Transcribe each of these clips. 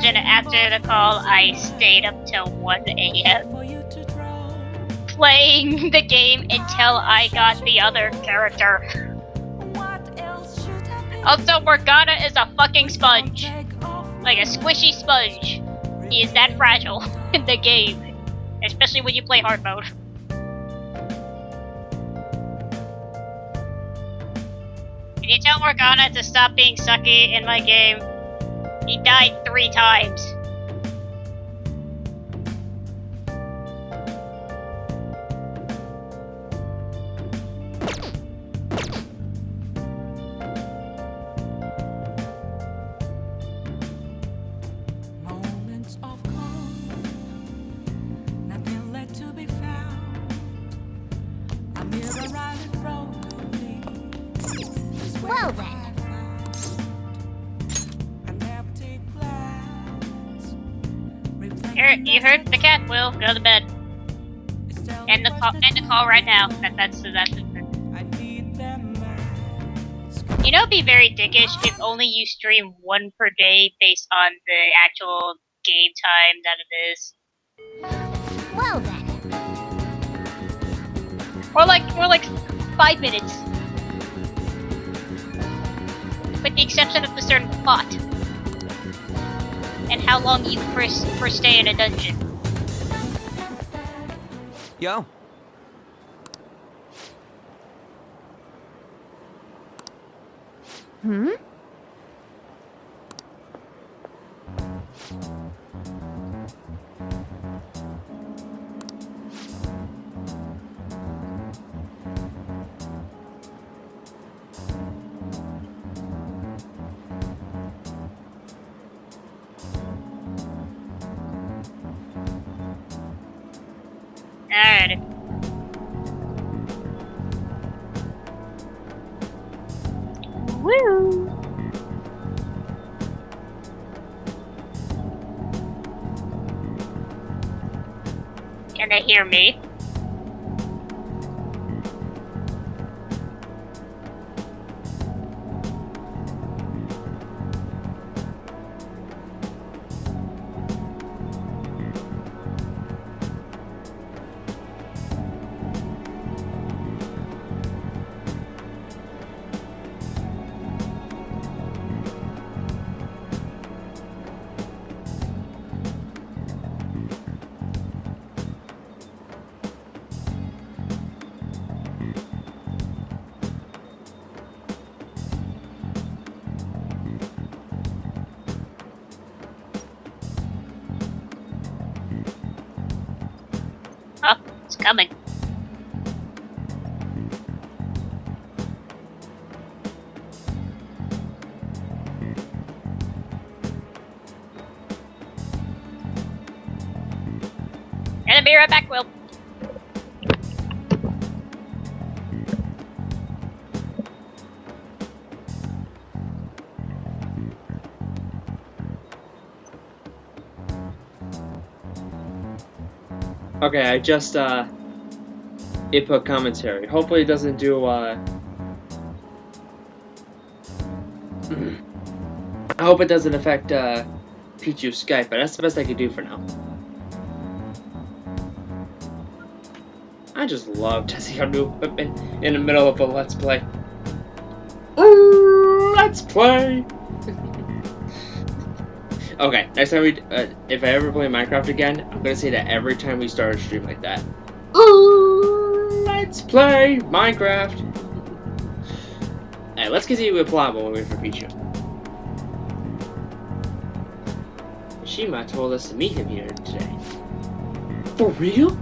imagine after the call, I stayed up till 1 a.m. playing the game until I got the other character. Also, Morgana is a fucking sponge. Like a squishy sponge. He is that fragile in the game. Especially when you play hard mode. Can you tell Morgana to stop being sucky in my game? He died 3 times. Well then. You heard the cat, Will. Go to bed. End the call right now. That's it. You know, it'd be very dickish if only you stream 1 per day based on the actual game time that it is. Well then. Or like 5 minutes. With the exception of the certain plot. And how long you first stay in a dungeon. Yo. Hmm? Alright. Woo! Can they hear me? Oh, it's coming. Gonna be right back, Will. Okay, I just input commentary. Hopefully it doesn't do I hope it doesn't affect Pichu's Skype, but that's the best I can do for now. I just love testing out new equipment in the middle of a Let's Play. Ooh, Let's Play! Okay, next time if I ever play Minecraft again, I'm gonna say that every time we start a stream like that. Ooh, let's play Minecraft! Alright, let's continue with plot while we wait for Pichu. Shima told us to meet him here today. For real?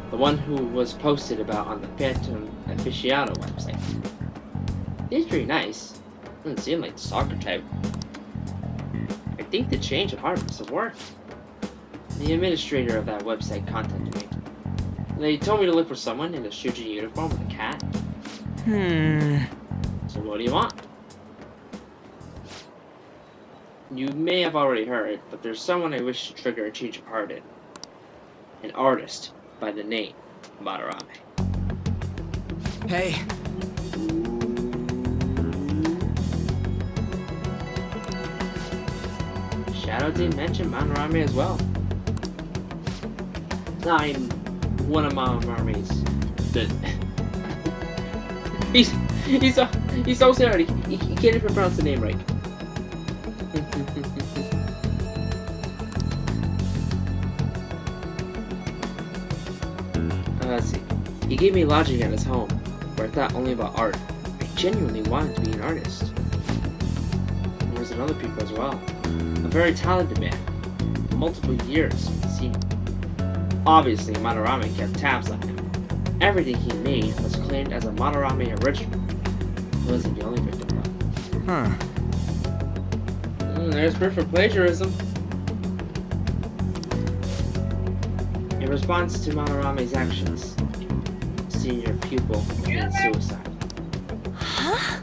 The one who was posted about on the Phantom Aficionado website. He's pretty nice. Doesn't seem like the stalker type. I think the change of heart must have worked. The administrator of that website contacted me. They told me to look for someone in a Shuji uniform with a cat. So what do you want? You may have already heard, but there's someone I wish to trigger a change of heart in. An artist by the name Madarame. Hey, Shadow did mention Madarame as well. I'm one of Madarame's. He's so sorry. He can't even pronounce the name right. Let's see. He gave me lodging at his home, where I thought only about art. I genuinely wanted to be an artist. There was another people as well. A very talented man. Multiple years. See, obviously Madarame kept tabs on him. Everything he made was claimed as a Madarame original. He wasn't the only victim though. huh. There's proof for plagiarism. In response to Madarame's actions, senior pupil committed suicide. Huh?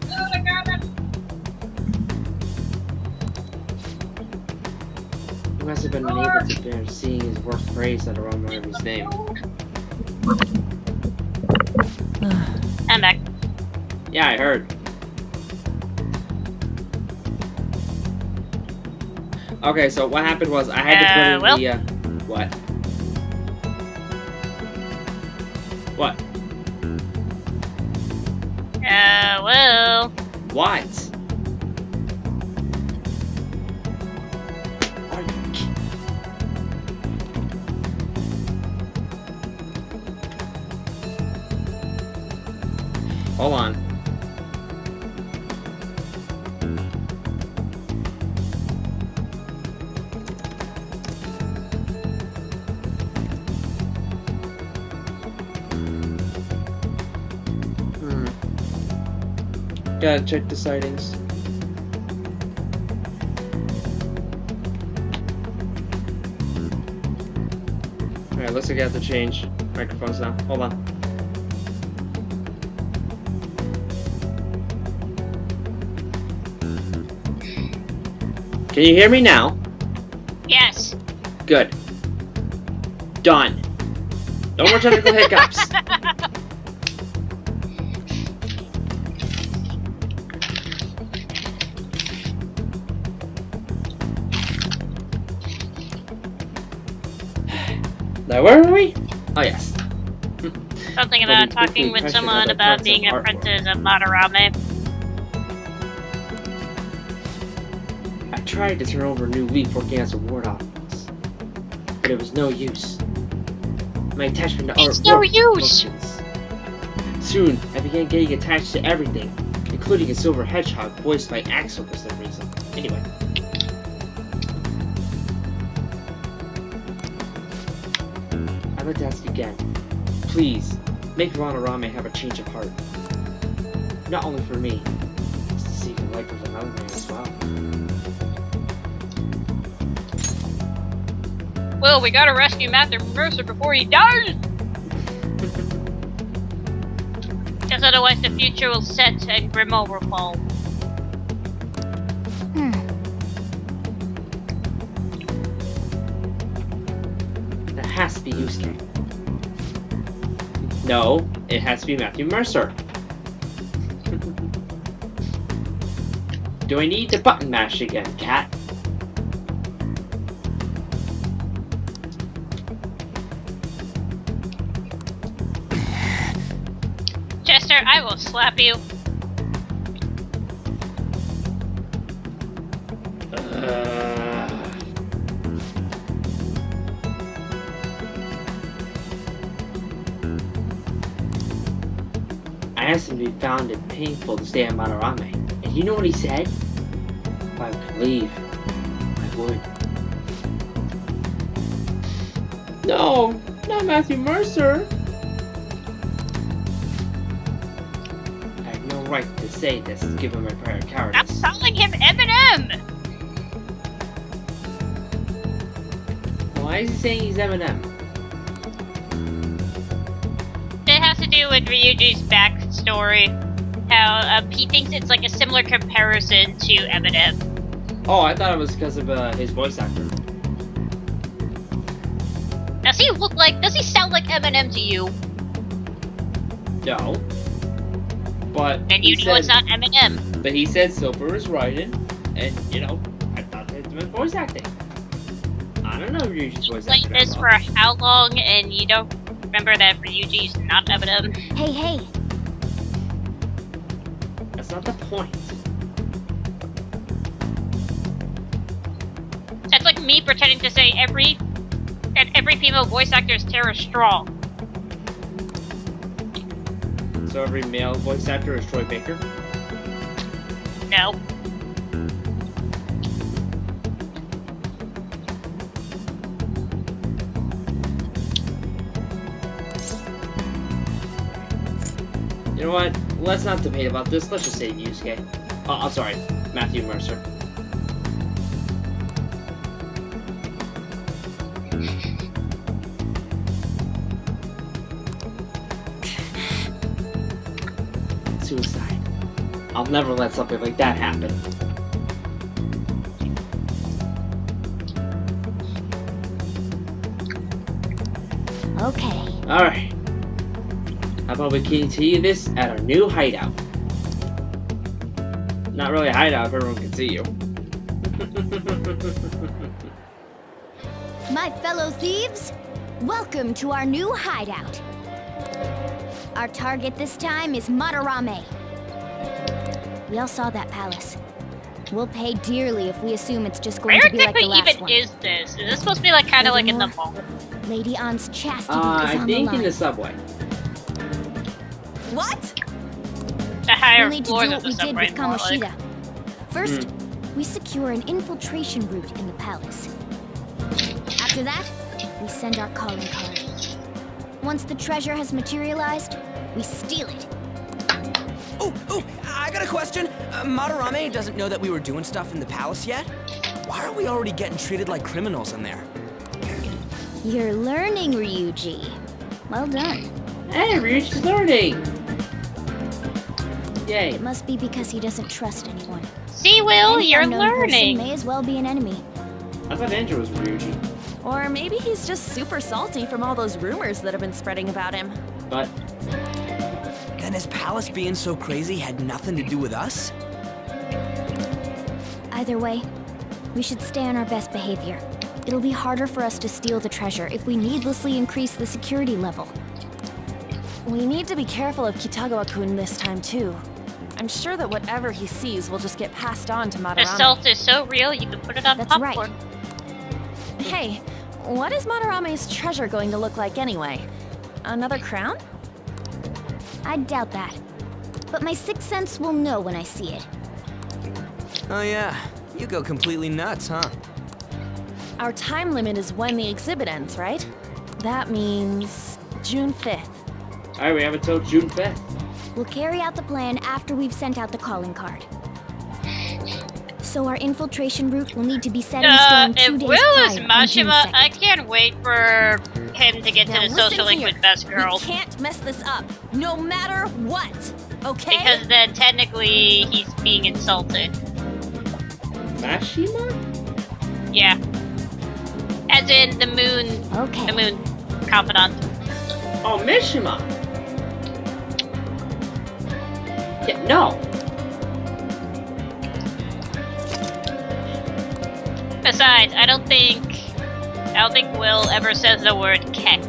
He must have been unable to bear seeing his work praised under Madarame's name. I'm back. Yeah, I heard. Okay, so what happened was I had to put in well. the what? What? Well. What? Are you kidding? Hold on. Gotta check the sightings. Alright, looks like I have to change microphones now. Hold on. Can you hear me now? Yes. Good. Done. No more technical hiccups. Now, where are we? Oh, yes. Something So about we quickly talking with touched on someone other about parts being of an artwork. apprentice of Madarame. I tried to turn over a new leaf working as a ward office, but it was no use. My attachment to art It's no worked use! motions. Soon, I began getting attached to everything, including a silver hedgehog voiced by Axel for some reason. Anyway. I'd like to ask again. Please, make Madarame have a change of heart. Not only for me, but to save the life of another man as well. Well, we gotta rescue Matthew Mercer before he dies! Because otherwise the future will set and Grimaud will fall. That has to be Yusuke. No, it has to be Matthew Mercer. Do I need to button mash again, cat? Chester, I will slap you. I asked him to be found it painful to stay at Madarame, and you know what he said? If I could leave, I would. No, not Matthew Mercer. I have no right to say this, given my prior Stop cowardice. calling him Eminem! Why is he saying he's Eminem? It has to do with Ryuji's backstory. How he thinks it's like a similar comparison to Eminem. Oh, I thought it was because of his voice actor. Does he sound like Eminem to you? No. But And you he know said, it's not Eminem. But he said Silver was writing, and you know, I thought it was voice acting. I don't know Ryuji's voice Played acting. this for how long, and you don't remember that Ryuji's not Eminem? Hey, hey. That's not the point. That's like me pretending to say every female voice actor is Tara Strong. So every male voice actor is Troy Baker? No. You know what? Let's not debate about this. Let's just say Yusuke. Oh, I'm sorry. Matthew Mercer. Suicide. I'll never let something like that happen. Okay. Alright. How about we continue this at our new hideout? Not really a hideout if everyone can see you. My fellow thieves, welcome to our new hideout. Our target this time is Madarame. We all saw that palace. We'll pay dearly if we assume it's just going Where to be like the exactly last even one. is this? Is this supposed to be like kind of like in the mall? Lady Ann's chastity is I on the think in line. the subway. What? The higher We'll need to do floors what of the we did subway. with more like. Kamoshida. First, we secure an infiltration route in the palace. After that, we send our calling card. Once the treasure has materialized, we steal it. Oh, I got a question. Madarame doesn't know that we were doing stuff in the palace yet? Why are we already getting treated like criminals in there? You're learning, Ryuji. Well done. Hey, Ryuji's learning! Yay. It must be because he doesn't trust anyone. See, Will, Any you're unknown person learning. may as well be an enemy. I thought Andrew was Ryuji. Or maybe he's just super salty from all those rumors that have been spreading about him. But Then his palace being so crazy had nothing to do with us? Either way, we should stay on our best behavior. It'll be harder for us to steal the treasure if we needlessly increase the security level. We need to be careful of Kitagawa-kun this time, too. I'm sure that whatever he sees will just get passed on to The Madarame. salt is so real, you can put it on That's popcorn. Hey, what is Madarame's treasure going to look like anyway? Another crown? I doubt that. But my sixth sense will know when I see it. Oh yeah, you go completely nuts, huh? Our time limit is when the exhibit ends, right? That means June 5th. alright, we have until June 5th. We'll carry out the plan after we've sent out the calling card. So our infiltration route will need to be set in stone 2 if days Will is prior on June Mashima, 2nd. I can't wait for him to get Now to the listen social link here. with Best Girl. We can't mess this up, no matter what, okay? Because then technically he's being insulted. Mashima? Yeah. As in the moon Okay. confidant. Oh, Mishima! Yeah, no! Besides, I don't think Will ever says the word kek.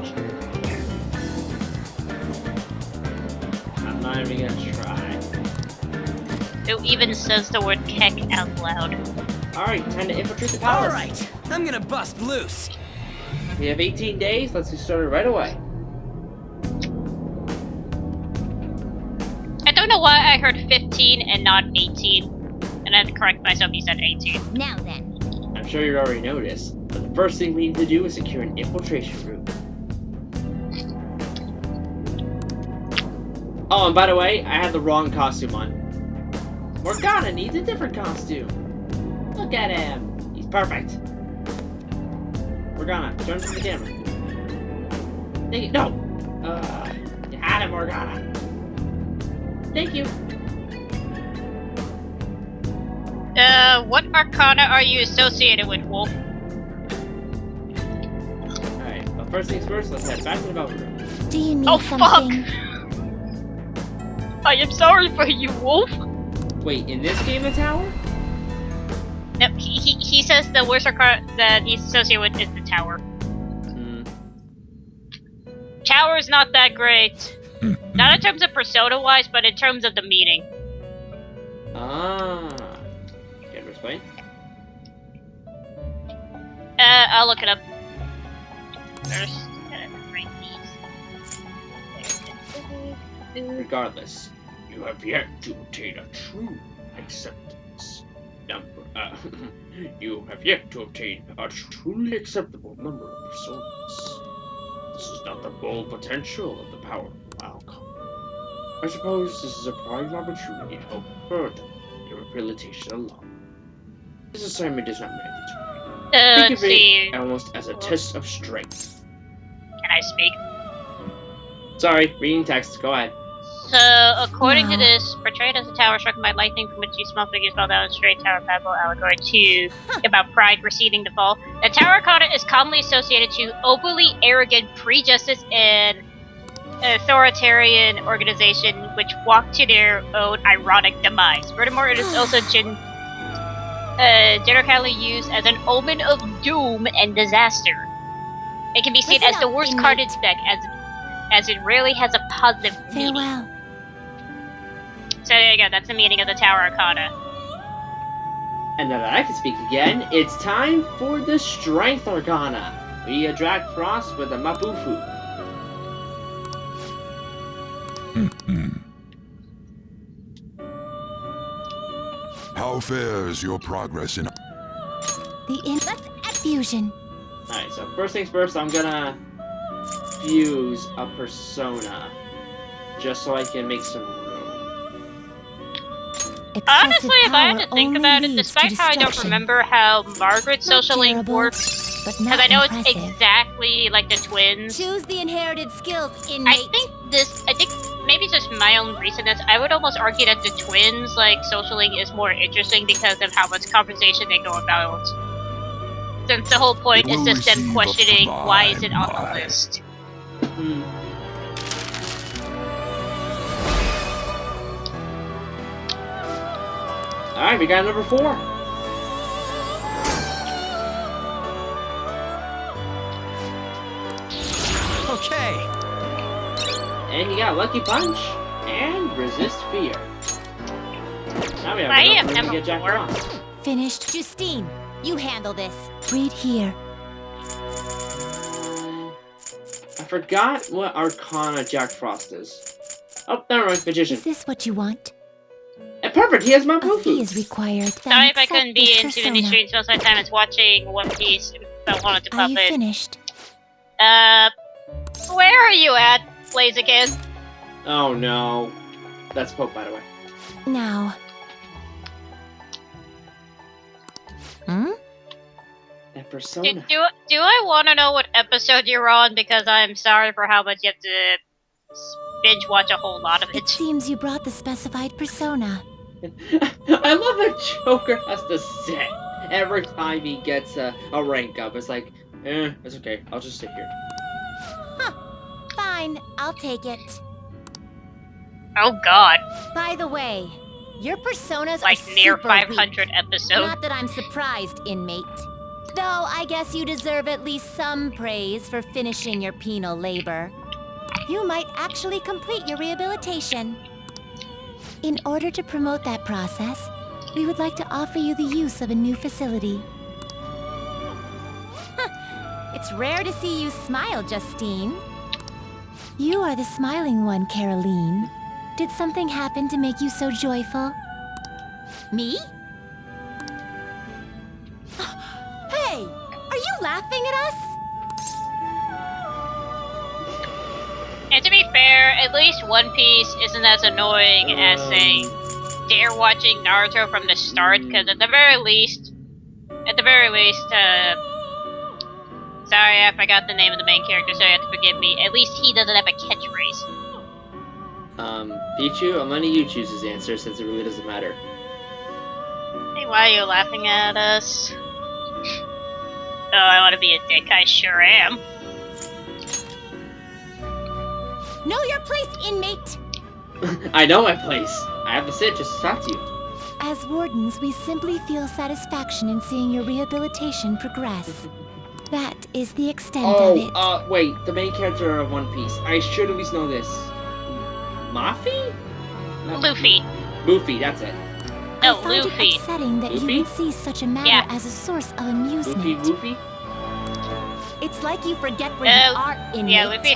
I'm not even gonna try. Who even says the word kek out loud? Alright, time to infiltrate the palace. Alright, I'm gonna bust loose. We have 18 days, let's get started right away. I don't know why I heard 15 and not 18. And I had to correct myself, you said 18. Now then. I'm sure you already noticed, but the first thing we need to do is secure an infiltration route. Oh, and by the way, I had the wrong costume on. Morgana needs a different costume. Look at him. He's perfect. Morgana, turn to the camera. Thank you. No. You had it, Morgana. Thank you. What arcana are you associated with, Wolf? Alright, but first things first, let's head back to the Velvet Room. Do you need Oh, something? fuck! I am sorry for you, Wolf. Wait, in this game, the tower? No, he says the worst card that he's associated with is the tower. Tower's not that great. Not in terms of persona-wise, but in terms of the meaning. Ah. Can you explain? I'll look it up. First, write these. Regardless, you have yet to obtain a true acceptance number. You have yet to obtain a truly acceptable number of personas. This is not the full potential of the power of Malcolm. I suppose this is a prime opportunity to help further your rehabilitation along. This assignment is not mandatory. Think Let's of see. it almost as a test of strength. Can I speak? Sorry, reading text. Go ahead. So, according to No. this, portrayed as a tower struck by lightning from which two small figures fell down a straight tower battle allegory 2 about pride preceding the fall. The Tower Arcana is commonly associated to overly arrogant, pre-justice, and authoritarian organization which walk to their own ironic demise. Furthermore, it is also generally used as an omen of doom and disaster. It can be seen Listen as the up, worst inmate. card in spec, as it rarely has a positive meaning. Farewell. So there you go, that's the meaning of the Tower Arcana. And now that I can speak again, it's time for the Strength Arcana. We attract Frost with a Mabufu. How fares your progress in... Let's add fusion. Alright, so first things first, I'm gonna fuse a persona. Just so I can make some room. Honestly, if I had to think about it, despite how I don't remember how Margaret's social link works, because I know it's exactly like the twins, Choose the inherited skills, I inmate. think maybe it's just my own recentness, I would almost argue that the twins, like, social link is more interesting because of how much conversation they go about. Since the whole point It is will just them receive a questioning why is it on the prime list. Alright, we got number 4. Okay. And you got Lucky Punch and Resist Fear. Now we have I enough am room to number get Jack 4. Frost. Finished. Justine, you handle this. Read here. I forgot what Arcana Jack Frost is. Oh, never mind, Magician. Is this what you want? Perfect, he has A fee Mabufu. is required. Sorry Then if I couldn't accept be this in too many persona. streams most of the time. It's watching One Piece if I wanted to Are pop you in. finished? Where are you at, Blaziken? Oh no. That's Pope, by the way. Now. Hmm? That persona. Do I want to know what episode you're on? Because I'm sorry for how much you have to binge watch a whole lot of It it. seems you brought the specified persona. I love that Joker has to sit every time he gets a rank up. It's like, it's okay. I'll just sit here. Fine, I'll take it. Oh god, By the way, your personas like are near super 500 weak. episodes. Not that I'm surprised, inmate. Though I guess you deserve at least some praise for finishing your penal labor. You might actually complete your rehabilitation. In order to promote that process, we would like to offer you the use of a new facility. It's rare to see you smile, Justine. You are the smiling one, Caroline. Did something happen to make you so joyful? Me? Hey! Are you laughing at us? And to be fair, at least One Piece isn't as annoying as, say, Dare watching Naruto from the start, because at the very least, sorry, I forgot the name of the main character, so you have to forgive me. At least he doesn't have a catchphrase. Pichu, I'm letting you choose his answer since it really doesn't matter. Hey, why are you laughing at us? Oh, I want to be a dick, I sure am. Know your place, inmate! I know my place. I have to sit just to talk to you. As wardens, we simply feel satisfaction in seeing your rehabilitation progress. That is the extent of it. Wait, the main character of One Piece. I should at least know this. Mafi? No. Luffy. Luffy, that's it. No, I find Luffy. it upsetting that Luffy? you would see such a matter Yeah. as a source of amusement. Luffy? It's like you forget where Uh, you are, inmate. Yeah, Luffy.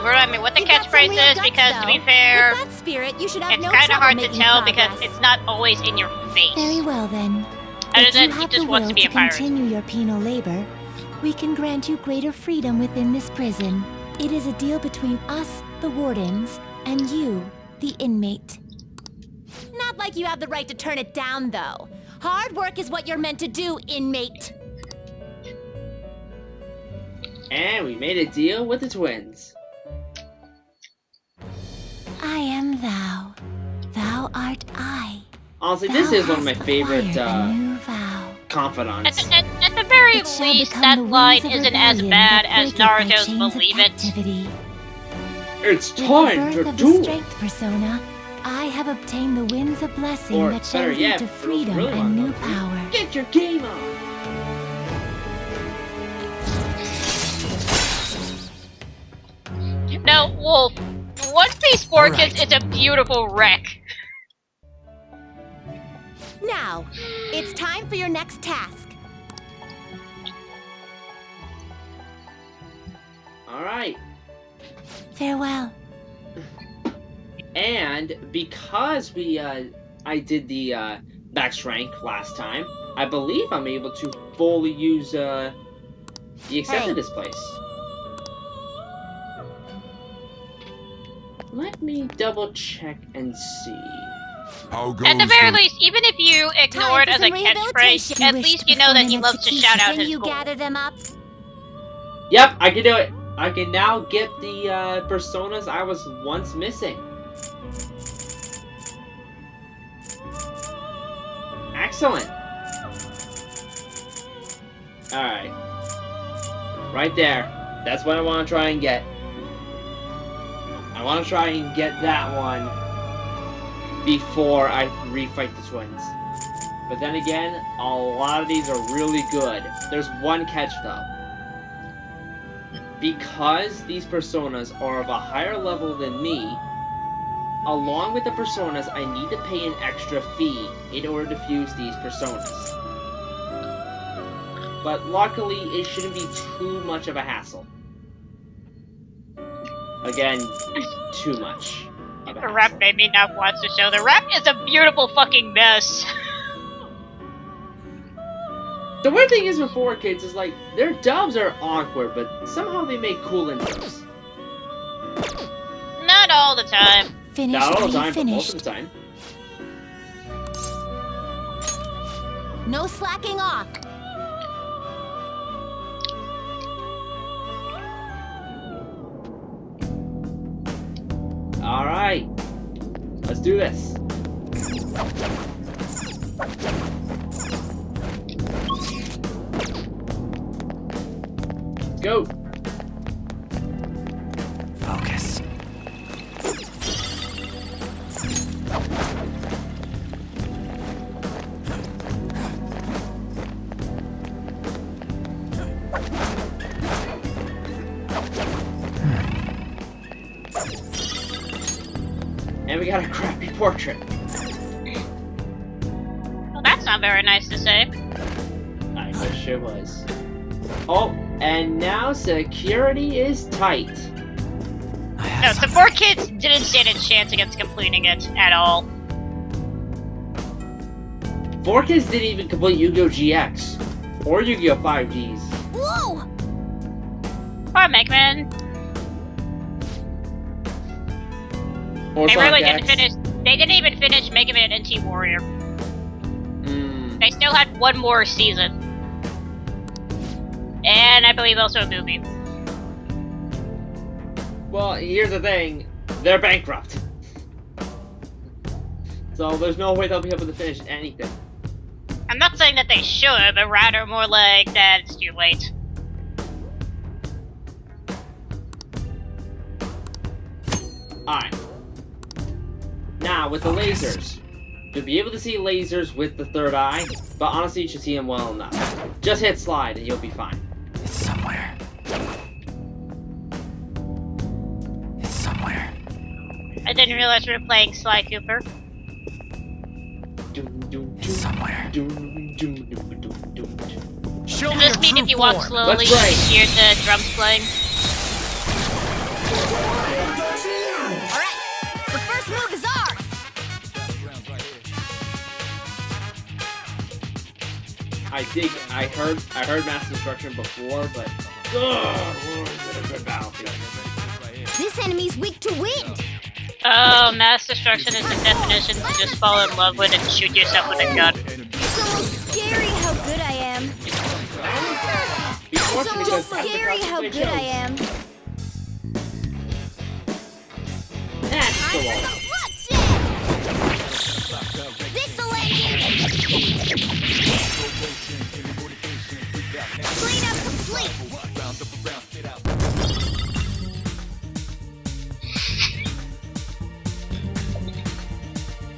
Remind me what the You got some catchphrase real is guts, because to be though. fair, With that spirit, you should have it's no kind of trouble hard to making tell progress. because it's not always in your face. Very well then. Other If than you he have just the wants will to be a pirate. continue your penal labor, we can grant you greater freedom within this prison. It is a deal between us, the wardens, and you, the inmate. Not like you have the right to turn it down, though. Hard work is what you're meant to do, inmate. And we made a deal with the twins. I am thou. Thou art I. Honestly, this is one of my Thou hast favorite acquired a new vow. confidants. At the very It shall least, become that the wings line of isn't as rebellion bad that as breaketh thy Naruto's chains of Believe It. captivity. It's With the time birth to of the do. strength persona, I have obtained the winds of blessing Or that shall better lead yet, to for those who freedom really and wanna new know, power. Get your game on. No, Wolf. One Piece 4 All right. Kids is a beautiful wreck. Now, it's time for your next task. Alright. Farewell. And because I did the max rank last time, I believe I'm able to fully use the accepted this place. Let me double check and see. How goes At the very least, even if you ignore it for as a some catchphrase, rehabilitation. at You wish least to you know that perform he an loves to shout out Can his you goal. gather them up? Yep, I can do it. I can now get the personas I was once missing. Excellent. Alright. Right there. That's what I want to try and get. I want to try and get that one before I refight the twins. But then again, a lot of these are really good. There's one catch though. Because these personas are of a higher level than me, along with the personas, I need to pay an extra fee in order to fuse these personas. But luckily, it shouldn't be too much of a hassle. Again, too much of a The rap hassle. made me not watch the show. The rap is a beautiful fucking mess. The weird thing is with 4Kids is like, their dubs are awkward, but somehow they make cool intros. Not all the time. Finish Not all when the you're time, but most of finished. the time. No slacking off. Alright. Let's do this. Let's go. Focus. And we got a crappy portrait. Well, that's not very nice to say. I wish it was. Oh, and now security is tight. I No, have the something. 4 Kids didn't stand a chance against completing it at all. 4Kids didn't even complete Yu-Gi-Oh! GX. Or Yu-Gi-Oh! 5Gs. Whoa! Poor Megman. Or They Sonic really X. didn't finish. They didn't even finish Mega Man and Team Warrior. Mm, They still had one more season. And I believe also a movie. well, here's the thing. They're bankrupt. So there's no way they'll be able to finish anything. I'm not saying that they should, but rather more like that it's too late. Alright. Now, with the lasers. You'll be able to see lasers with the third eye, but honestly, you should see them well enough. Just hit slide and you'll be fine. It's somewhere. It's somewhere. I didn't realize we were playing Sly Cooper. It's somewhere. Show Does this mean if you walk slowly, you can hear the drums playing? Alright, the first move is ours! I heard Mass Destruction before, but what a good battlefield. This enemy's weak to wind! Oh, mass destruction is the definition to just fall in love with and shoot yourself with a gun. It's almost scary how good I am. It's almost scary how good I am. That's the one. This'll end it! Cleanup complete!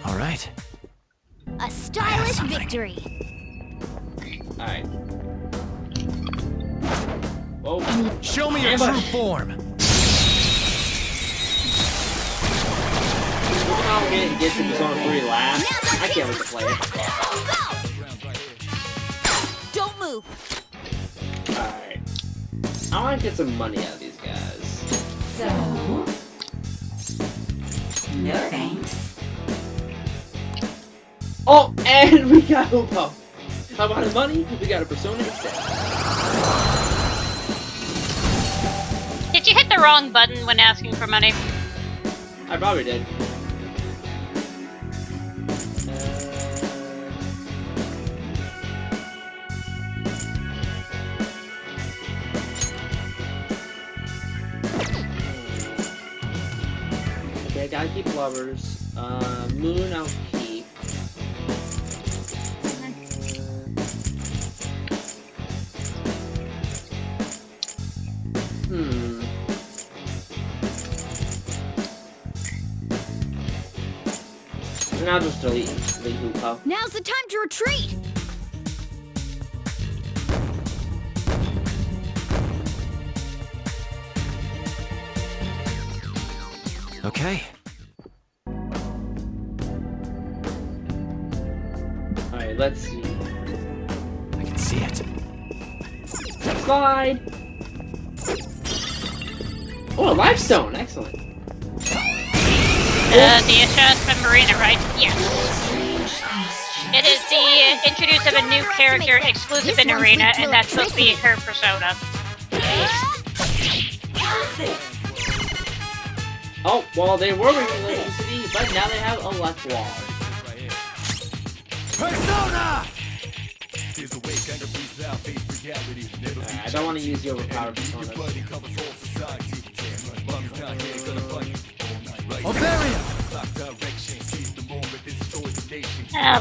All right. A stylish victory. Alright. Oh, Show me your Ambush. true form. look at how it gets in Zone 3 last. I can't wait to play it. Don't move. Alright. I want to get some money out of these guys. So, no thanks. Oh, and we got Hoopo. How about the money? We got a Persona instead. Did you hit the wrong button when asking for money? I probably did. Okay, I gotta keep lovers. Moon I'll keep. And I'll just delete Hoopo. Now's the time to retreat. Okay. Alright, let's see. I can see it. Slide! Oh, a limestone! Excellent. The Ashras from Marina, right? Yes. It is the introduce of a new character exclusive in Arena, and that's supposed to be her persona. Oh, well, they were making electricity, but now they have electro. Persona! I don't want to use the overpowered personas. Bavaria!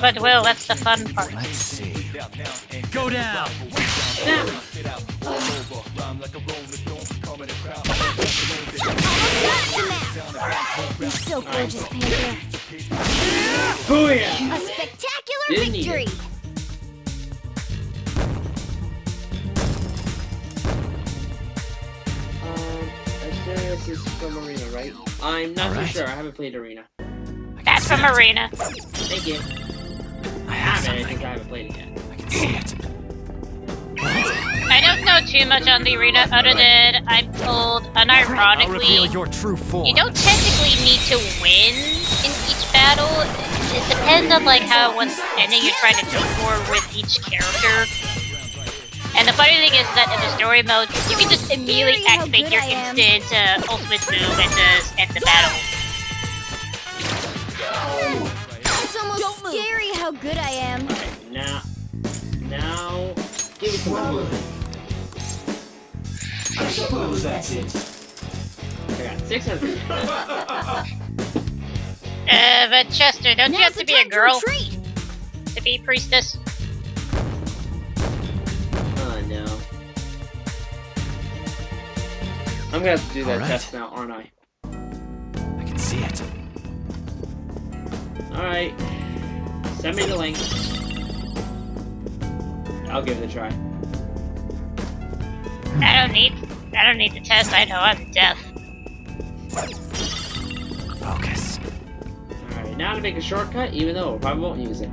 But Will, that's the fun part. Let's see. Go down! You're so gorgeous, Panther. Booyah! A spectacular Didn't need victory. it. This is from Arena, right? I'm not too sure. I haven't played Arena. That's from Arena. Thank you. I have I something. haven't played it yet. I can see it. I don't know too much on the Arena other than I'm told, I'll reveal unironically, your true form. you don't technically need to win in each battle. It depends on like how one's ending you're trying to go for with each character. And the funny thing is that in the story mode, you can just immediately activate your instant ultimate move and just end the battle. It's almost scary how good I am. Alright, now, give me some more. I suppose that's it. I got 600. But Chester, don't you have to be a girl to be priestess? Oh no. I'm gonna have to do that Alright. test now, aren't I? I can see it. Alright. Send me the link. I'll give it a try. I don't need the test. I know I'm deaf. Focus. Alright, now to make a shortcut, even though I probably won't use it.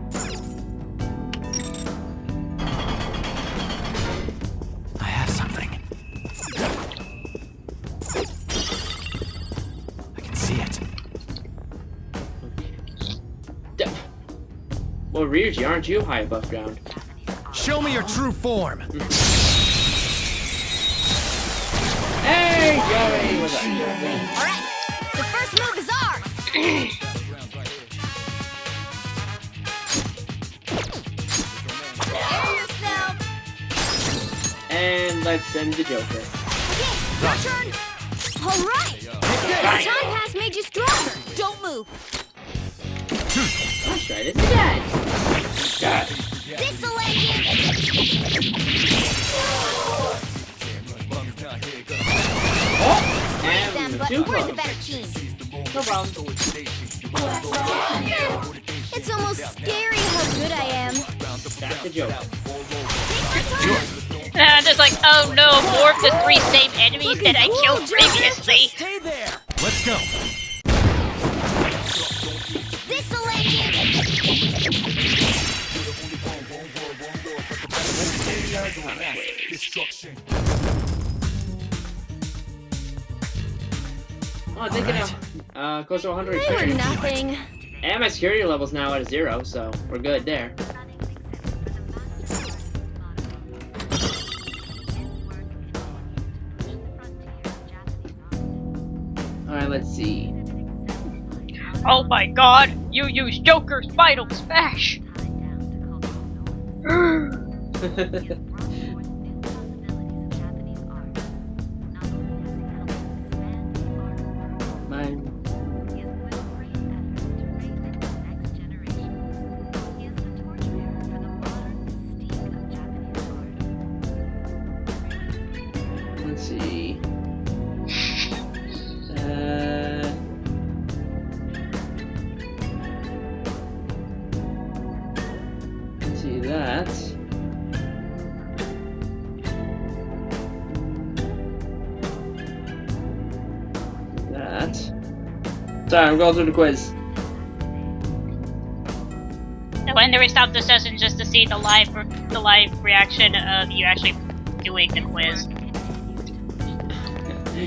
I have something. I can see it. Well, Ryuji, aren't you high above ground? Show me your true form. Hey, Joey! What's up? Alright, the first move is ours! Prepare yourself! And let's send the Joker. Okay, your turn! Alright! The time pass made you stronger! Don't move! Let's try this again. God. This'll end it! And Them, but too we're the close. better team. No problem. It's almost scary how good I am. That's the Joker. Take my turn! And I'm just like, oh no, more of the 3 same enemies that I killed previously. Stay there. Let's go. This'll end it! Oh, I'm thinking of close to 100 They were experience. nothing. And my security level's now at a 0, so we're good there. Alright, let's see. Oh my god, you used Joker's Final Smash! Mine. Let's see. Let's see that. That. Sorry, I'm going through the quiz. So when they stopped the session just to see the live reaction of you actually doing the quiz.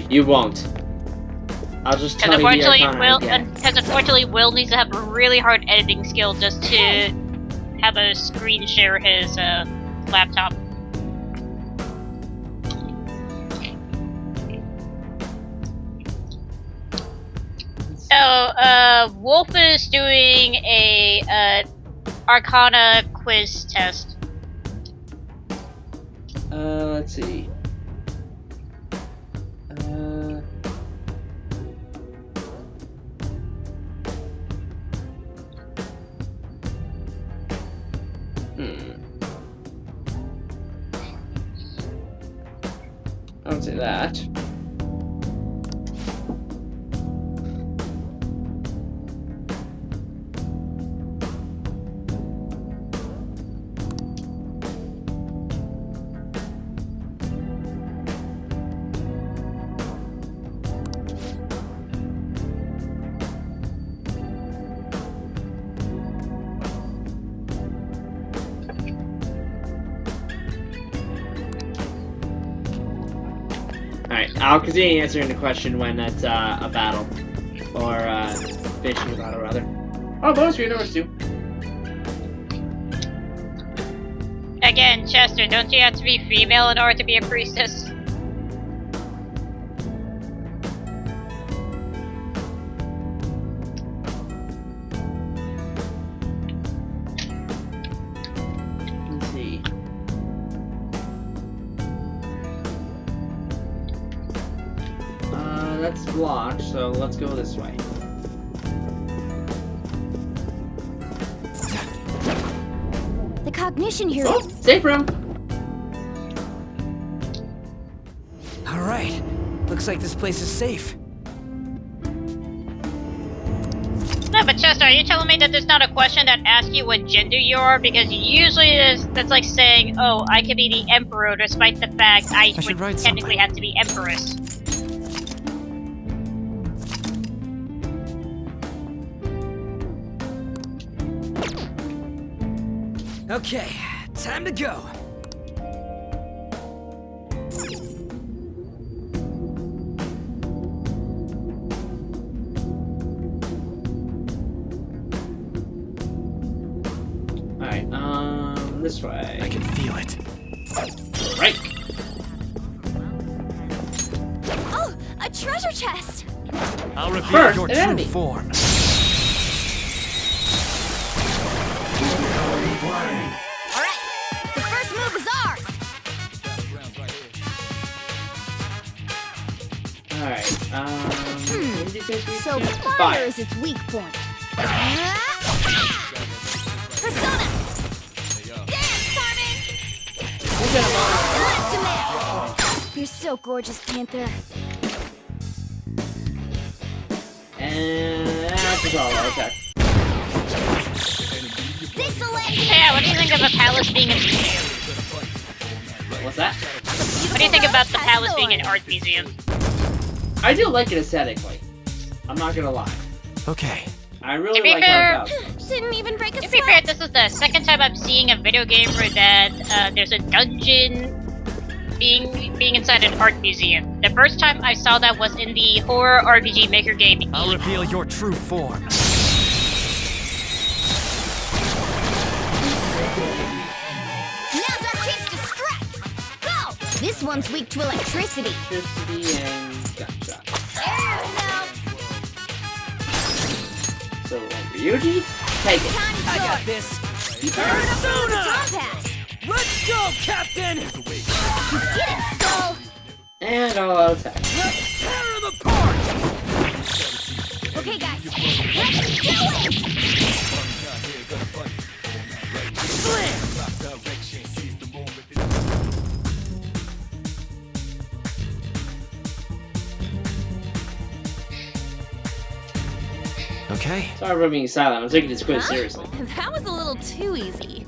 You won't. I'll just tell Because you the icon again. unfortunately, Will needs to have a really hard editing skill just to have a screen share his laptop. So, Wolf is doing a Arcana quiz test. Let's see. I would say that. Alright, I'll continue answering the question when it's a battle. Or finishing a battle, rather. Oh, bonus for your numbers too. Again, Chester, don't you have to be female in order to be a priestess? Let's see. That's blocked, so let's go this way. The cognition here. Oh, safe room! All right. Looks like this place is safe. No, but Chester, are you telling me that there's not a question that asks you what gender you are? Because usually that's like saying, oh, I could be the emperor despite the fact I should would write technically something. have to be empress. Okay, time to go. Alright, this way. I can feel it. Right. Oh, a treasure chest! I'll reveal First, your an true enemy. form. Alright, the first move is ours! Alright, what did you say we So do? fire is its weak point. Persona! Dance, Carmen! Ultimate! You're so gorgeous, Panther. And that's all, okay. This'll end it! Yeah, what do you think of a palace being a museum? What's that? What do you think about the palace being an art museum? I do like it aesthetically. I'm not gonna lie. Okay. I really To be like fair- how it looks. Didn't even break a To be fair, sweat! this is the second time I'm seeing a video game where that there's a dungeon being inside an art museum. The first time I saw that was in the horror RPG maker game. I'll reveal your true form. Now's our chance to strike! Go! This one's weak to electricity. Electricity and gunshot. Now, So, Ryuji, take it. time to I go! got this. Persona! Pass! Let's go, Captain! Get it, Skull! And I'll attack. Let's tear him apart! Okay, guys, let's do it! Slam! Okay. Sorry for being silent. I'm taking this quiz Huh? seriously. That was a little too easy.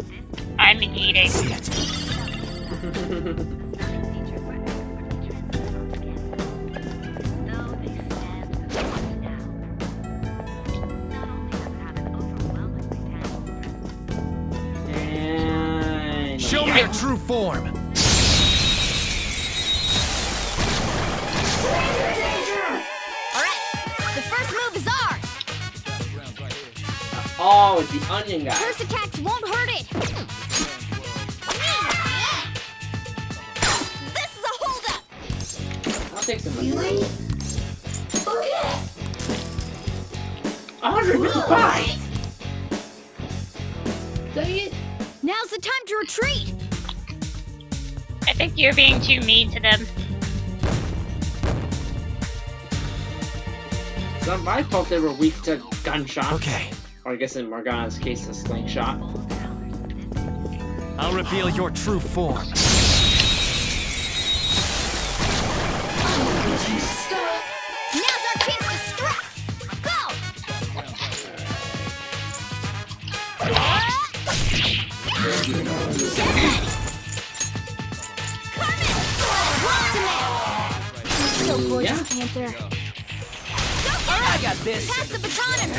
I'm eating. And Show me your true form. Alright, the first move is ours! oh, it's the onion guy. First attacks won't hurt it! This is a holdup! I'll take some. Really? 155. Dang it! Now's the time to retreat! I think you're being too mean to them. It's not my fault they were weak to gunshot. Okay. Or I guess in Morgana's case, a slingshot. I'll reveal your true form. Now's our chance to strike! Go! Ultimate! You're so gorgeous, Panther. I got this. Pass the baton and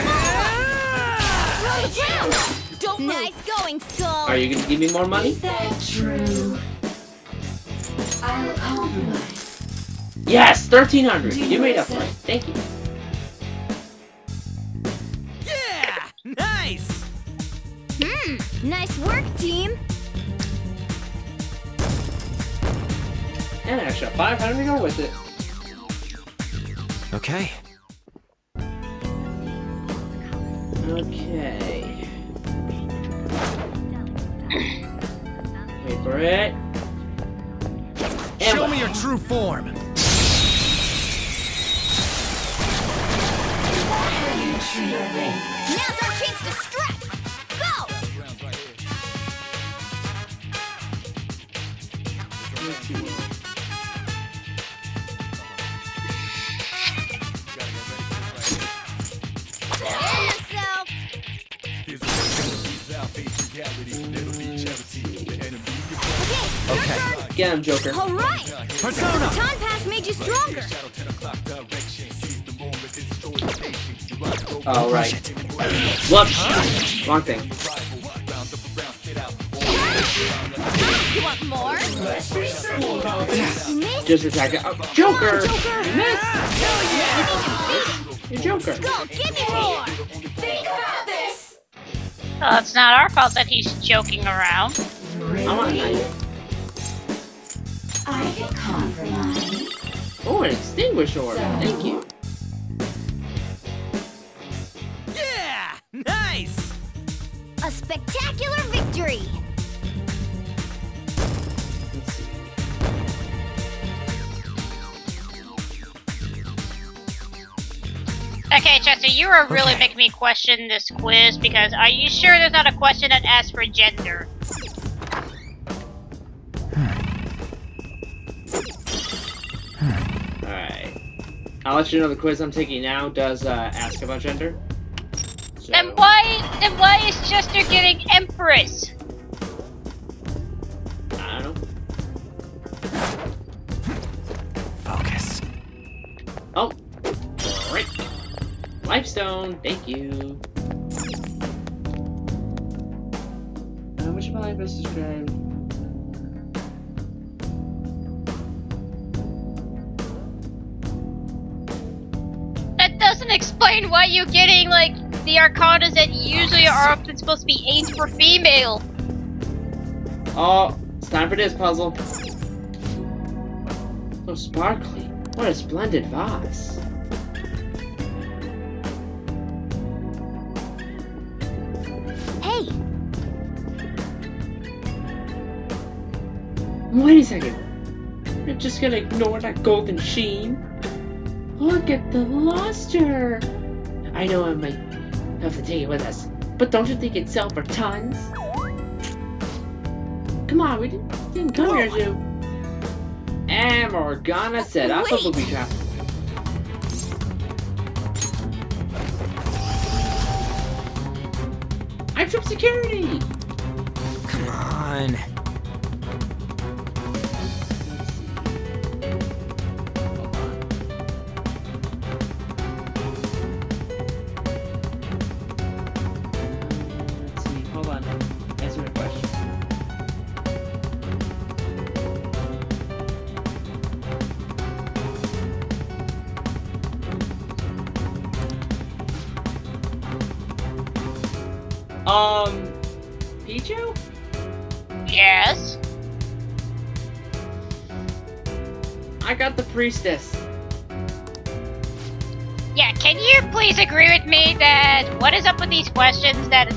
roll the ground! Don't move! Nice going, Skull! Are you gonna give me more money? True. I'll compromise. Yes, 1,300. You made up for it. Thank you. Yeah! Nice! Nice work, team! And an extra 500 to go with it. Okay. Okay. Wait for it. Show me your true form. Now's our chance to strike! Go! Get him, Joker. All right. Persona! Baton pass made you stronger. Oh, right. Whoops! Wrong thing. You want more? Just attack it. Oh, Joker! You missed! You Joker! Go, give me more. Think about this. Well, it's not our fault that he's joking around. I want a knife. I can compromise. Oh, an extinguisher! Thank you. Yeah! Nice! A spectacular victory. Okay, Chester, you are really making me question this quiz because are you sure there's not a question that asks for gender? Alright. I'll let you know the quiz I'm taking now does ask about gender. So, Then why is Chester getting Empress? I don't know. Focus. Oh! Alright. Lifestone, thank you. Which of my life is described? That doesn't explain why you're getting, like, the Arcanas that usually are often supposed to be aimed for female. Oh, it's time for this puzzle. So sparkly. What a splendid vase. Hey, Wait a second. You're just gonna ignore that golden sheen? Look at the luster. I know I might have to take it with us, but don't you think it'd sell for tons? Come on, we didn't come here to. And Morgana set up a booby trap. I tripped security! Come on. Let's see, hold on. Answer my question. Pichu? Yes? I got the priestess. Yeah, can you please agree with me that what is up with these questions that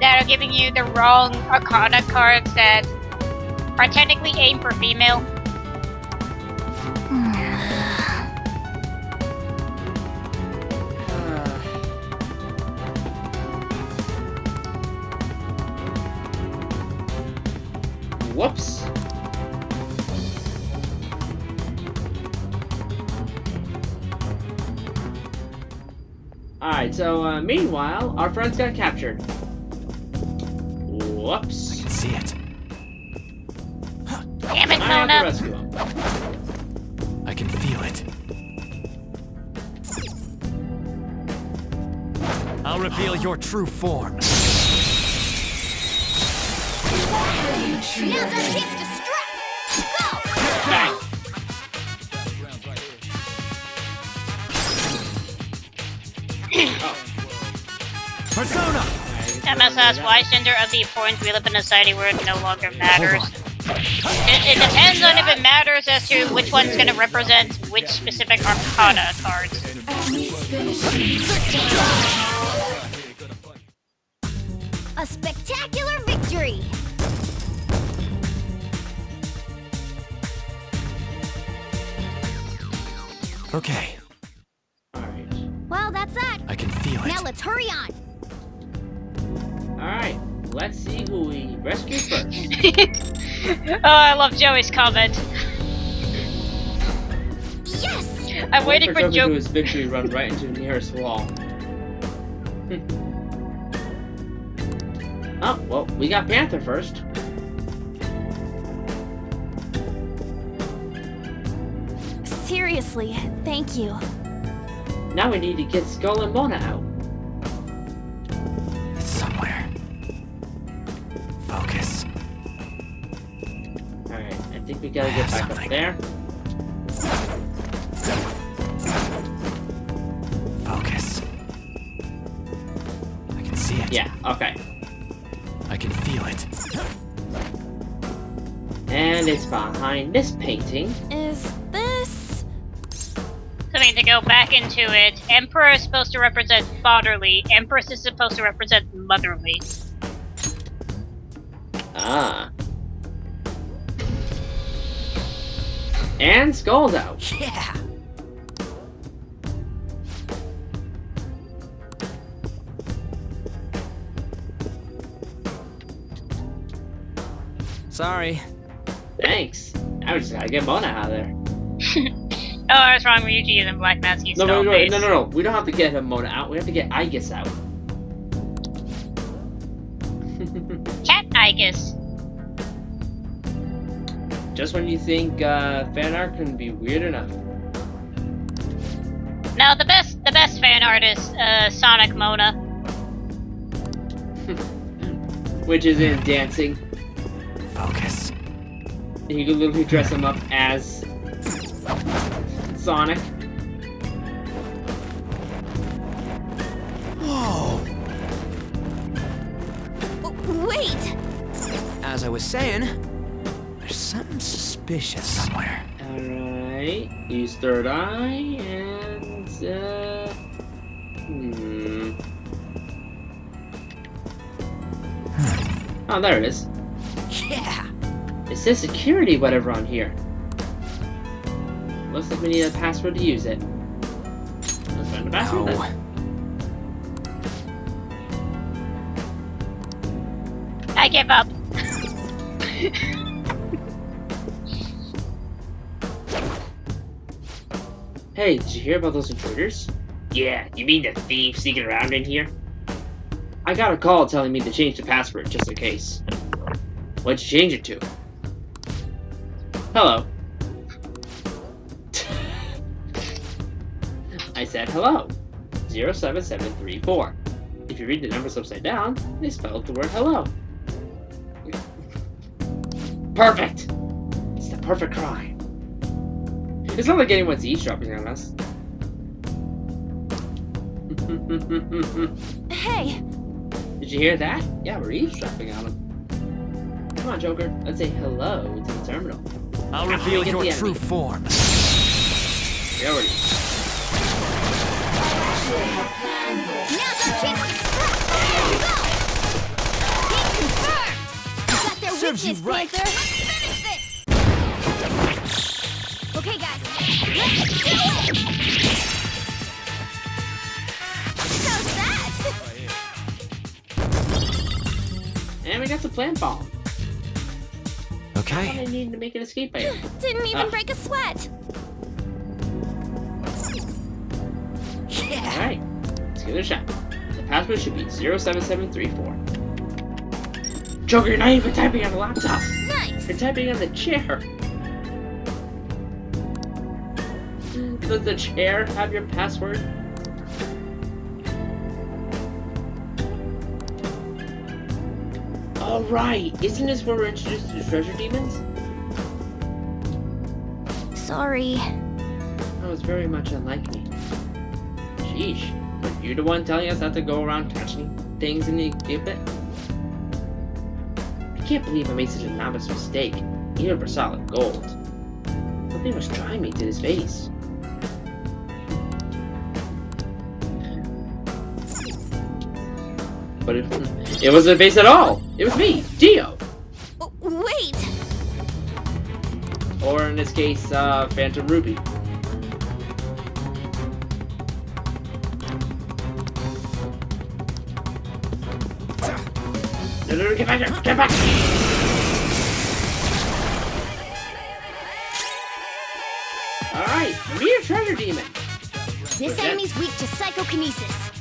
are giving you the wrong Arcana cards that are technically aimed for female? Whoops. Alright, so meanwhile, our friends got captured. Whoops. I can see it. Damn it, I have to Mona! rescue him. I can feel it. I'll reveal your true form. now's our chance to strike. Go. Bang. Persona! MS asks, why is gender of the importance we live in a society where it no longer matters? It depends on if it matters as to which one's going to represent which specific Arcana cards. A spectacular victory. Okay, Alright. Well, that's that. I can feel it. Now let's hurry on. Alright. Let's see who we rescue first. Oh, I love Joey's comment. Yes. I'm waiting for Joker to Joe. do his victory run right into the nearest wall. Oh, well, we got Panther first. seriously, thank you. Now we need to get Skull and Mona out. It's somewhere. Focus. Alright, I think we gotta get back up there. Focus. I can see it. Yeah, okay. I can feel it. And it's behind this painting. Is this... So I mean, to go back into it, Emperor is supposed to represent fatherly, Empress is supposed to represent motherly. Ah. And Skull's out. Yeah. Sorry. Thanks. Now we just gotta get Mona out of there. Oh, I was wrong. Ryuji using Black Mask. He's No, still wait, base. no. We don't have to get Mona out. We have to get Aegis out. Cat Aegis. Just when you think fan art can be weird enough. No, the best fan art is Sonic Mona. Which is in dancing. Focus. You can literally dress him up as Sonic. Whoa. Wait! As I was saying, there's something suspicious somewhere. Alright. Use third eye and Oh, there it is. Yeah. It says security whatever on here. Looks like we need a password to use it. Let's find the password No. then. I give up. Hey, did you hear about those intruders? Yeah, you mean the thieves sneaking around in here? I got a call telling me to change the password just in case. What'd you change it to? Hello. I said hello. 07734. If you read the numbers upside down, they spelled the word hello. Perfect! It's the perfect crime. It's not like anyone's eavesdropping on us. Hey! Did you hear that? Yeah, we're eavesdropping on them. Come on, Joker. Let's say hello to the terminal. I'll Now, reveal get your the true enemy. form. Priority. Now's our chance to strike! Go! Hit confirmed! You got their Serves you weakness, right. Panther! Let's finish this! Okay, guys, let's do it! How's that? And we got the plant bomb. I Okay. need to make an escape by here. Didn't even break a sweat! Yeah. Alright, let's give it a shot. The password should be 07734. Joker, you're not even typing on the laptop. Nice! You're typing on the chair. Does the chair have your password? Alright, isn't this where we're introduced to the treasure demons? Sorry. That was very much unlike me. Sheesh, are you the one telling us not to go around touching things in the exhibit? I can't believe I made such a novice mistake, even for solid gold. Something was drawing me to this vase. But it wasn't a vase at all! It was me, Dio! Wait! Or in this case, Phantom Ruby. No, get back here! Get back! Alright, Mere Treasure Demon! This enemy's weak to psychokinesis.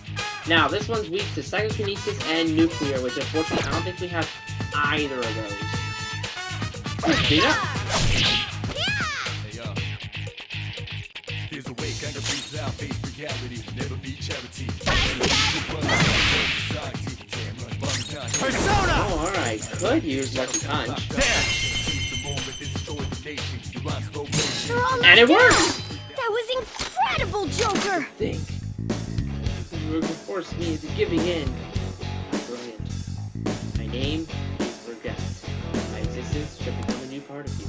Now, this one's weak to Psychokinesis and Nuclear, which unfortunately I don't think we have either of those. Peanut? Oh, alright. Could use Lucky Punch. And it worked! That was incredible, Joker! Think. You were force me into giving in. Brilliant. My name is Regret. My existence should become a new part of you.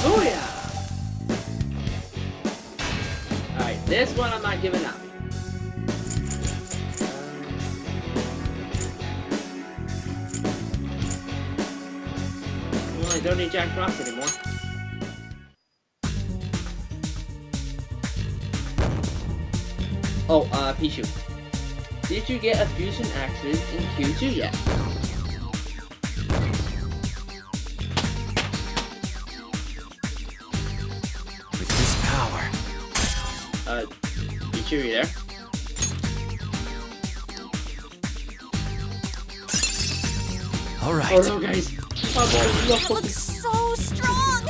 Oh yeah! Alright, this one I'm not giving up. Well, I don't need Jack Frost anymore. Oh, Pichu. Did you get a fusion axis in Q2 yet? With this power. Pichu, you there? All right. Oh no, guys. It looks so strong!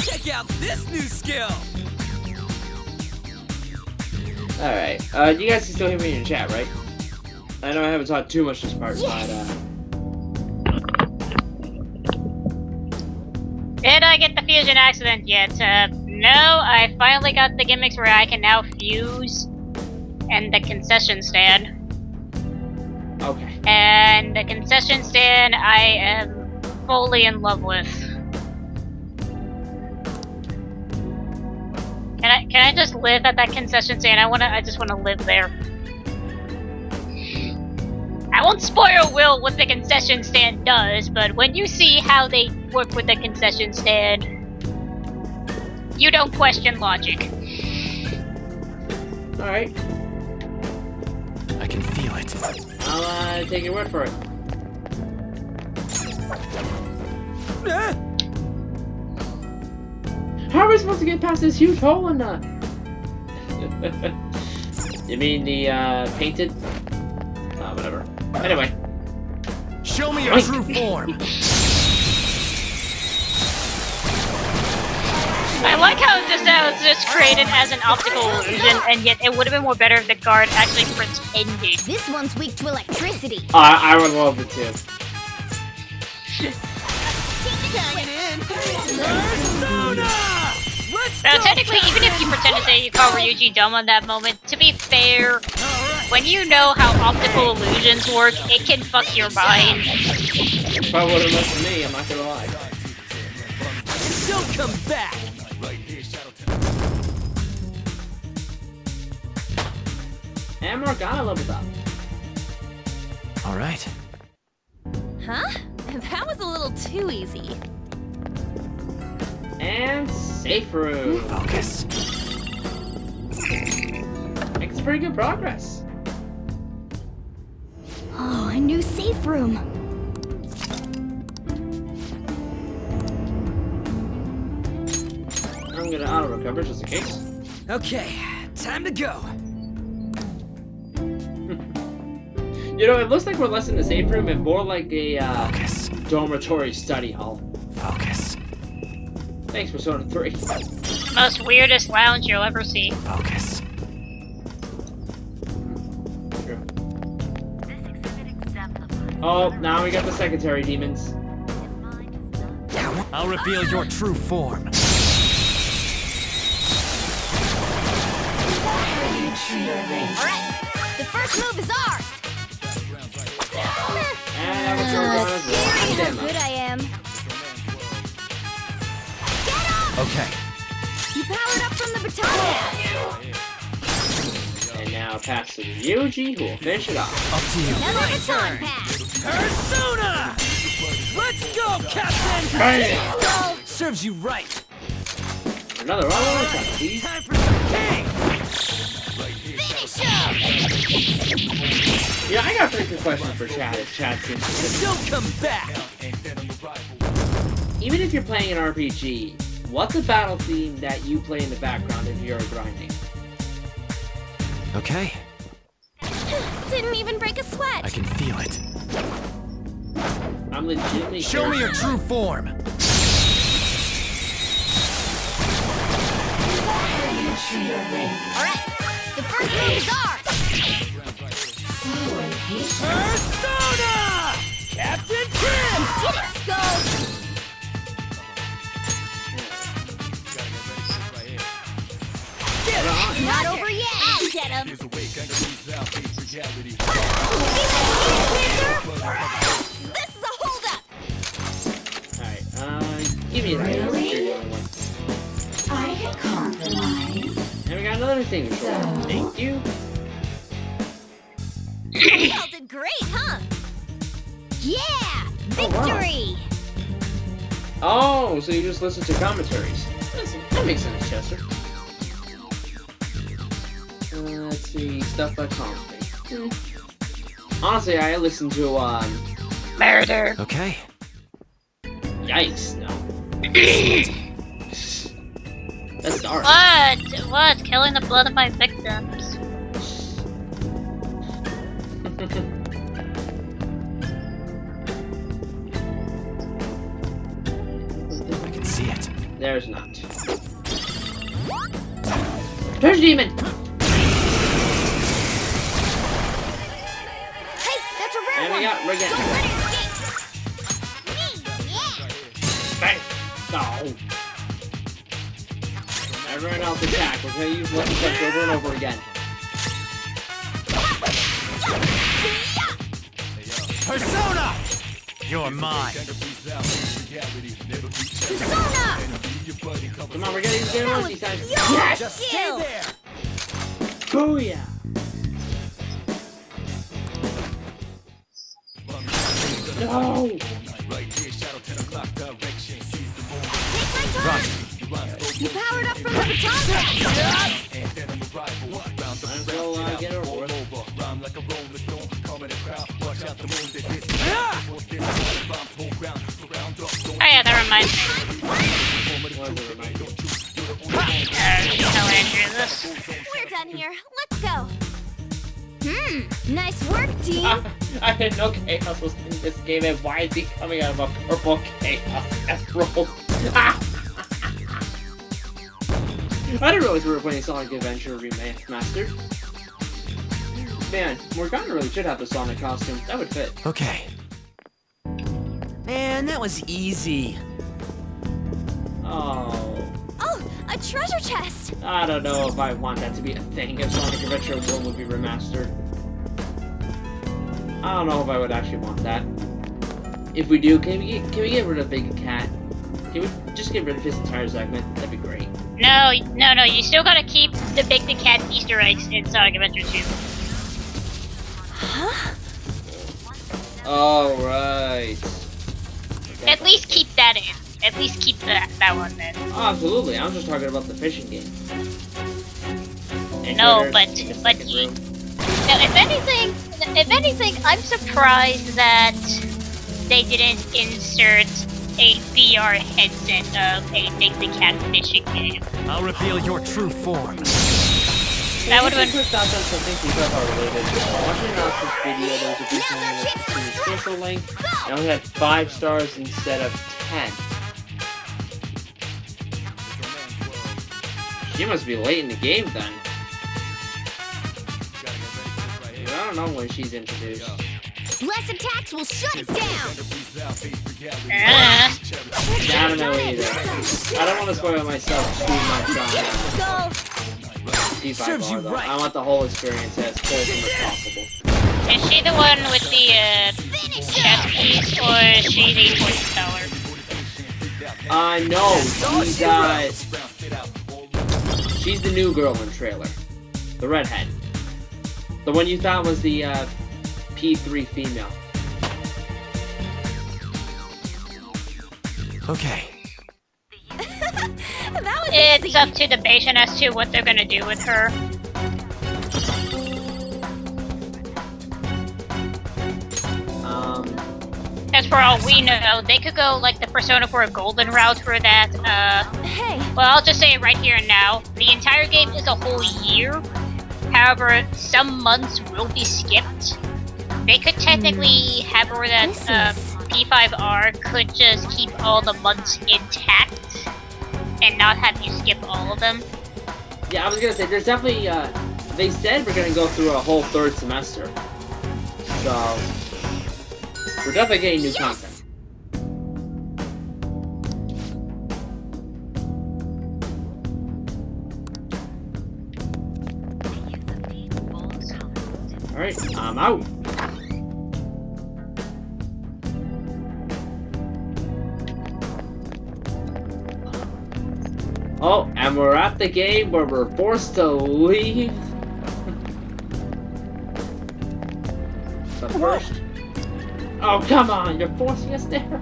Check out this new skill. Alright, you guys can still hear me in the chat, right? I know I haven't talked too much this part, but, Did I get the fusion accident yet? No, I finally got the gimmicks where I can now fuse and the concession stand. okay. And the concession stand I am fully in love with. Can I just live at that concession stand? I just wanna live there. I won't spoil Will what the concession stand does, but when you see how they work with the concession stand, you don't question logic. Alright, I can feel it. I'll, take your word for it. How are we supposed to get past this huge hole in the... You mean the, painted? Whatever. Anyway. Show me your true form. I like how this was just created as an optical illusion, and yet it would have been more better if the guard actually pretended. This one's weak to electricity. I would love it too. Now, technically, even if you pretend to say you call Ryuji dumb on that moment, to be fair, when you know how optical illusions work, it can fuck your mind. Probably would have left for me, I'm not gonna lie. Don't come back. And Morgana leveled up. All right. Huh? That was a little too easy. And safe room. Focus. Makes pretty good progress. Oh, a new safe room. I'm gonna auto recover just in case. Okay, time to go. You know, it looks like we're less in the safe room and more like a Focus. dormitory study hall. Focus. Thanks, Persona 3. Most weirdest lounge you'll ever see. Focus. True. Oh, now we got the secretary demons. I'll reveal your true form. Alright, the first move is ours. And that was So Morgana's scary one how demo. good I am. Okay. You powered up from the baton. And now pass to Ryuji, who will finish it off. Up to you. Another baton pass. Persona! Let's go, Captain! Bam! Go. Serves you right. Another one, please. Time for some king! Finish him. Yeah, I got a pretty good question for Chad if Chad's interested. Don't come back! Even if you're playing an RPG, what's a battle theme that you play in the background if you're grinding? Okay, Didn't even break a I sweat. can feel it. I'm legitimately Show me your true form. intruder ring. Alright, the first move is ours! So impatient. Persona! Captain Trim! Get it, Skull! Not over yet! I'll get him! This is a holdup! Alright, give me that. Really? You're the only one. I can compromise. And we got another thing to show. Thank you. You all did great, huh? Yeah! Victory! Oh, so you just listen to commentaries. That makes sense, Chester. Let's see, stuff by commentary. Honestly, I listen to, Murder. Okay. Yikes, no. That's dark. What? Killing the blood of my victims. I can see it. There's not. Treasure demon! Hey, that's a rare And one! we got Regan. Don't let it escape! Me, yeah! Bang! No! Everyone else attack. We're gonna use Lucky Punch over and over again. Persona! You're mine. Persona! Come on, we're gonna use Zero Mercy time. Yes! Just stay there! Booyah! No! Take my time! You powered up from the baton pack! Might as well get it over with. Oh yeah, that reminds me. What does it remind you? Tell Andrew this. We're done here. Let's go. Nice work, team. I didn't know Chaos was in this game, and why is he coming out of a purple Chaos Emerald? I didn't realize we were playing Sonic Adventure Remastered. Man, Morgana really should have the Sonic costume. That would fit. Okay. Man, that was easy. Oh. Oh, a treasure chest! I don't know if I want that to be a thing if Sonic Adventure 1 would be remastered. I don't know if I would actually want that. If we do, can we get rid of Big Cat? Can we just get rid of his entire segment? That'd be great. No, you still gotta keep the Big the Cat Easter eggs in Sonic Adventure 2. Huh? Oh, right. At least keep that in. At least keep that one in. Oh, absolutely. I'm just talking about the fishing game. And No, critters but in the but second room. no, if anything, I'm surprised that they didn't insert a VR headset of a Big the Cat fishing game. I'll reveal your true form. That would have been. Quick thoughts on something FIFA related. Watching Knox's video, there was a person in his social link, and only had 5 stars instead of 10. She must be late in the game then. I don't know when she's introduced. Less attacks will shut it down! I don't know either. I don't want to spoil myself too much on Go! P5 Serves you though. right. I want the whole experience as wholesome as possible. Is she the one with the chest piece, or is she the fortune teller? No, she's the new girl in the trailer. The redhead. The one you thought was the P3 female. Okay. That was It's easy! up to debation as to what they're gonna do with her. As for all we know, they could go like the Persona 4 Golden route for that. Hey, Well, I'll just say it right here and now. The entire game is a whole year. However, some months will be skipped. They could technically have her that P5R could just keep all the months intact and not have you skip all of them. Yeah, I was gonna say, there's definitely, they said we're gonna go through a whole third semester. So, we're definitely getting new content. Alright, I'm out. Oh, and we're at the game where we're forced to leave. But first... Oh, come on, you're forcing us there.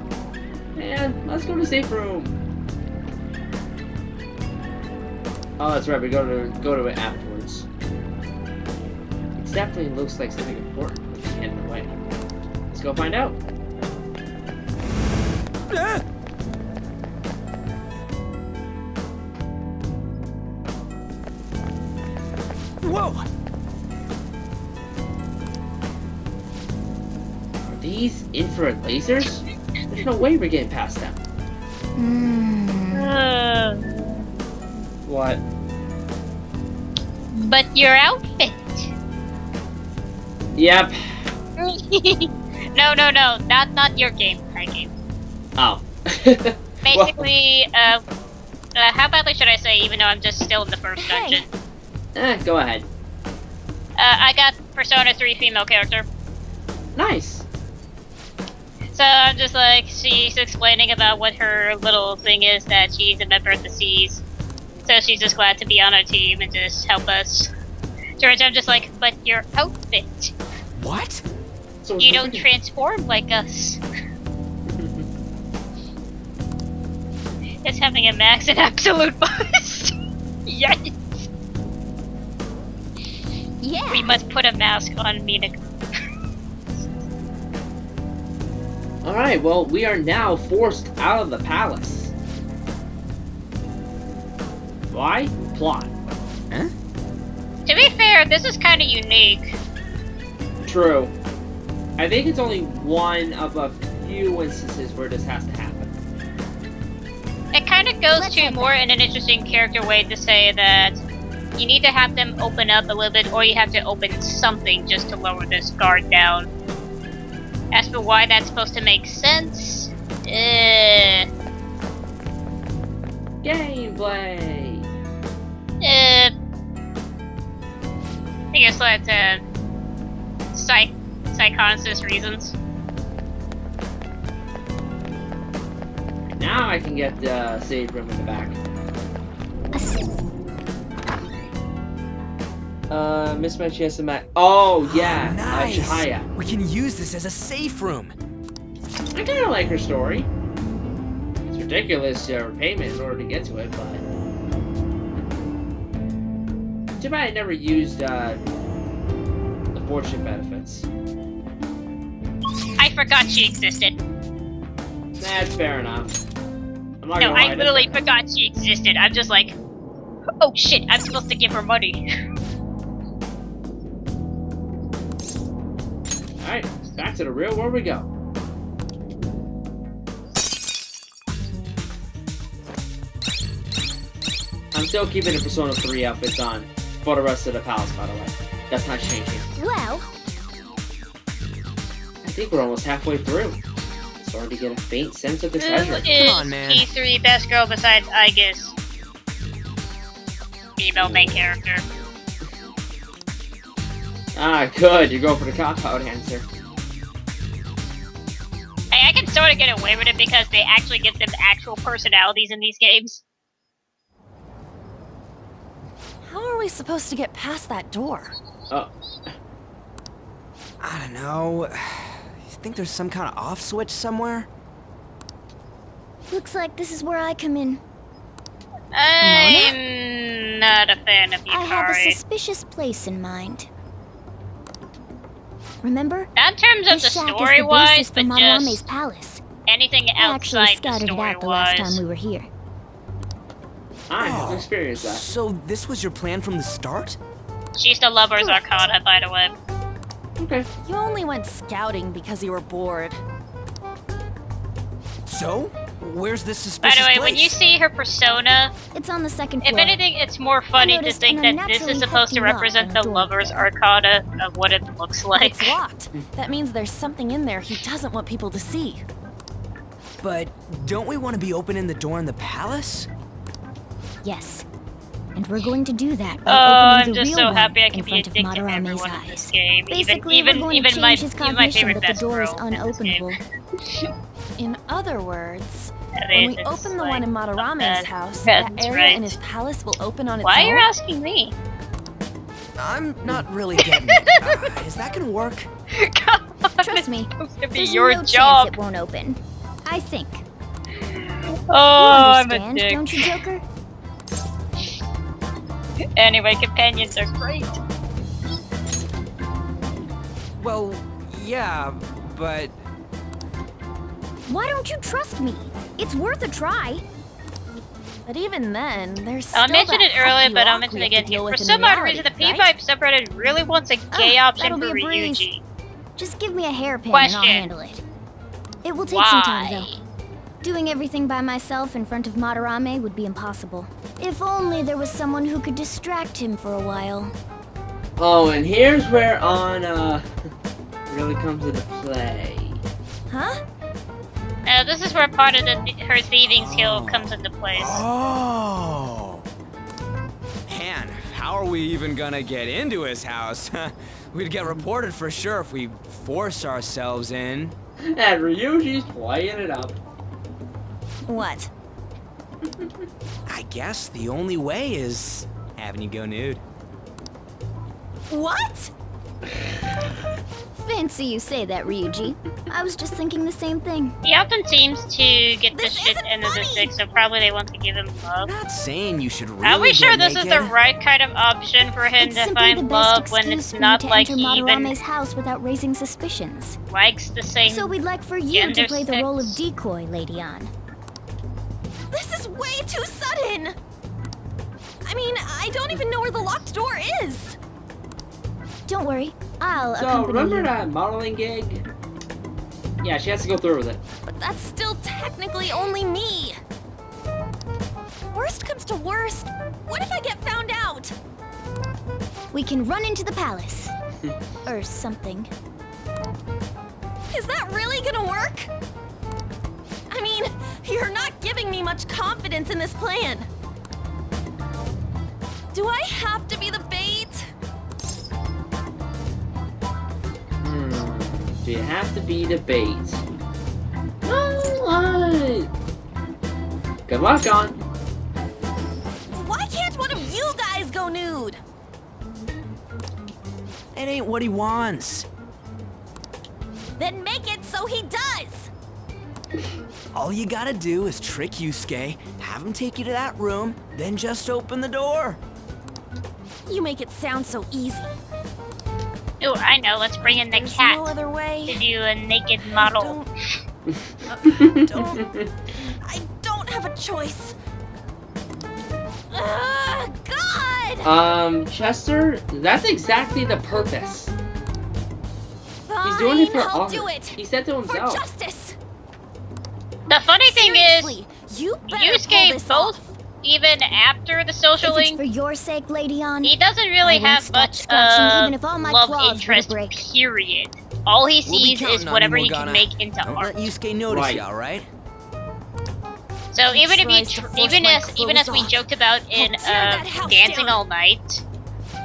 Man, let's go to safe room. Oh, that's right, we go to it afterwards. It definitely looks like something important at the end of the way. Let's go find out. Whoa! Are these infrared lasers? There's no way we're getting past them. What? But your outfit. Yep. No, not your game. My game. Oh. Basically, how badly should I say? Even though I'm just still in the first dungeon. Go ahead. I got Persona 3 female character. Nice. So I'm just like, she's explaining about what her little thing is, that she's a member of the Seas. So she's just glad to be on our team and just help us. George, I'm just like, but your outfit. What? So You don't transform like us. It's having a max and absolute bust. Yes. Yeah. We must put a mask on Mina. Alright, well, we are now forced out of the palace. Why? Plot. Huh? To be fair, this is kind of unique. True. I think it's only one of a few instances where this has to happen. It kind of goes Let's to head more in an interesting character way to say that you need to have them open up a little bit, or you have to open something just to lower this guard down. As for why that's supposed to make sense, Gameplay! I guess that's psychosis reasons. Now I can get the save room in the back. Mismatch PS2Man. Oh, yeah. Nice. Chihaya. We can use this as a safe room. I kinda like her story. It's ridiculous repayment in order to get to it, but... Too bad I never used the fortune benefits. I forgot she existed. That's fair enough. I'm not No, gonna lie, I literally forgot she existed. I'm just like, oh shit, I'm supposed to give her money. Alright, back to the real world we go. I'm still keeping the Persona 3 outfits on for the rest of the palace, by the way. That's not changing. Well, I think we're almost halfway through. Starting to get a faint sense of the treasure. Who is on, man. P3 best girl besides Aegis? Female main character. Ah, good. You go for the cop-out answer. Hey, I can sort of get away with it because they actually give them actual personalities in these games. How are we supposed to get past that door? Oh. I don't know. You think there's some kind of off switch somewhere? looks like this is where I come in. I'm not a fan of I have a Yukari. suspicious place in mind. Remember? Not in terms of This the shack is the story-wise, basis but for Madarame's just palace. anything I actually outside the scouted it out the last time story-wise. we were here. I have experienced that. So this was your plan from the start? She's the Lover's Correct. Arcana, by the way. Okay. You only went scouting because you were bored. So? Where's this By suspicious the way, place? when you see her persona, It's on the second if floor. anything, it's more funny to noticed think an that this is unnaturally supposed to hefty lock represent on the a door lover's there. arcana of what it looks But like. it's locked. That means there's something in there he doesn't want people to see. But don't we want to be opening the door in the palace? Yes. And we're going to do that by Oh, I'm opening the just real so happy I one can in be front of addicted to Madarame's everyone in this eyes. game. Basically, even we're going even to my change his even my cognition favorite that the best door is girl in this game. unopenable. In other words, That when is, we it's open the like, one in Madarame's that- house, that's that area right. in his palace will open on its Why own. are you asking me? I'm not really getting it. Is that gonna work? Come on, Trust it's me, supposed to be There's your no job. chance it won't open. I think. Oh, I'm a you understand, dick. don't you, Joker? Anyway, companions are great. Well, yeah, but Why don't you trust me? It's worth a try. But even then, there's still I mentioned that it earlier, hefty but I'll lock mention we it have to again here. deal For with in some odd reality, reason, the right? P-pipe subreddit really wants a gay option that'll for be a breeze. Ryuji. Just give me a hairpin Question. and I'll handle it. It will take some time, Why? though. Doing everything by myself in front of Madarame would be impossible. If only there was someone who could distract him for a while. Oh, and here's where Anna really comes into play. Huh? This is where part of her thieving skill comes into place. oh, man, how are we even gonna get into his house? We'd get reported for sure if we force ourselves in. And Ryuji's playing it up. What? I guess the only way is having you go nude. What? Fancy you say that, Ryuji. I was just thinking the same thing. He often seems to get This this shit isn't into the funny. stick, so probably they want to give him love. Not saying you should really Are we sure get this is naked. the right kind of option for him It's to simply the find best love when excuse it's for me not to like enter he even Madarame's house without raising suspicions. likes the same? So we'd like for you to gender play the role of sex. decoy, Lady Ann. This is way too sudden! I mean, I don't even know where the locked door is! Don't worry, I'll So, accompany remember you. that modeling gig? Yeah, she has to go through with it. But that's still technically only me! Worst comes to worst, what if I get found out? We can run into the palace. Or something. Is that really gonna work? I mean, you're not giving me much confidence in this plan. Do I have to be the bait? Do you have to be the bait? Good luck, on. Why can't one of you guys go nude? It ain't what he wants. Then make it so he does! All you gotta do is trick Yusuke, have him take you to that room, then just open the door. You make it sound so easy. Oh, I know. Let's bring in the There's cat no other to way. do a naked model. I don't have a choice. God! Chester, that's exactly the purpose. Fine, He's doing it for I'll others. do it. He said to For himself. justice. The funny thing is, Seriously, you better pull Yusuke this both, off. even after the social If it's link, for your sake, Lady Ann, he doesn't really I won't have stop much scratching even if all my love claws were to interest, break. period. All he We'll be sees is counting on whatever you, he can Morgana. make into Don't art. let Yusuke notice Right. you, alright? So even if tries to you, force even my as we clothes off. joked about in I'll tear that house Dancing down. All Night,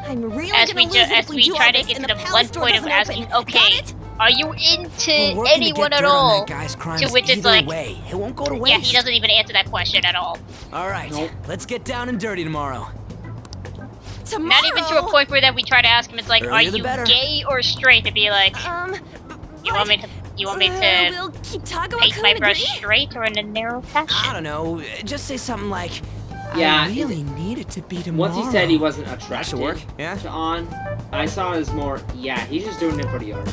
I'm really as gonna we lose it if as we do try all to this get and to the the palace one door point of doesn't asking, open. Got okay, it? are you into We're working anyone to at get dirt on all? that guy's crimes To which it's either like, way. It won't go to waste. yeah, he doesn't even answer that question at all. Alright, Nope. let's get down and dirty tomorrow. Tomorrow. Not even to a point where that we try to ask him, it's like, are Earlier the you better. gay or straight? To be like, you want me to Will Kitagawa paint my brush agree? straight or in a narrow I fashion? don't know, just say something like, Yeah, I really need it to be tomorrow. Once he said he wasn't That attracted should work, yeah? to On, I saw it as more, yeah, he's just doing it for the art.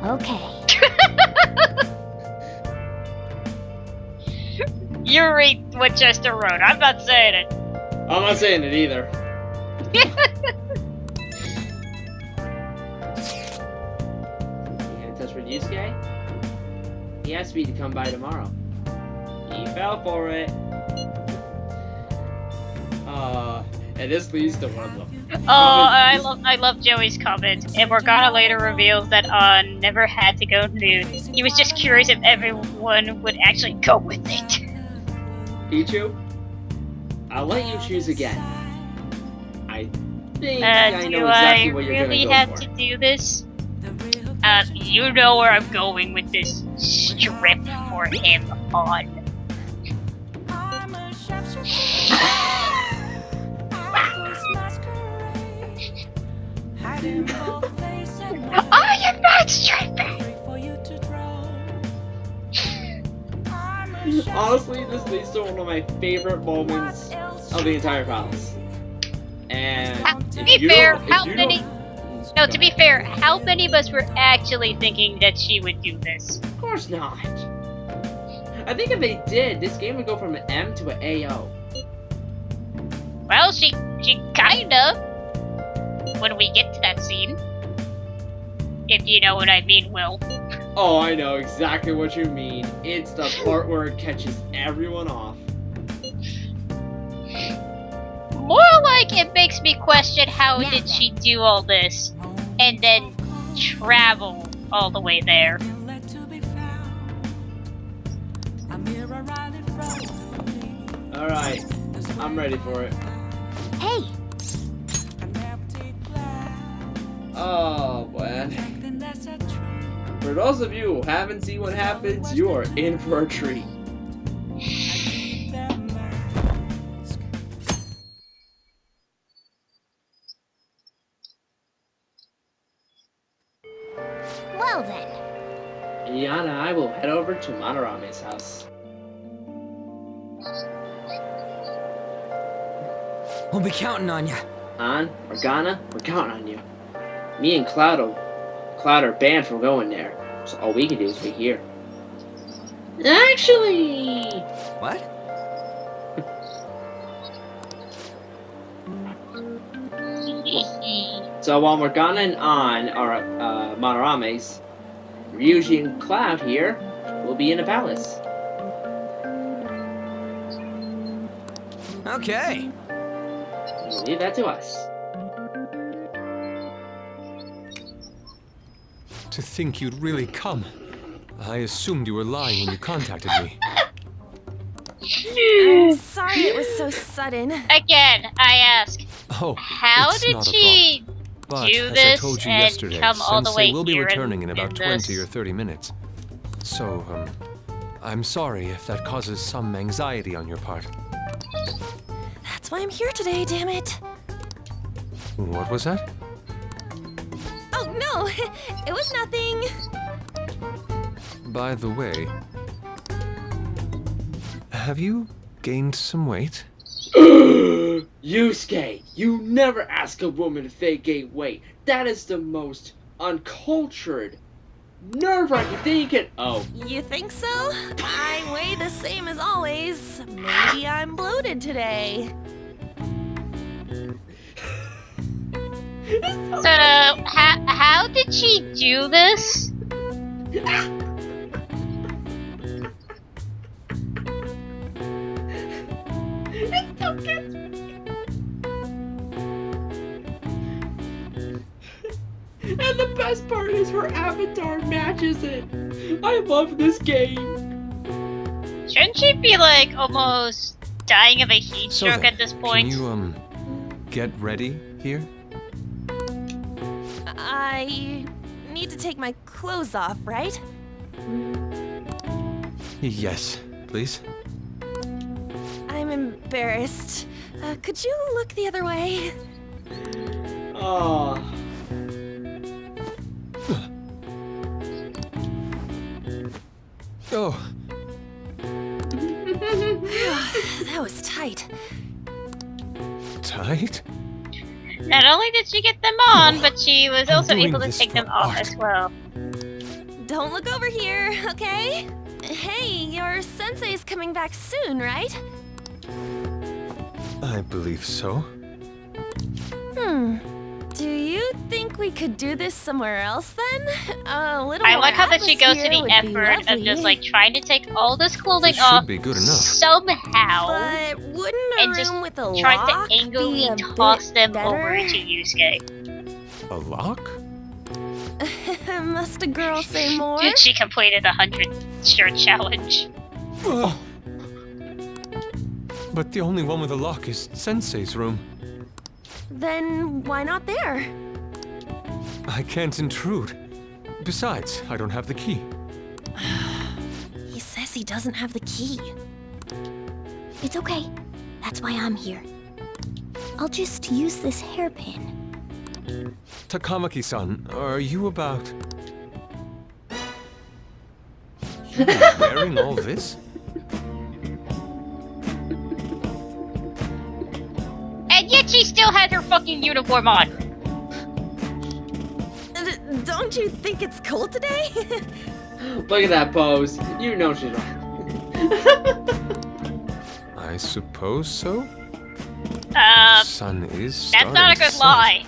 Okay. You read what Chester wrote. I'm not saying it. I'm not saying it either. in touch with Yusuke? He asked me to come by tomorrow. He fell for it. And this leads to one of them. I love Joey's comment. And Morgana later reveals that never had to go nude. He was just curious if everyone would actually go with it. Pichu, I'll let you choose again. I think I know exactly what you're gonna really go have for. to do this? You know where I'm going with this strip for him on. I am not stripping! Honestly, this leads to one of my favorite moments of the entire palace. And To be fair, how many of us were actually thinking that she would do this? Of course not. I think if they did, this game would go from an M to an AO. Well, she kinda. When we get to that scene. If you know what I mean, Will. Oh, I know exactly what you mean. It's the part where it catches everyone off. More like it makes me question how did she do all this and then travel all the way there. Alright, I'm ready for it. Hey, Oh, man. For those of you who haven't seen what happens, you are in for a treat. well then. Iana and I will head over to Manarame's house. We'll be counting on you. Morgana, we're counting on you. Me and Cloud are banned from going there, so all we can do is be here. Actually... What? So while Morgana and An are at Manarame's, Ryuji and Cloud here will be in the palace. Okay. Leave that to us. To think you'd really come. I assumed you were lying when you contacted me. I'm sorry it was so sudden. Again, I ask, Oh, how it's did not a she But, do as I this told you and yesterday, come all the way Sensei will be here returning in about 20 this? or 30 minutes. So, I'm sorry if that causes some anxiety on your part. That's why I'm here today, damn it. What was that? Oh, no, it was nothing. By the way, have you gained some weight? Yusuke, you never ask a woman if they gain weight. That is the most uncultured, nerve-wracking thing you can— Oh. You think so? I weigh the same as always. Maybe I'm bloated today. So, how did she do this? It still gets me. And the best part is her avatar matches it. I love this game. Shouldn't she be like almost dying of a heat So stroke then, at this point? Can you, get ready here? I need to take my clothes off, right? Yes, please. I'm embarrassed. Could you look the other way? Oh. Oh, That was tight. tight? Not only did she get them on, but she was I'm also doing able to this take for them off art. as well. Don't look over here, okay? Hey, your sensei's coming back soon, right? I believe so. Do you think we could do this somewhere else then? A little I more like how that she goes to atmosphere the would be effort of lovely. just like trying to take all this clothing This off should be good enough. somehow, But wouldn't a and just room with a tries lock to angrily be a toss bit them better? over to Yusuke. A lock? Must a girl say more? Dude, she completed the 100 shirt challenge. Ugh. But the only one with a lock is Sensei's room. Then why not there? I can't intrude. Besides, I don't have the key. He says he doesn't have the key. It's okay. That's why I'm here. I'll just use this hairpin. Takamaki-san, are you about... You wearing all this? And yet she still had her fucking uniform on. Don't you think it's cold today? Look at that pose. You know she's right. I suppose so. Sun is That's not a starting to good set. lie.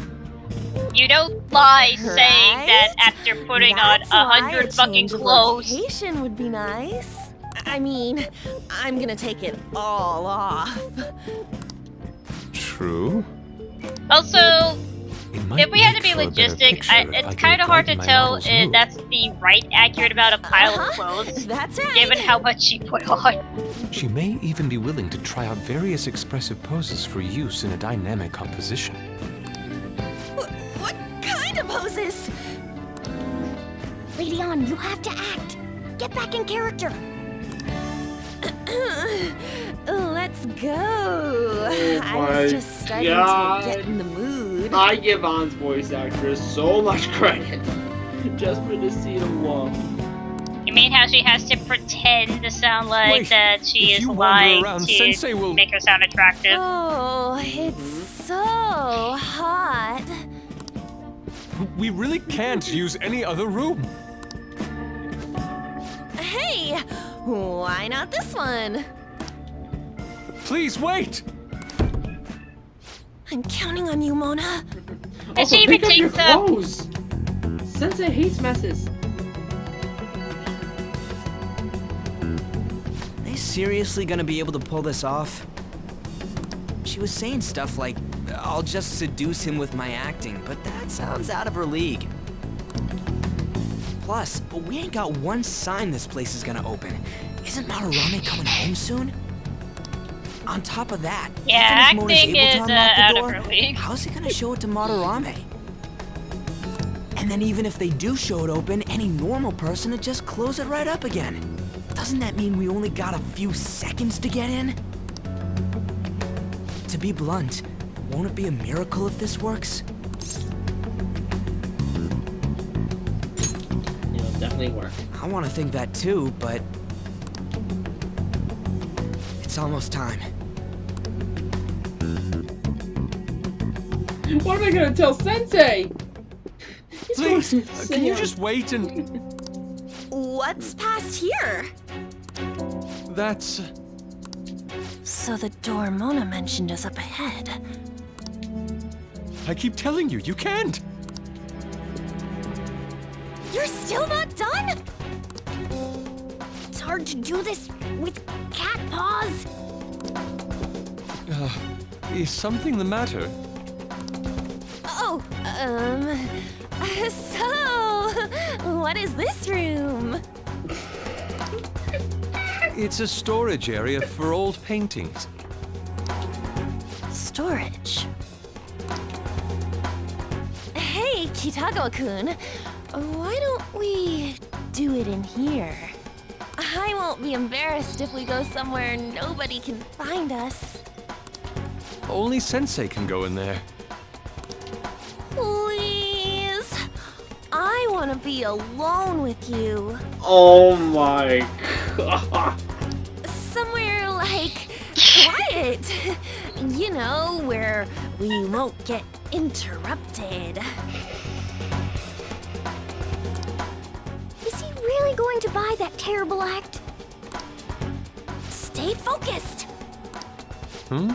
You don't lie saying that Right? after putting That's on why 100 a fucking change of clothes. location would be nice. I mean, I'm gonna take it all off. True. Also, It might if we had to make be for a better logistic, picture if I it's can kind of hard to brighten my tell model's if mood. that's the right accurate amount of pile of clothes, That's right. given how much she put on. She may even be willing to try out various expressive poses for use in a dynamic composition. What kind of poses? Lady On, you have to act. Get back in character. Let's go. I my was just starting God. to get in the mood. I give An's voice actress so much credit just for the scene alone. You mean how she has to pretend to sound like Wait, that she if is you wander lying around, to Sensei will- make her sound attractive? Oh, it's so hot. We really can't use any other room. Hey, why not this one? Please wait. I'm counting on you, Mona. And Also, she even pick up your takes up. clothes. Sensei hates messes. Are they seriously gonna be able to pull this off? She was saying stuff like, I'll just seduce him with my acting, but that sounds out of her league. Plus, we ain't got one sign this place is gonna open. Isn't Madarame coming home soon? On top of that, Yeah, even if Mona's acting able to is, unlock the out of door, her league. how's he gonna show it to Madarame? And then even if they do show it open, any normal person would just close it right up again. Doesn't that mean we only got a few seconds to get in? To be blunt, won't it be a miracle if this works? It'll definitely work. I want to think that too, but it's almost time. What am I gonna tell Sensei? He's Please, going to can you say just wait and... What's past here? That's... So the door Mona mentioned is up ahead. I keep telling you, you can't. You're still not done? It's hard to do this with cat paws. Is something the matter? Oh, so, what is this room? It's a storage area for old paintings. Storage. Hey, Kitagawa-kun, why don't we do it in here? I won't be embarrassed if we go somewhere nobody can find us. Only Sensei can go in there. Please. I want to be alone with you. Oh my god. Somewhere like quiet. You know, where we won't get interrupted. Is he really going to buy that terrible act? Stay focused. Hmm?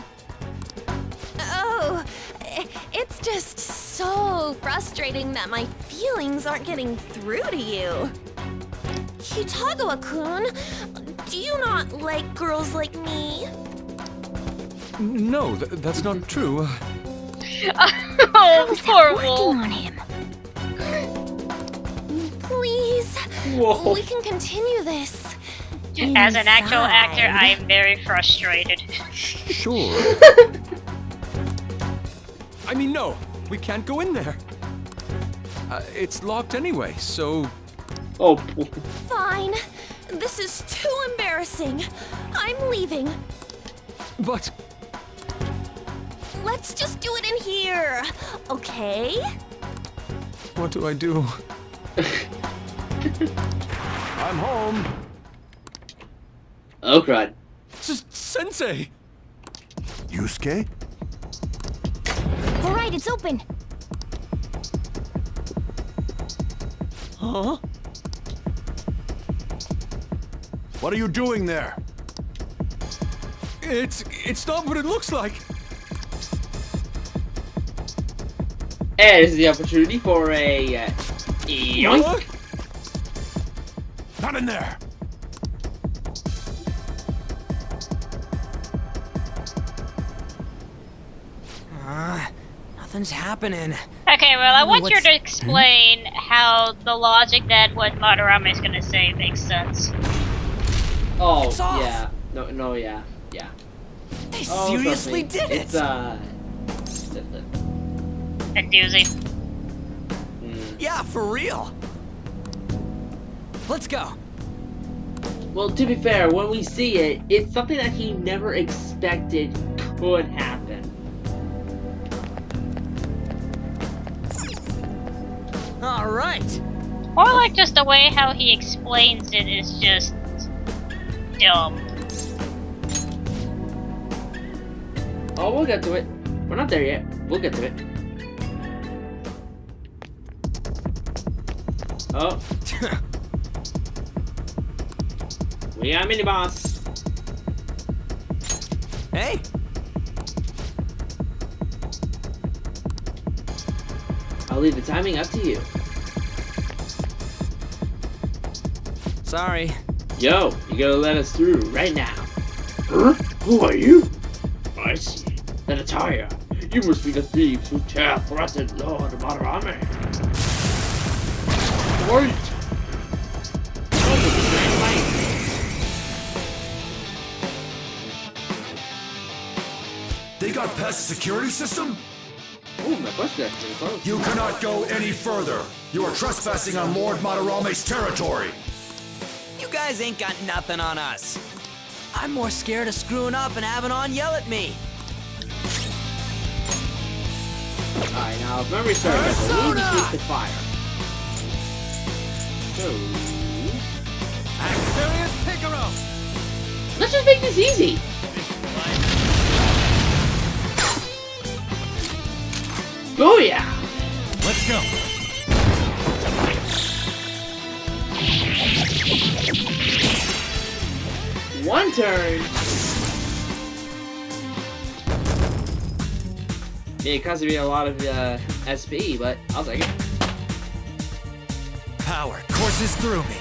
Oh, it's It's just so frustrating that my feelings aren't getting through to you. Kitagawa-kun, do you not like girls like me? No, that's not true. Oh, How's poor that working Wolf. on him? Please, Whoa. we can continue this. As an actual actor, inside. I am very frustrated. Sure. I mean, no, we can't go in there. It's locked anyway, so... Oh, Fine. This is too embarrassing. I'm leaving. But... Let's just do it in here, okay? what do I do? I'm home. oh crud. Sensei! Yusuke? All right, it's open. Huh? What are you doing there? It's not what it looks like. And this is the opportunity for a yoink. What? Not in there! Nothing's happening. Okay, well, I want you What's- to explain how the logic that what Madarame is gonna say makes sense. Oh, It's off. yeah. No, yeah. They Oh, seriously trust me. did it! It's, A doozy. Yeah, for real. Let's go. Well, to be fair, when we see it, it's something that he never expected could happen. All right. Or like just the way how he explains it is just dumb. Oh, we'll get to it. We're not there yet. We'll get to it. Oh. We got mini boss. Hey. I'll leave the timing up to you. Sorry. Yo, you gotta let us through right now. Huh? Who are you? I see. That attire. You must be the thieves who threatened Lord Madarame. Wait! Oh, the grand light. They got past the security system? Oh, my butt's actually close. You cannot go any further. You are trespassing on Lord Madarame's territory. You guys ain't got nothing on us. I'm more scared of screwing up and having On yell at me. Alright, now if memory serves, I believe this is the fire. So... Experience Picaro! let's just make this easy! Booyah! Let's go. One turn! Yeah, it costs me a lot of SP, but I'll take it. Power courses through me.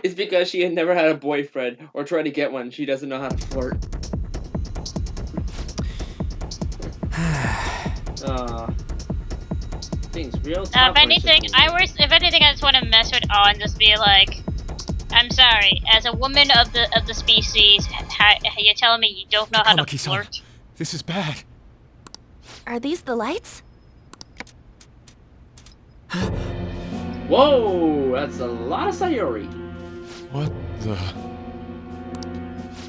It's because she had never had a boyfriend or tried to get one. She doesn't know how to flirt. Things real tough. If anything, I just want to mess with On, just be like, I'm sorry, as a woman of the species, you're telling me you don't know how to Takamaki-san, flirt? this is bad. Are these the lights? Whoa, that's a lot of Sayori. What the...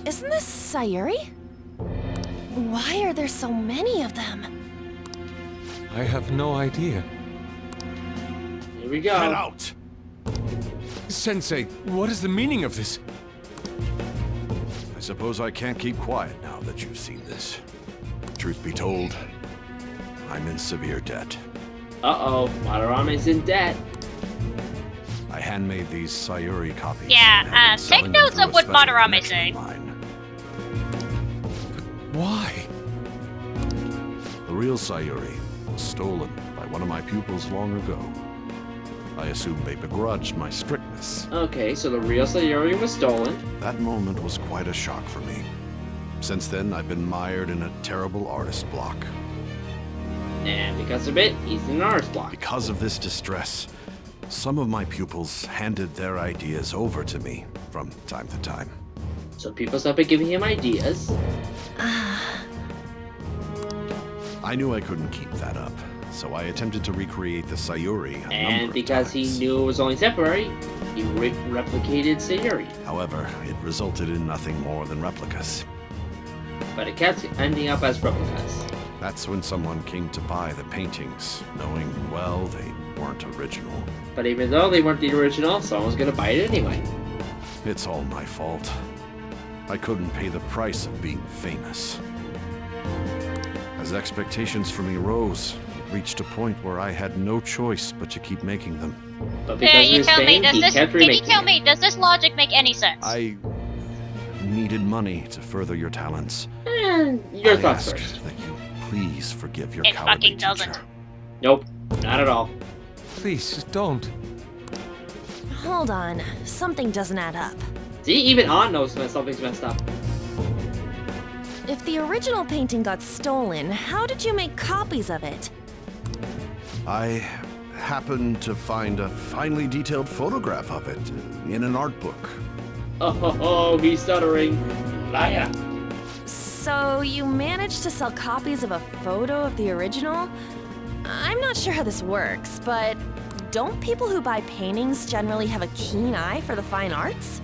Isn't this Sayuri? Why are there so many of them? I have no idea. Here we go. Get out! Sensei, what is the meaning of this? I suppose I can't keep quiet now that you've seen this. Truth be told, I'm in severe debt. Uh-oh, Madarame's in debt. I handmade these Sayuri copies. Yeah, and have been take selling them notes through of a what special Madarame's connection of saying. mine. Why? The real Sayuri was stolen by one of my pupils long ago. I assume they begrudged my strictness. Okay, so the real Sayuri was stolen. That moment was quite a shock for me. Since then, I've been mired in a terrible artist block. And because of it, he's in an artist block. Because of this distress, some of my pupils handed their ideas over to me from time to time. So people started giving him ideas. I knew I couldn't keep that up, so I attempted to recreate the Sayuri a number And of because he times. knew it was only temporary, he replicated Sayuri. However, it resulted in nothing more than replicas. But it kept ending up as replicas. That's when someone came to buy the paintings, knowing, well, they weren't original. But even though they weren't the original, someone's gonna buy it anyway. It's all my fault. I couldn't pay the price of being famous. As expectations for me rose, it reached a point where I had no choice but to keep making them. But because of his fame, he kept Can you remaking tell it. me, does this logic make any sense? I needed money to further your talents. And your I thoughts ask first. that you please forgive your It cowardly fucking doesn't. teacher. Nope, not at all. Please, don't. Hold on. Something doesn't add up. See, even On knows that something's messed up. If the original painting got stolen, how did you make copies of it? I happened to find a finely detailed photograph of it in an art book. Oh, he's stuttering. Liar. So you managed to sell copies of a photo of the original? I'm not sure how this works, but don't people who buy paintings generally have a keen eye for the fine arts?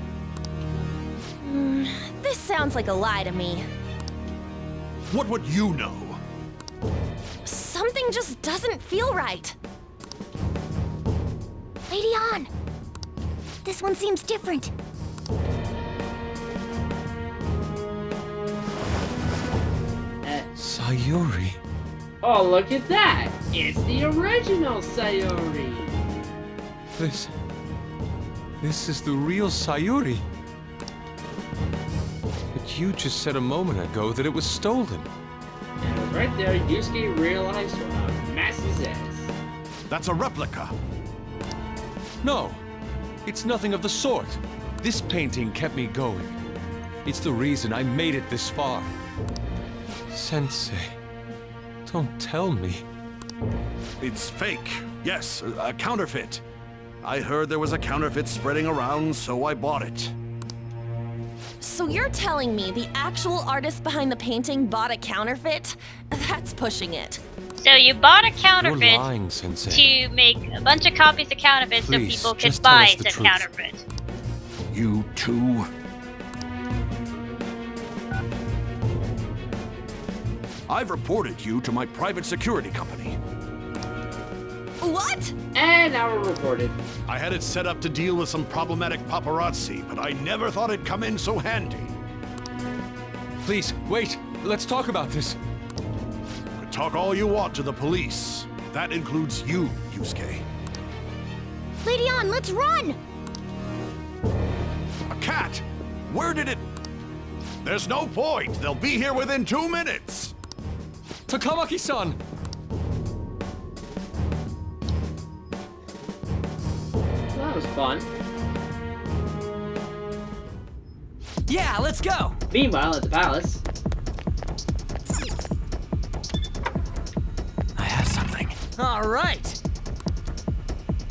This sounds like a lie to me. What would you know? Something just doesn't feel right. Lady On! This one seems different. Sayuri. Oh, look at that! It's the original Sayuri! This is the real Sayuri. But you just said a moment ago that it was stolen. And right there, Yusuke realized what a mess this is. That's a replica. No, it's nothing of the sort. This painting kept me going. It's the reason I made it this far. Sensei, don't tell me. It's fake. Yes, a counterfeit. I heard there was a counterfeit spreading around, so I bought it. So you're telling me the actual artist behind the painting bought a counterfeit? That's pushing it. So you bought a You're counterfeit lying, Sensei. to make a bunch of copies of counterfeits so Please, people could just tell buy us the said truth. counterfeit. You too? I've reported you to my private security company. What? And now we're reported. I had it set up to deal with some problematic paparazzi, but I never thought it'd come in so handy. Please, wait. Let's talk about this. Talk all you want to the police. That includes you, Yusuke. Lady On, let's run! A cat? Where did it... There's no point. They'll be here within 2 minutes. Takamaki-san! Well, that was fun. Yeah, let's go! Meanwhile, at the palace, I have something. All right.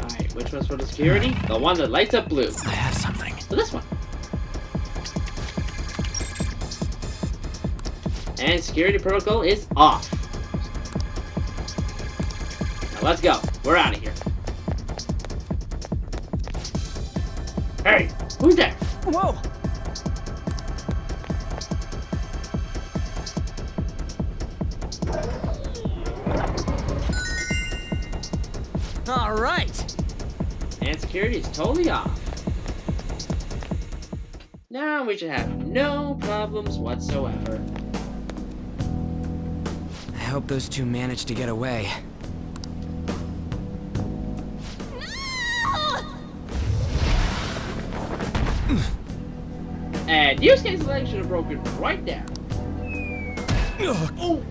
alright, which one's for the security? The one that lights up blue. I have something. So this one. And security protocol is off. Now let's go. We're out of here. Hey, who's there? Whoa! All right. And security is totally off. Now we should have no problems whatsoever. I hope those two managed to get away. And Yusuke's leg should have broken right there. Oh!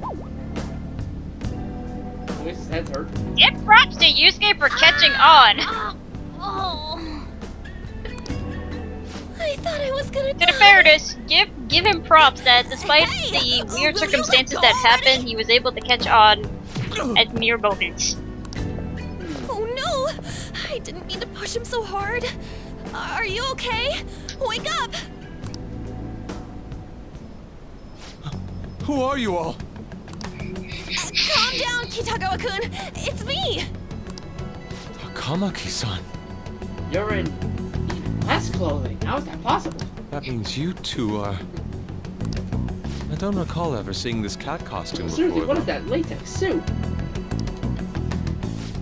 His head's hurt. Give props to Yusuke for catching on. Oh. I thought I was gonna To the die. fairness, give him props that despite Hey, the weird will you circumstances let go that already? happened, he was able to catch on at mere moments. Oh no! I didn't mean to push him so hard. Are you okay? Wake up! Who are you all? Calm down, Kitagawa-kun. It's me. Takamaki-san. You're in less clothing. How is that possible? That means you two are... I don't recall ever seeing this cat costume Seriously, before. what is though. that latex suit?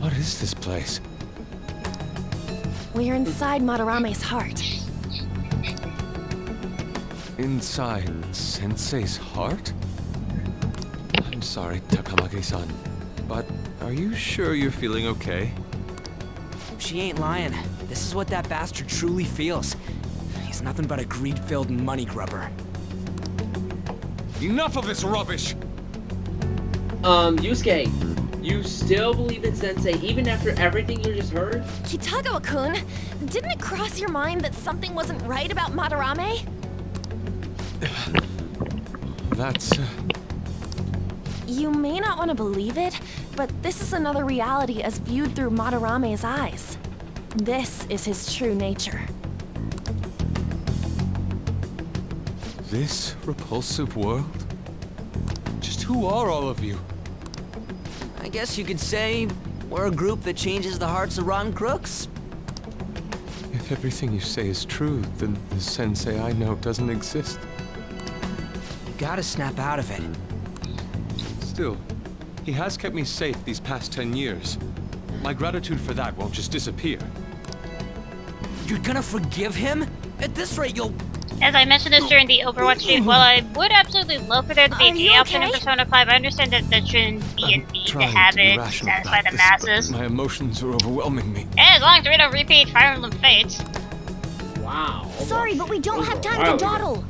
What is this place? We're inside Madarame's heart. Inside Sensei's heart? I'm sorry, Takamaki-san, but are you sure you're feeling okay? She ain't lying. This is what that bastard truly feels. He's nothing but a greed-filled money grubber. Enough of this rubbish! Yusuke, you still believe in Sensei even after everything you just heard? Kitagawa-kun, didn't it cross your mind that something wasn't right about Madarame? That's... You may not want to believe it, but this is another reality as viewed through Madarame's eyes. This is his true nature. This repulsive world? Just who are all of you? I guess you could say we're a group that changes the hearts of rotten crooks. If everything you say is true, then the Sensei I know doesn't exist. You gotta snap out of it. Still, he has kept me safe these past 10 years. My gratitude for that won't just disappear. You're gonna forgive him? At this rate, you'll... As I mentioned this during the Overwatch stream, while I would absolutely love for there to be a Are gay you option in okay? Persona 5, I understand that there shouldn't be a I'm need to trying have be it to rational satisfy about the this, but masses. my emotions are overwhelming me. As long as we don't repeat Fire Emblem Fates. Wow. Sorry, but we don't have time to dawdle.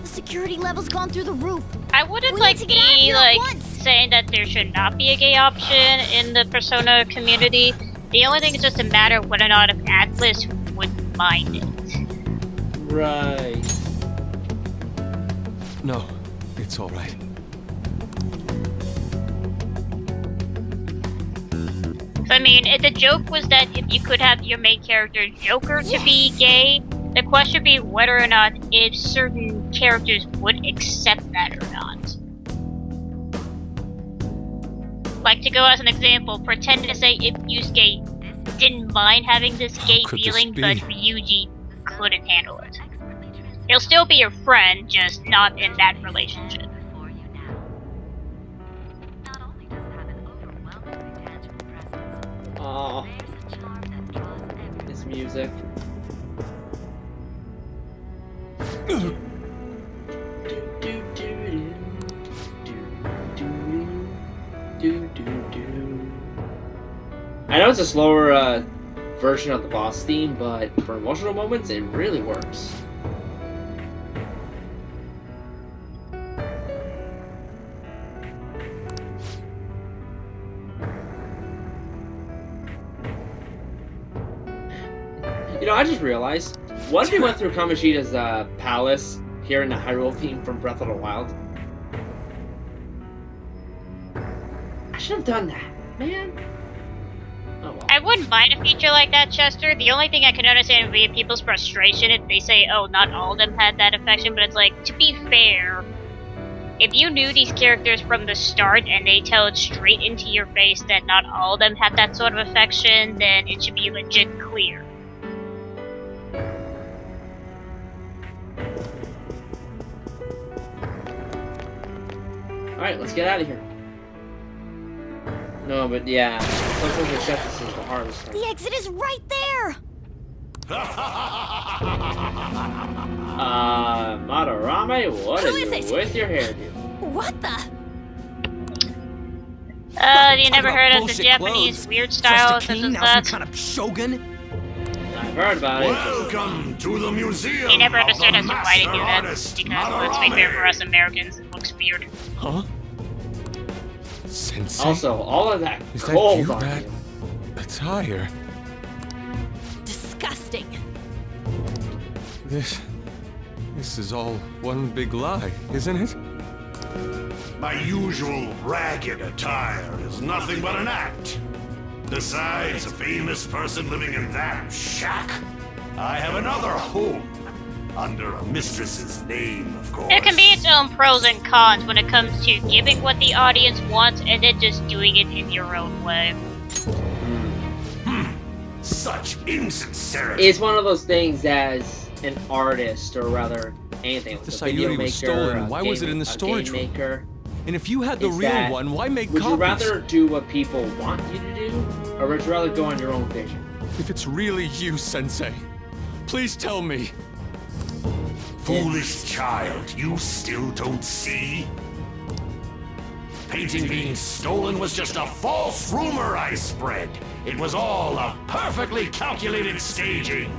The security level's gone through the roof. I wouldn't We like need to get out of be here at like once. saying that there should not be a gay option in the Persona community. The only thing is just a matter of whether or not if Atlas would mind it. Right. No, it's all right. So, I mean, the joke was that if you could have your main character Joker to be gay, the question would be whether or not if certain characters would accept that or not. Like, to go as an example, pretend to say if Yusuke didn't mind having this gay could this feeling, be? but Ryuji couldn't handle it. He'll still be your friend, just not in that relationship. Aw. This music. I know it's a slower version of the boss theme, but for emotional moments, it really works. You know, I just realized, what if we went through Kamoshida's palace here in the Hyrule theme from Breath of the Wild? I should have done that, man. Oh well. I wouldn't mind a feature like that, Chester. The only thing I can understand would be people's frustration if they say, oh, not all of them had that affection, but it's like, to be fair, if you knew these characters from the start and they tell it straight into your face that not all of them had that sort of affection, then it should be legit clear. Alright, let's get out of here. No, but yeah, sometimes the chef is the hardest thing. The exit is right there. Madarame, what Who is is it it? with your hairdo? What the? You never Talk heard about of the bullshit Japanese clothes. weird Just style a since king, it's now some that? kind of shogun? I've heard about it. Welcome to the museum. He never of understood the as to why they do master that, artist, because let's be fair, for Madarame. us Americans, it looks weird. Huh? Sensei? Also, all of that Is that cold you, on that you. attire? Disgusting. This is all one big lie, isn't it? My usual ragged attire is nothing but an act. Besides a famous person living in that shack, I have another home. Under a mistress's name, of course. There can be its own pros and cons when it comes to giving what the audience wants and then just doing it in your own way. Such insincerity. It's one of those things as an artist, or rather anything, like The a video Sayuri maker, was stolen. a Why was it in the a storage game room? maker. And if you had the Is real that- one, why make Would copies? you rather do what people want you to do, or would you rather go on your own vision? If it's really you, Sensei, please tell me. Foolish child, you still don't see? Painting being stolen was just a false rumor I spread. It was all a perfectly calculated staging.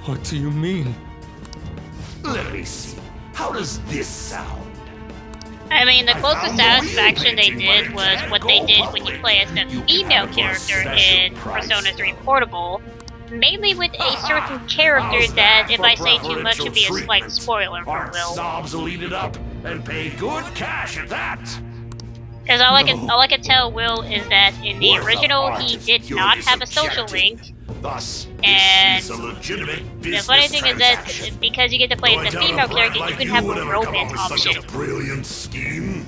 What do you mean? Let me see. How does this sound? I mean, the I closest found the real satisfaction they painting, did but it was can't what go they did when you public. play as the You can female have a character special in price. Persona 3 Portable, mainly with a certain How's character that, if for I say too much, would be a slight preferential spoiler for Art Will. snobs will eat it up and pay good cash at that. Because all I can tell Will is that in the Worth of original art he is did not purely have a social subjective. link. Thus, And this is a legitimate The business funny thing is that transaction. because you get to play Though I as the doubt a female brat character, you like can have would a ever come up romance with such option. a brilliant scheme.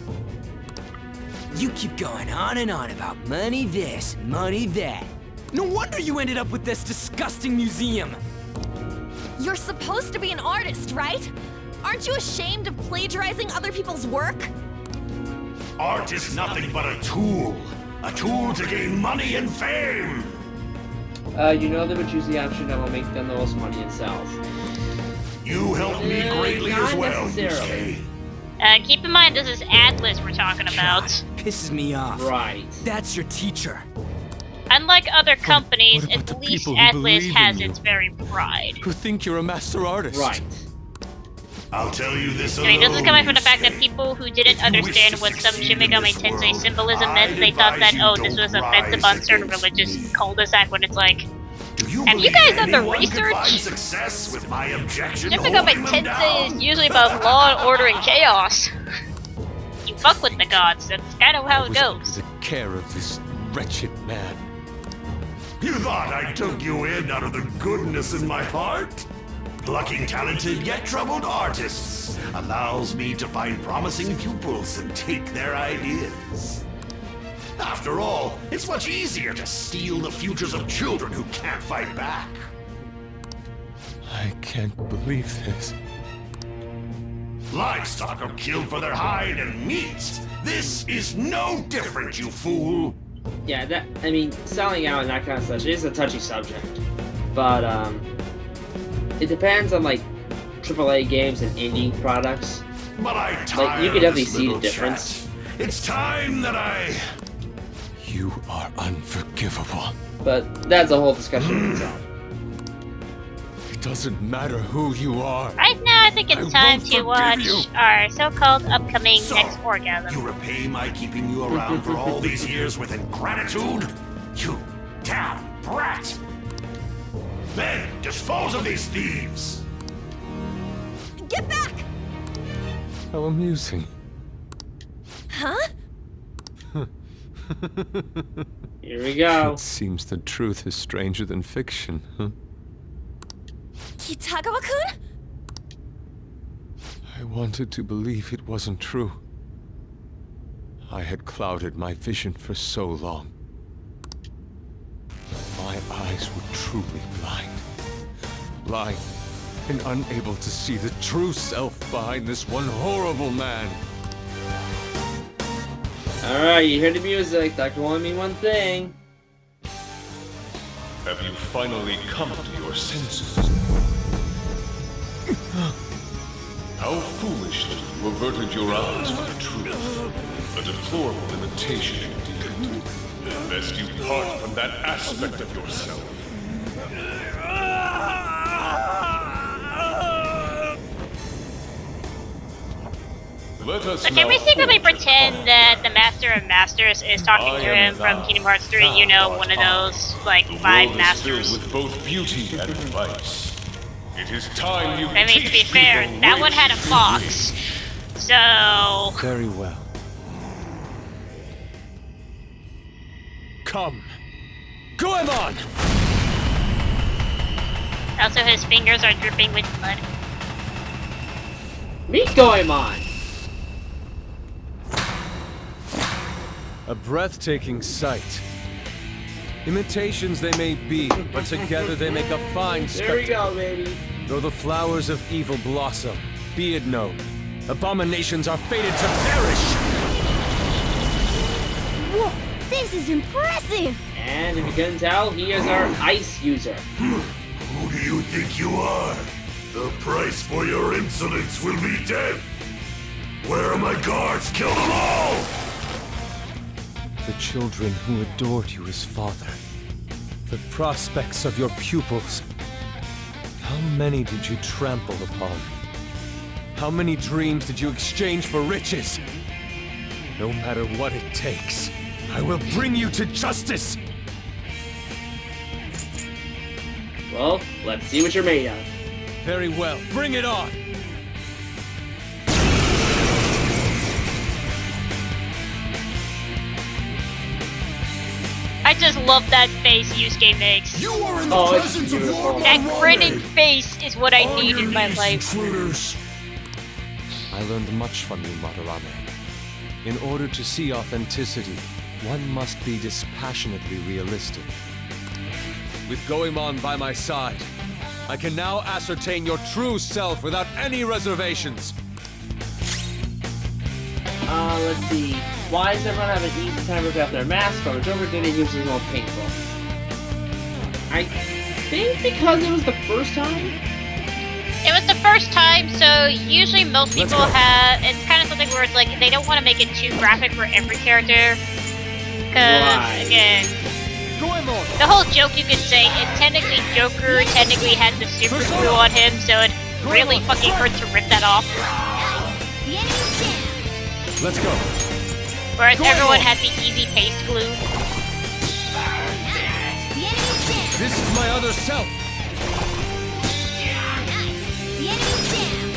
You keep going on and on about money this, money that. No wonder you ended up with this disgusting museum. You're supposed to be an artist, right? Aren't you ashamed of plagiarizing other people's work? Art is nothing but a tool to gain money and fame. You know they would choose the option that will make them the most money in sales. You helped me greatly Not as well, necessarily. Yusuke. Keep in mind, this is Atlas we're talking about. Pisses me off. Right. That's your teacher. Unlike other companies, what about the at least people who Atlas believe has in you? its very pride. Who think you're a master artist? Right. I'll tell you this I mean, this is alone, coming from the fact that Yusuke. people who didn't If you wish understand to what some succeed Shin in Megami this Tensei world, symbolism I'd meant, they thought that, advise oh, you this was don't offensive rise on certain against religious me. cul-de-sac, when it's like, Do you Have you believe guys done the anyone could research? find success with my objection Shin Megami holding them Tensei is down? usually about law and order and chaos. You fuck with the gods, that's kind of how I it was under goes. the care of this wretched man. You thought I took you in out of the goodness in my heart? Plucking talented yet troubled artists allows me to find promising pupils and take their ideas. After all, it's much easier to steal the futures of children who can't fight back. I can't believe this. Livestock are killed for their hide and meat. This is no different, you fool. Yeah, I mean, selling out and that kind of stuff is a touchy subject. But, it depends on, like, AAA games and indie products. But I Like, tire you could definitely this see the little difference. chat. It's time that I... You are unforgivable. But that's a whole discussion in itself. It doesn't matter who you are. Right now, I think I it's time won't to forgive watch you. our so-called upcoming So, next orgasm. You repay my keeping you around for all these years with ingratitude? You damn brat! Then, dispose of these thieves! Get back! How amusing. Huh? Here we go. It seems the truth is stranger than fiction, huh? Kitagawa-kun? I wanted to believe it wasn't true. I had clouded my vision for so long. My eyes were truly blind. Blind and unable to see the true self behind this one horrible man. Alright, you hear the music. That can only mean one thing. Have you finally come to your senses? How foolishly you averted your eyes from the truth. A deplorable imitation indeed. Lest you part from that aspect of yourself. Let us So can now we secretly forge a pretend compact. that the Master of Masters is talking I to am him from thou, Kingdom Hearts 3? You thou know, art one of I. those, like, The 5 world masters. is filled with both beauty and vice. It is time you I mean, to be teach me fair, the that one had a riches fox. So... Very well. Come. Goemon! Also, his fingers are dripping with blood. Meet Goemon! A breathtaking sight. Imitations they may be, but together they make a fine There we spectacle. go, baby. Though the flowers of evil blossom, be it known, abominations are fated to perish! Whoa, this is impressive! And if you couldn't tell, he is our ice user. Who do you think you are? The price for your insolence will be death. Where are my guards? Kill them all! The children who adored you as father. The prospects of your pupils. How many did you trample upon? How many dreams did you exchange for riches? No matter what it takes, I will bring you to justice! Well, let's see what you're made of. Very well, bring it on! I just love that face Yusuke makes. You are in the Oh, it's presence of beautiful. Lord That Maroney. grinning face is what I On need your in my knees, life. intruders. I learned much from you, Madarame. In order to see authenticity, one must be dispassionately realistic. With Goemon by my side, I can now ascertain your true self without any reservations. Let's see. Why does everyone have an easy time ripping off their mask, but whichever did it usually more painful? I think because it was the first time? It was the first time, so usually most Let's people go. have... It's kind of something where it's like, they don't want to make it too graphic for every character. Because, Right. again, Goemon! the whole joke you could say is technically Joker technically had the super glue on him, so it really fucking hurts to rip that off. The enemy's down! Let's go. Whereas Go on. everyone had the easy paste glue. The enemy's down! This is my other self. Nice! The enemy's down!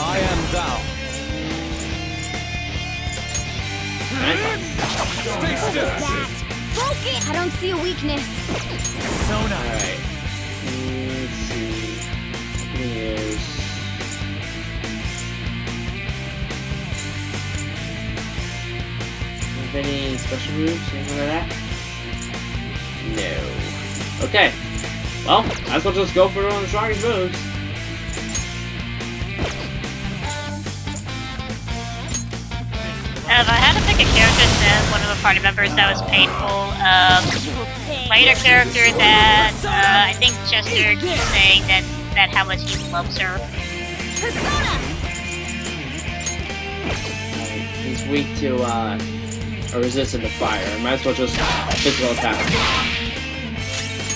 I am thou. Stay still. Broke it! I don't see a weakness. Alright. Let's see. Here's... Have any special moves? Anything like that? No. Okay. Well, might as well just go for one of the strongest moves. If I had to pick a character as one of the party members that was painful, played a character that I think Chester keeps saying that how much he loves her. Persona! He's weak to, or resistant to fire. Might as well just physical attack.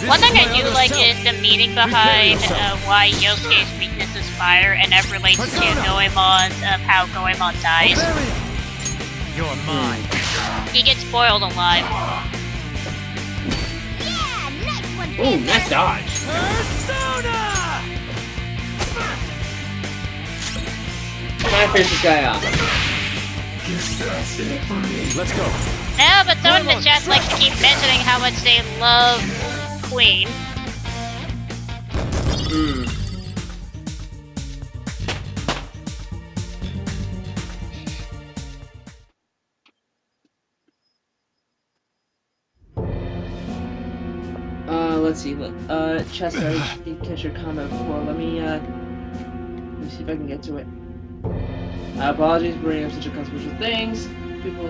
One thing I do like is the meaning behind why Yosuke's weakness is fire, and that relates to Goemon's, of how Goemon dies. You're mine. He gets boiled alive. Yeah! Nice one, Ooh, nice dodge. Can I finish this guy off? Let's go. No, but someone in the chat likes to keep mentioning how much they love Queen. Let's see. Chester, I didn't catch your comment before. Let me see if I can get to it. Apologies for bringing up such a controversial things. People,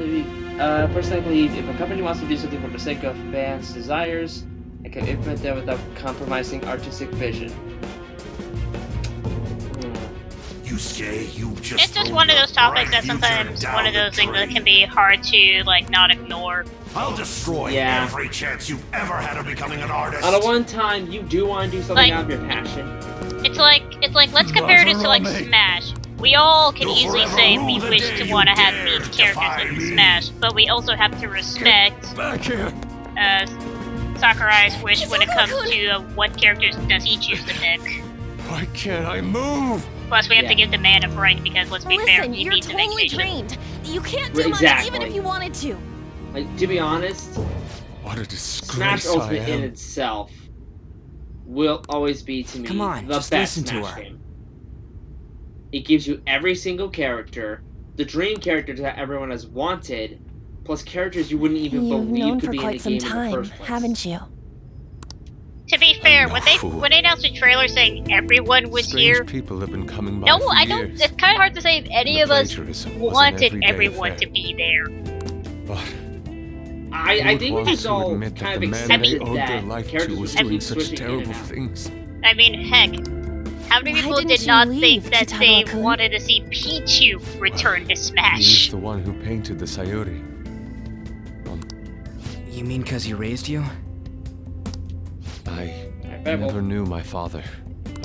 personally, I believe if a company wants to do something for the sake of fans' desires, it can implement that without compromising artistic vision. Yusuke, you just It's just thrown one of your those topics bright that sometimes future one of down those the things that drain. can be hard to like not ignore. I'll destroy Yeah. every chance you've ever had of becoming an artist. On a one time, you do want to do something Like- out of your passion. It's like let's compare this to like Madarame. Smash. we all can You'll easily forever say rule we the wish day to you want to have dared these to characters defy in me. Smash, but we also have to respect Back here! Sakurai's wish when it comes Sakura-kun! to what characters does he choose to pick. Why can't I move? Plus, we have Yeah. to give the man a break because, let's be fair, Listen, he you're needs a totally vacation. drained. You can't do much Exactly. even if you wanted to. Like, to be honest, What a Smash disgrace I Ultimate in am. itself will always be, to me, Come on, the just best listen to Smash her. game. It gives you every single character, the dream characters that everyone has wanted, plus characters you wouldn't even You've believe known could for be in quite the some game in the time, first place. haven't you? To be fair, no when fool. they announced the trailer saying everyone was Strange here, people have been coming by no, for I don't. years. It's kind of hard to say if any The of us plagiarism was an wanted everyday everyone affair. to be there. But I who would think we want just to all admit that kind of the man accepted they owed their that life characters to was would keep doing such switching in and terrible out. things? I mean, heck, how many Why people didn't did you not leave, think that they Kitaro-kun? wanted to see Pichu return to He was Smash? the one who painted the Sayuri. You mean because he raised you? I bet never we'll- knew my father.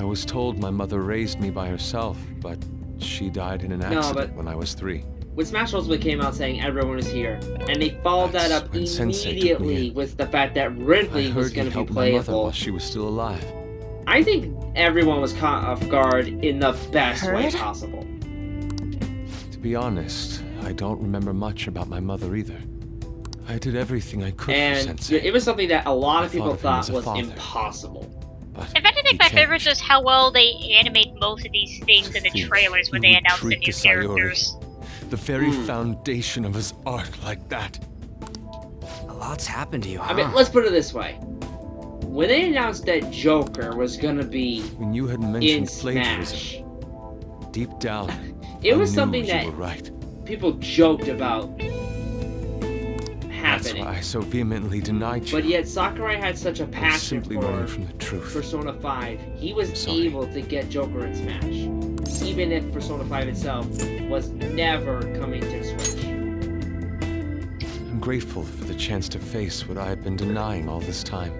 I was told my mother raised me by herself, but she died in an accident but- when I was 3. When Smash Ultimate came out saying everyone was here, and they followed that That's up when Sensei took me immediately in. with the fact that I Ridley was heard he going to be helped my mother playable, while she was still alive. I think everyone was caught off guard in the best way Heard? possible. To be honest, I don't remember much about my mother either. I did everything I could for And Sensei. it was something that a lot of I people thought of him thought as a was father. impossible. But In fact, I he think my favorite changed. is how well they animate most of these things To in the think trailers when he they would announce the treat new the Sayuri. characters. The very Hmm. foundation of his art like that. A lot's happened to you, huh? I mean, let's put it this way. When they announced that Joker was going to be When you had in mentioned plagiarism, Smash, deep down, it I was knew something you that were right. people joked about That's happening. why I so vehemently denied you. But yet Sakurai had such a I was passion simply running for from the truth. Persona 5, he was Sorry. able to get Joker in Smash. Even if Persona 5 itself was never coming to Switch. I'm grateful for the chance to face what I had been denying all this time.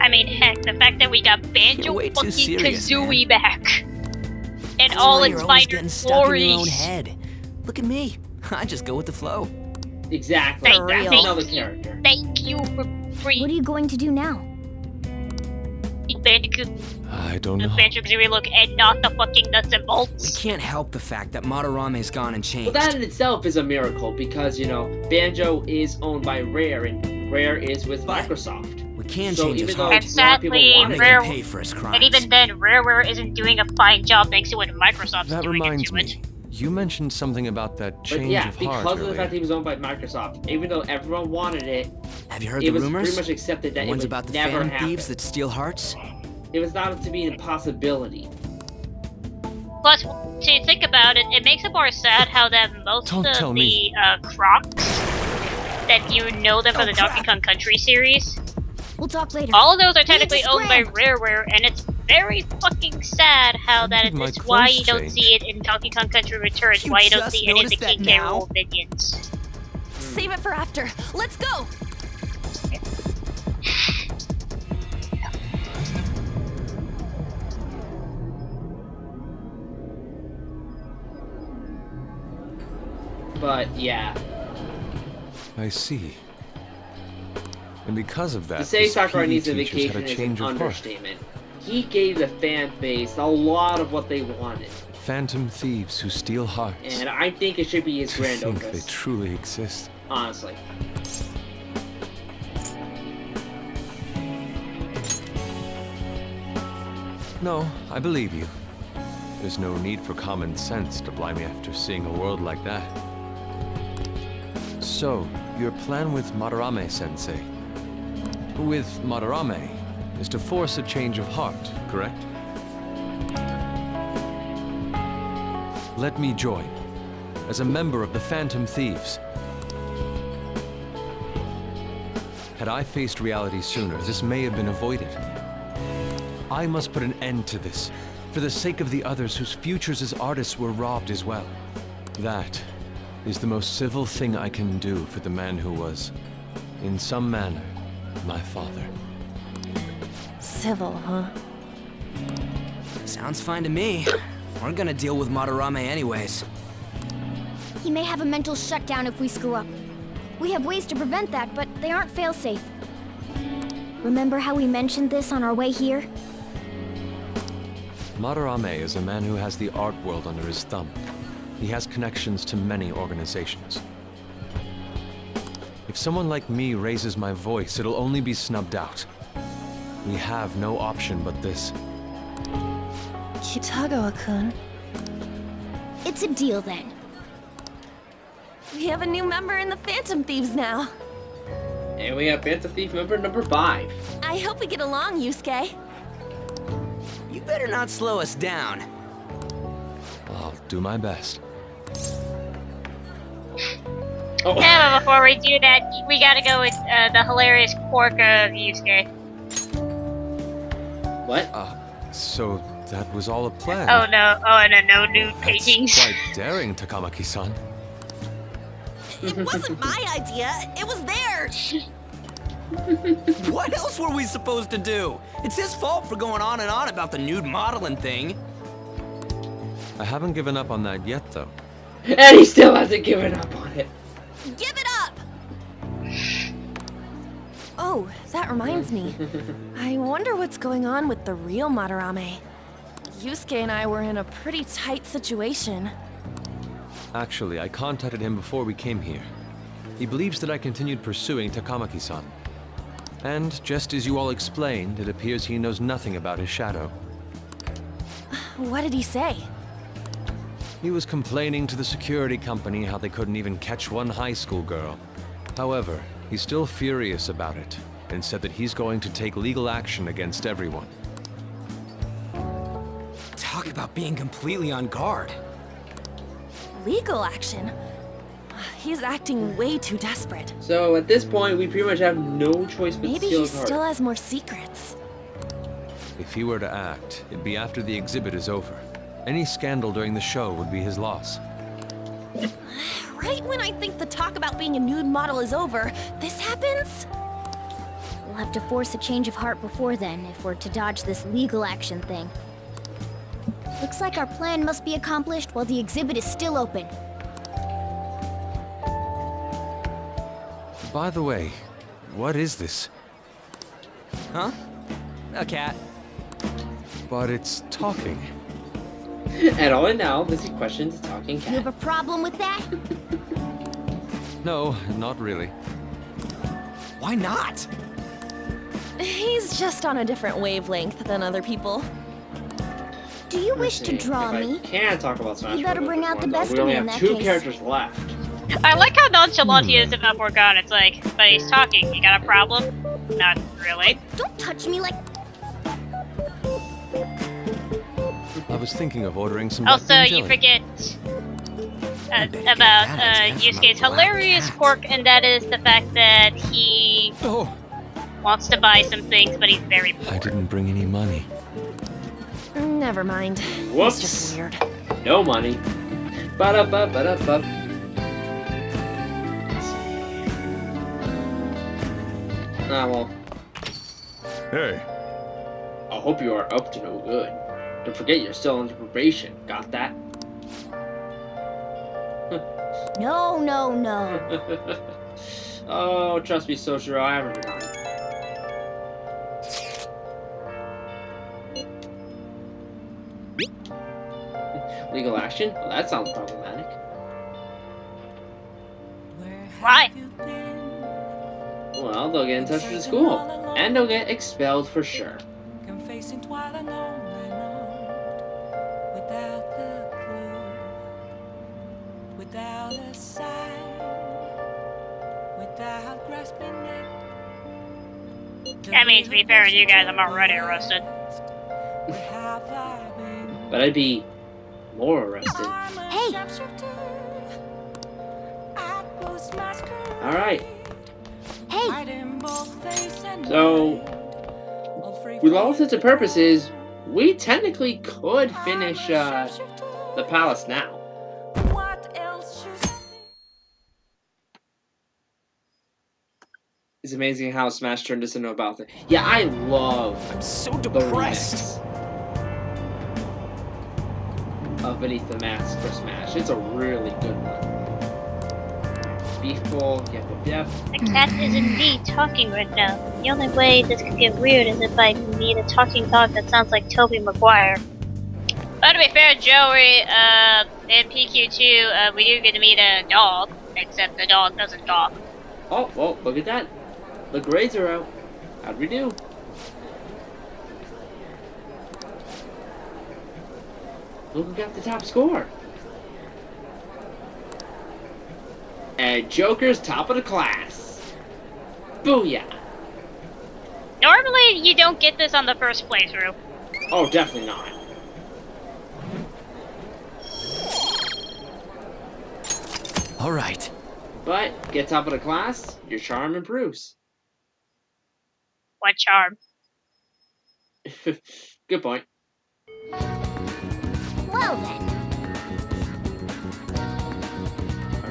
I mean, heck, the fact that we got Banjo You're way too fucking serious, Kazooie back. In That's all why its you're always minor getting stuck in your own glories. head. Look at me. I just go with the flow. Exactly. Thank That's you. another character. Thank you for What free are you going to do now? Banjo I don't know. Banjo Kazooie look and not the fucking nuts and We bolts. can't help the fact that Madarame's gone and changed. Well, that in itself is a miracle because, you know, Banjo is owned by Rare and Rare is with Microsoft. We can So change his even though heart. And a lot of people sadly, wanted Make Rare- him pay for his crimes. And even then, Rareware isn't doing a fine job thanks to what Microsoft's That doing reminds into it. me. You mentioned something about that But change yeah, of because heart of the fact earlier. he was owned by Microsoft, even though everyone wanted it, Have you heard it the was rumors? pretty much accepted that The it ones would about the never phantom happen. thieves that steal hearts? It was not to be an impossibility. Plus, to think about it, it makes it more sad how that most Don't of tell the me. Crocs that you know them from the Donkey Kong Country series, We'll talk later. all of those are technically Need to owned by scram. Rareware, and it's very fucking sad how When that did my is why clothes you don't change? see it in Donkey Kong Country Returns, You why you don't just see any of the noticed that King K. now? Rool minions. Save it for after. Let's go! But yeah, I see. And because of that, to say his Sakurai PE needs a teachers vacation had a is an change of heart. understatement. He gave the fan base a lot of what they wanted, Phantom thieves who steal hearts. and I think it should be his To grand think they opus. truly exist. Honestly. No, I believe you. There's no need for common sense to blind me after seeing a world like that. So, your plan with Madarame-sensei? With Madarame is to force a change of heart, correct? Let me join, as a member of the Phantom Thieves. Had I faced reality sooner, this may have been avoided. I must put an end to this, for the sake of the others whose futures as artists were robbed as well. That is the most civil thing I can do for the man who was, in some manner, my father. Civil, huh? Sounds fine to me. We're gonna deal with Madarame anyways. He may have a mental shutdown if we screw up. We have ways to prevent that, but they aren't fail-safe. Remember how we mentioned this on our way here? Madarame is a man who has the art world under his thumb. He has connections to many organizations. If someone like me raises my voice, it'll only be snubbed out. We have no option but this. Kitagawa-kun. It's a deal then. We have a new member in the Phantom Thieves now. And we have Phantom Thief member number 5. I hope we get along, Yusuke. You better not slow us down. I'll do my best. Oh. Yeah, but before we do that, we gotta go with the hilarious quirk of Yusuke. What? So that was all a plan. Oh no, no nude That's paintings. quite daring, Takamaki-san. It wasn't my idea, it was theirs. What else were we supposed to do? It's his fault for going on and on about the nude modeling thing. I haven't given up on that yet, though. And he still hasn't given up on it. Give it up! Oh, that reminds me. I wonder what's going on with the real Madarame. Yusuke and I were in a pretty tight situation. Actually, I contacted him before we came here. He believes that I continued pursuing Takamaki-san. And just as you all explained, it appears he knows nothing about his shadow. What did he say? He was complaining to the security company how they couldn't even catch one high school girl. However, he's still furious about it, and said that he's going to take legal action against everyone. Talk about being completely on guard. Legal action? He's acting way too desperate. So at this point, we pretty much have no choice but Maybe to steal he his heart. still has more secrets. If he were to act, it'd be after the exhibit is over. Any scandal during the show would be his loss. Right when I think the talk about being a nude model is over, this happens? We'll have to force a change of heart before then, if we're to dodge this legal action thing. Looks like our plan must be accomplished while the exhibit is still open. By the way, what is this? Huh? A cat. But it's talking. And all in now, Lizzie questions the talking You have cat. a problem with that? No, not really. Why not? He's just on a different wavelength than other people. Do you wish Let's to see, draw if me? I can talk about Smash You better Bros. bring out the Though. best We of only me in have that 2 case. characters left. I like how nonchalant he is about Morgana. It's like, but he's talking. You got a problem? Not really. Don't touch me like... I was thinking of ordering some Also, duck you jelly. forget about that is Yusuke's from a hilarious black quirk, and that is the fact that he Oh, wants to buy some things, but he's very poor. I didn't bring any money. Never mind. Whoops. It's just weird. No money. Ba-da-ba-ba-da-ba. Ah, well, Hey, I hope you are up to no good. Don't forget you're still under probation. Got that? No, no, no. Oh, trust me, Soshiro, I haven't forgotten. Legal action? Well, that sounds problematic. Why? Well, they'll get in touch with the school. And they'll get expelled for sure. Confessing while alone without the clue, without a sign, without grasping it. I mean, to be fair with you guys, I'm already arrested. But I'd be more arrested. Hey! Alright, Hey! so with all intents and purposes, we technically could finish the palace now. It's amazing how Smash turned this into about it. Yeah, I love I'm so the depressed. remix. Beneath the Mask for Smash. It's a really good one. Beef bowl, yep. The cat is indeed talking right now. The only way this could get weird is if I meet a talking dog that sounds like Toby Maguire. But to be fair, Joey, in PQ2, we do get to meet a dog, except the dog doesn't talk. Oh, well, look at that. The grades are out. How'd we do? Look who got the top score. And Joker's top of the class. Booyah. Normally, you don't get this on the first playthrough. Oh, definitely not. All right. But, get top of the class, your charm improves. What charm? Good point. Well then.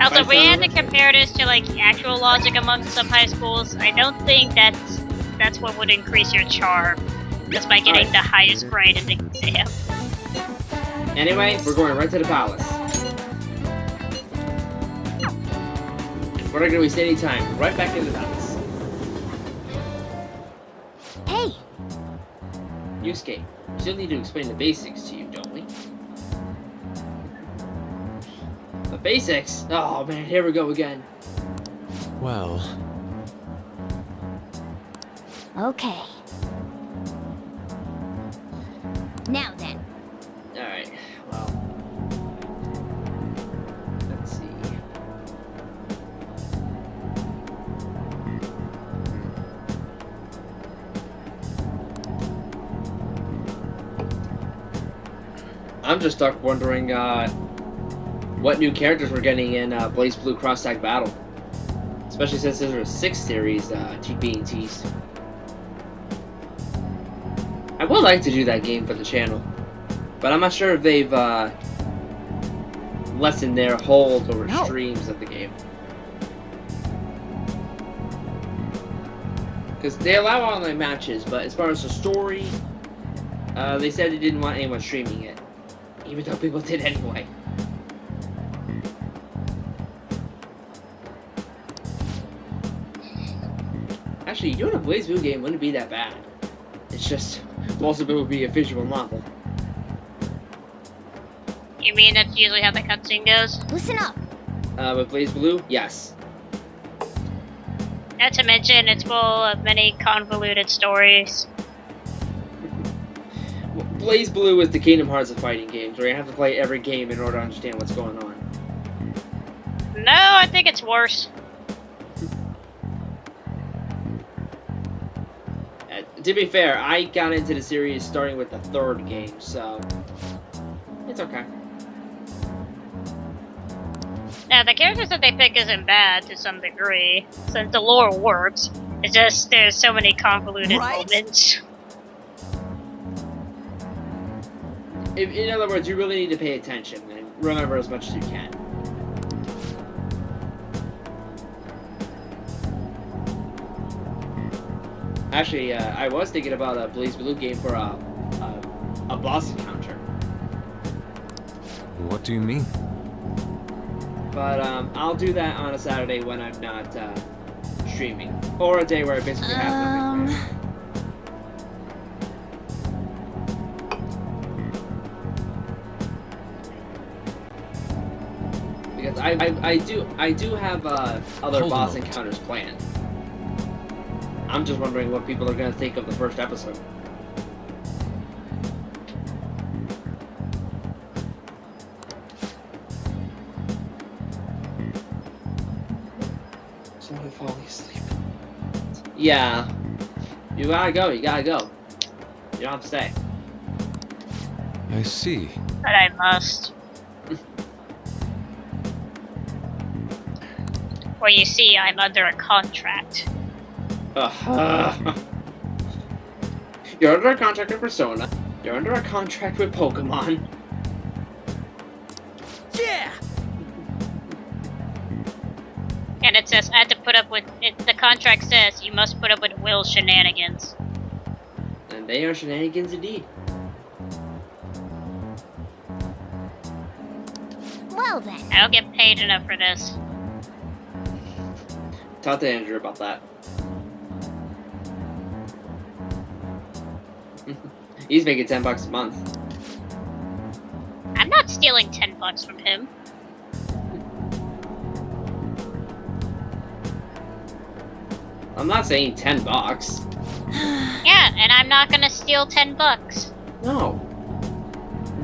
Also, if we had to compare this to like actual logic among some high schools, I don't think that's what would increase your charm, just by getting the highest grade in the exam. Anyway, we're going right to the palace. We're not gonna waste any time. Right back into the palace. Hey! Yusuke, we still need to explain the basics to you, don't we? The basics? Oh man, here we go again. Well... Okay. Now then. Alright, well... Let's see... I'm just stuck wondering, what new characters we're getting in Blaze Blue Cross Tag Battle. Especially since there's a 6 series being teased. I would like to do that game for the channel, but I'm not sure if they've lessened their hold over streams of the game. Because they allow online matches, but as far as the story, they said they didn't want anyone streaming it. Even though people did anyway. Actually, doing a Blaze Blue game wouldn't be that bad. It's just, most of it would be a visual novel. You mean that's usually how the cutscene goes? Listen up! With Blaze Blue, yes. Not to mention, it's full of many convoluted stories. Blaze Blue is the Kingdom Hearts of fighting games, where you have to play every game in order to understand what's going on. No, I think it's worse. To be fair, I got into the series starting with the 3rd game, so it's okay. Now, the characters that they pick isn't bad to some degree, since the lore works. It's just there's so many convoluted moments. In other words, you really need to pay attention and remember as much as you can. Actually, I was thinking about a Blaze Blue game for a boss encounter. What do you mean? But I'll do that on a Saturday when I'm not streaming, or a day where I basically have nothing. Because I do have other boss encounters planned. I'm just wondering what people are gonna think of the first episode. So I'm falling asleep. Yeah. You gotta go, you gotta go. You don't have to stay. I see. But I must. Well, you see, I'm under a contract. You're under a contract with Persona. You're under a contract with Pokemon. Yeah! And it says I had to put up with it. The contract says you must put up with Will's shenanigans. And they are shenanigans indeed. Well then. I don't get paid enough for this. Talk to Andrew about that. He's making $10 a month. I'm not stealing $10 from him. I'm not saying $10. Yeah, and I'm not gonna steal $10. No.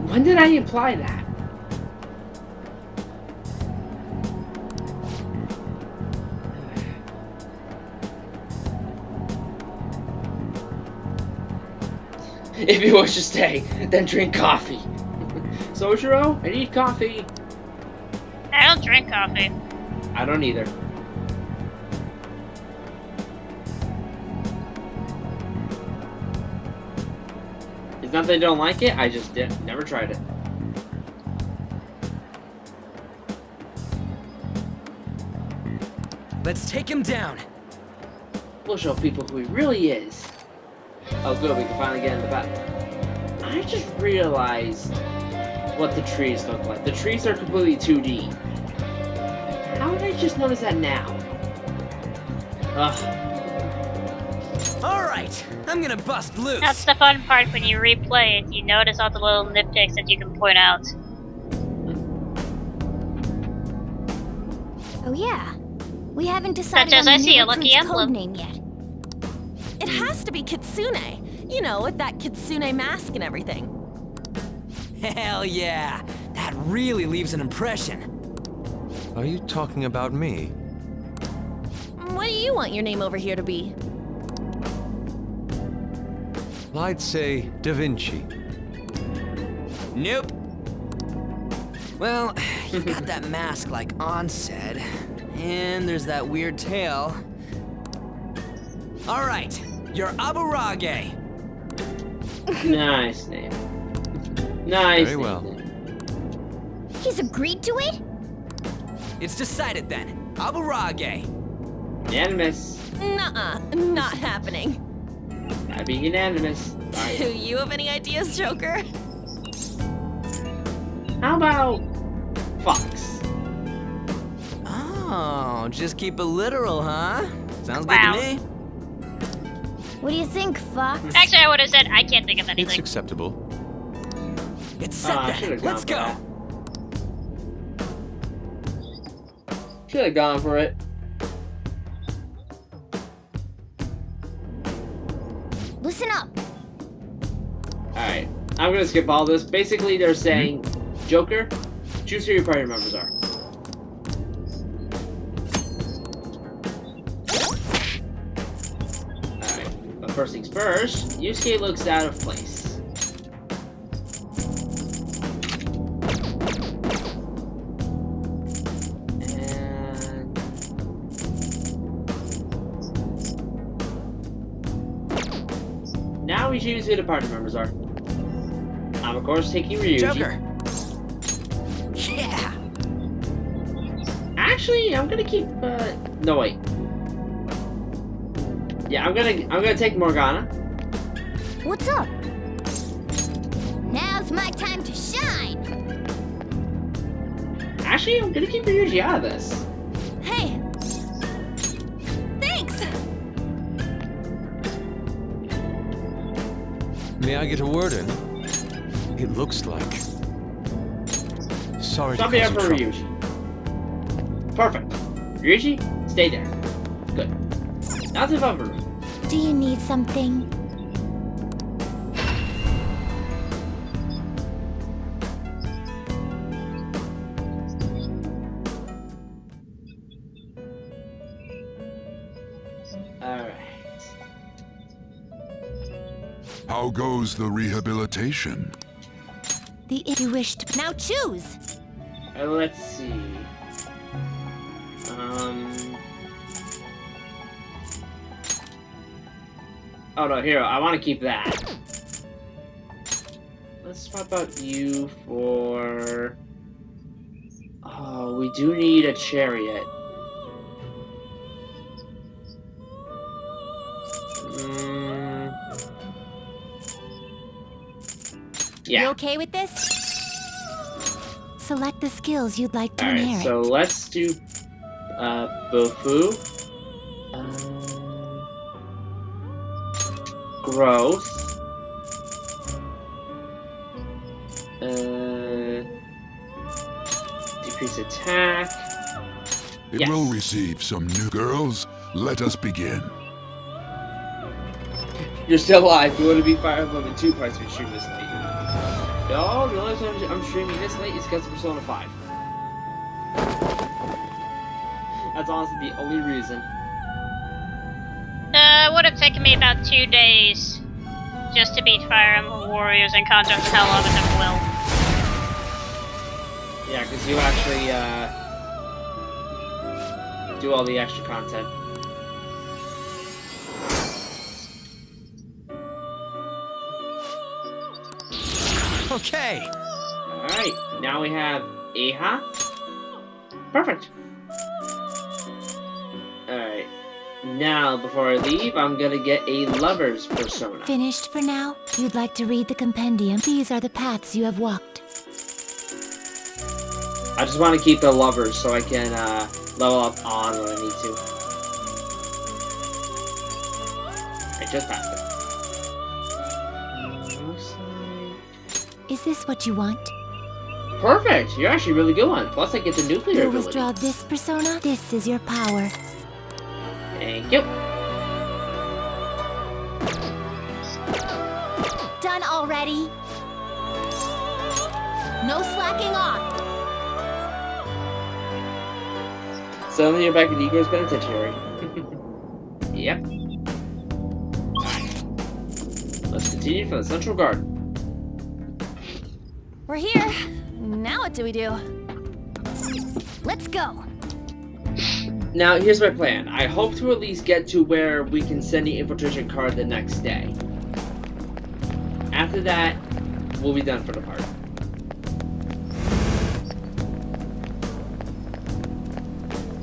When did I imply that? If you wish to stay, then drink coffee. Sojiro, I need coffee. I don't drink coffee. I don't either. It's not that I don't like it, I just never tried it. Let's take him down. We'll show people who he really is. Oh good, we can finally get in the battle. I just realized what the trees look like. The trees are completely 2D. How did I just notice that now? Ugh. Alright, I'm gonna bust loose. That's the fun part when you replay it. You notice all the little nitpicks that you can point out. Oh yeah. We haven't decided Such as on I the see new a lucky recruit's emblem. code name yet. It has to be Kitsune. You know, with that Kitsune mask and everything. Hell yeah. That really leaves an impression. Are you talking about me? What do you want your name over here to be? I'd say Da Vinci. Nope. Well, you've got that mask like Onset, and there's that weird tail. All right, you're Aburage. Nice name. Nice Very name. well. He's agreed to it? It's decided then. Aburage. Unanimous. Nuh-uh, not happening. Gotta be unanimous. Do you have any ideas, Joker? How about Fox? Oh, just keep it literal, huh? Sounds Wow. good to me. What do you think, Fox? Actually, I would have said I can't think of It's anything. acceptable. It's set I then. should've Let's go. gone Should have gone for it. Listen up. Alright, I'm gonna skip all this. Basically, they're saying, Joker, choose who your party members are. Alright, but first things first, Yusuke looks out of place. And... now we choose who the party members are. I'm of course taking Ryuji. Joker. Yeah. Actually, I'm gonna keep. No wait. Yeah, I'm gonna take Morgana. What's up? Now's my time to shine. Actually, I'm gonna keep Ryuji out of this. Hey! Thanks! May I get a word in? It looks like... Sorry to Stop there cause for you trouble. Ryuji. Perfect. Ryuji, stay there. Good. Now to Buffer. Do you need something? Alright. How goes the rehabilitation? If you wish to. Now choose. Let's see. Oh no, here, I want to keep that. Let's swap out you for... Oh, we do need a chariot. You Yeah. okay with this? select the skills you'd like to Alright, inherit. so let's do Bufu. Growth. Decrease attack. It will receive some new girls. Let us begin. You're still alive. You want to be Fire Emblem in 2 parts if you stream this late. Y'all realize I'm streaming this late is because of Persona 5. That's honestly the only reason. Would have taken me about 2 days just to beat Fire Emblem Warriors and conjure the hell out of them will. Yeah, because you actually do all the extra content. Okay. Alright, now we have Aha. Perfect. Alright. Now, before I leave, I'm gonna get a lover's persona. Finished for now? You'd like to read the compendium? These are the paths you have walked. I just want to keep the lovers so I can level up on when I need to. I just passed it. Looks like... Is this what you want? Perfect! You're actually a really good one. Plus I get the nuclear You'll ability. withdraw this persona? This is your power. Thank you. Done already? No slacking off. Suddenly you're back at Igor's Penitentiary. Yep. Let's continue for the Central Garden. We're here. Now what do we do? Let's go. Now, here's my plan. I hope to at least get to where we can send the infiltration card the next day. After that, we'll be done for the part.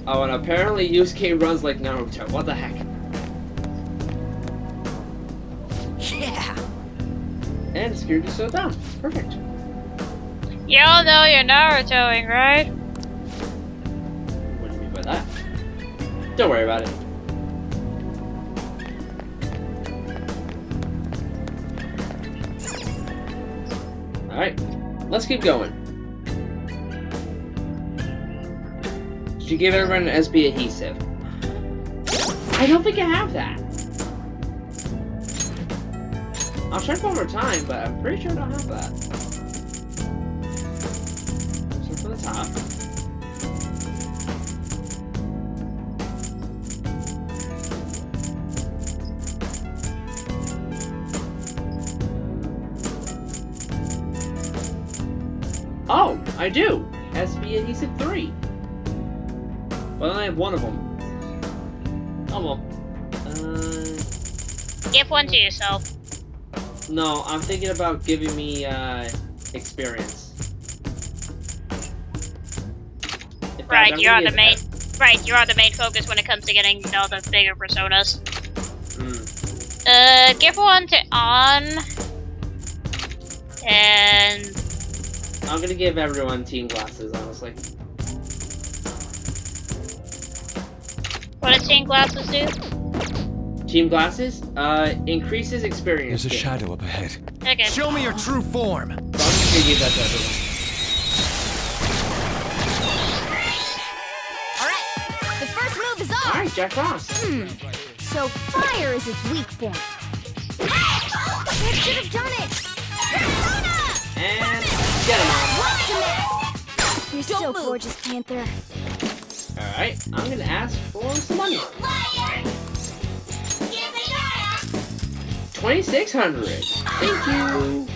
Oh, and apparently Yusuke runs like Naruto. What the heck? Yeah. And security slowed down. Perfect. Y'all know you're Narutoing, right? What do you mean by that? Don't worry about it. Alright, let's keep going. Did you give everyone an SB adhesive? I don't think I have that. I'll check one more time, but I'm pretty sure I don't have that. So from the top. Oh, I do! SB Adhesive 3. But I only have one of them. Oh well. Give one to yourself. No, I'm thinking about giving me, experience. Right, you're the main focus when it comes to getting all the bigger personas. Give one to On. And I'm gonna give everyone team glasses, honestly. what does team glasses do? Team glasses? Increases experience. There's a shadow up ahead. Okay. Show me your true form. So I'm just gonna give that to everyone. Alright, the first move is off. Alright, Jack Frost. So fire is its weak point. It should have done it. And get him on. What's the matter? You're so gorgeous, Panther. Alright, I'm gonna ask for some money. 2,600. Thank you.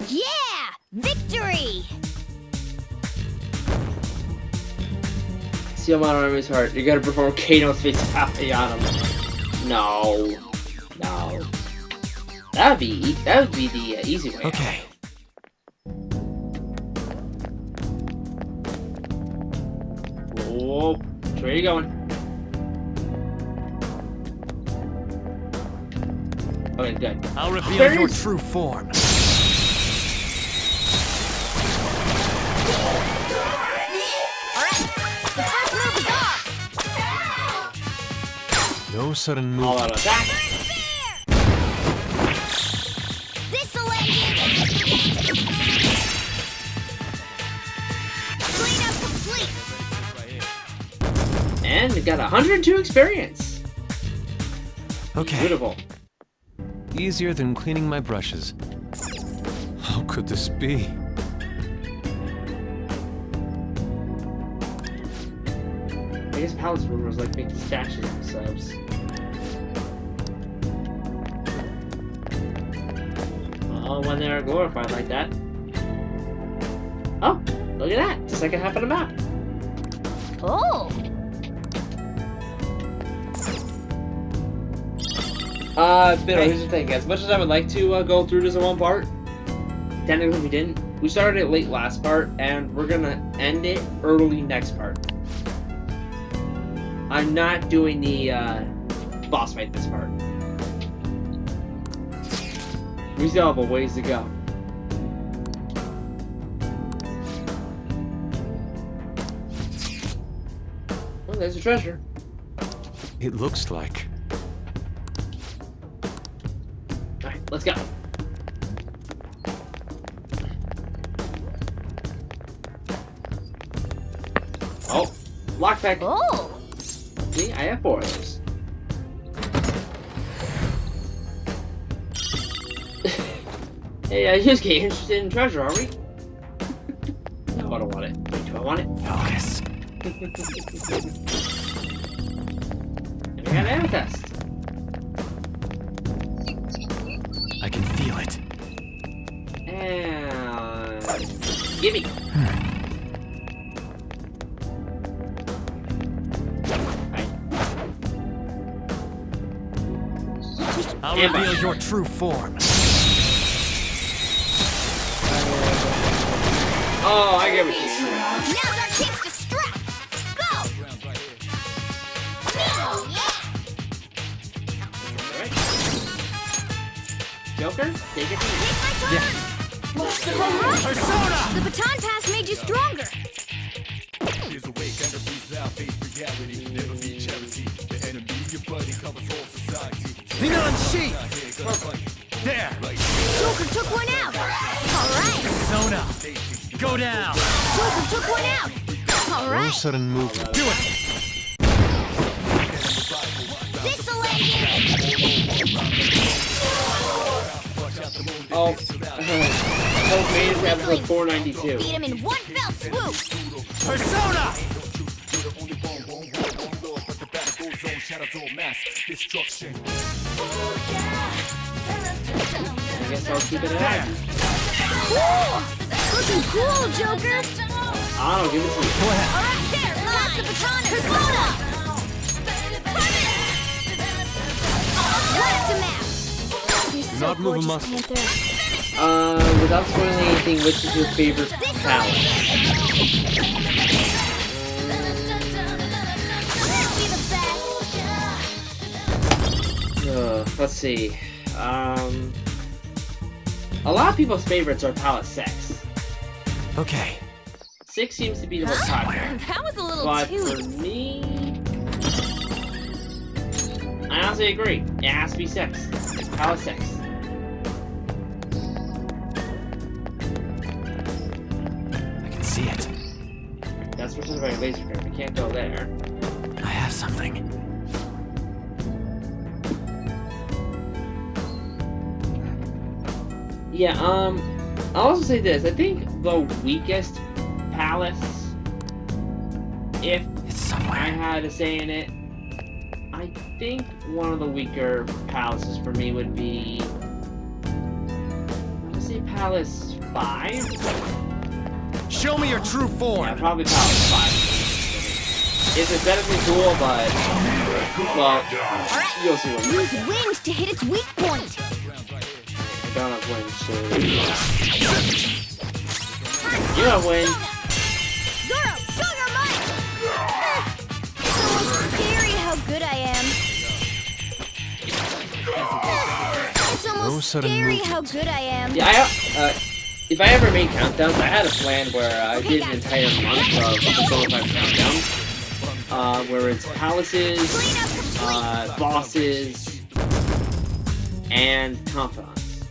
Yeah! Victory! Seal my enemy's heart. You gotta perform Kano's fatality on him. No. No. That would be the easy way. Okay. Whoa. Where are you going? Okay, good. I'll reveal There your is- true form. No sudden All movement. out attack. This'll end it! Cleanup complete! And we got 102 experience. Okay. Beautiful. Easier than cleaning my brushes. How could this be? I guess palace rumors like making statues themselves. Well, when they're glorified like that. Oh, look at that! The second half of the map. Oh! Biddle, here's the thing. As much as I would like to go through this in one part, technically we didn't. We started it late last part, and we're gonna end it early next part. I'm not doing the boss fight this part. We still have a ways to go. Oh, there's a treasure. It looks like. Alright, let's go. Oh, lockpick. Oh! See, I have 4 of those. Hey, I just get interested in treasure, are we? No, I don't want it. Wait, do I want it? Focus. And we got an amethyst. I can feel it. And gimme. I'll Am I? reveal your true form. Oh, I get what you're saying. Now's our chance to strike! Go! Oh, yeah! Alright. Joker, take it from me. Take my turn! Alright! Persona! The baton pass made you stronger! Here's a wake and a breeze out, face reality. Never be charity. The enemy, your buddy, covers all society. Lean on sheet! There! Joker took one out! Alright! Persona! Go down! Joker took one out! No Alright! sudden movement. Do it! This'll end it! Oh, Hope made it to episode 492. Beat him in one fell swoop! Persona! I guess I'll keep it at Looking cool, Joker! I'll give it to you. Go ahead. Alright, there! Pass the baton and Persona! Right to map! You're so Not move a gorgeous, muscle. Panther. Without spoiling anything, which is your favorite palette? I'll be the best! Let's see. A lot of people's favorites are palette 6. Okay. 6 seems to be the most popular. That was a little But too. for me, I honestly agree. It has to be 6. Palette 6. I can see it. That's what's in the laser grip. We can't go there. I have something. Yeah, I'll also say this. I think the weakest palace, if It's I somewhere. had a say in it, I think one of the weaker palaces for me would be, I'm gonna say Palace 5? Show me your true form. Yeah, probably Palace 5. It's aesthetically cool, but, well, you'll see what Use wind to hit its weak point! I don't have wind, so... You have wind. Zoro, show your might! It's almost scary how good I am. It's No almost sudden scary movement. how good I am. Yeah, if I ever made countdowns, I had a plan where I Okay, did an guys. entire month of Persona 5 countdowns. where it's palaces, bosses, and confidants.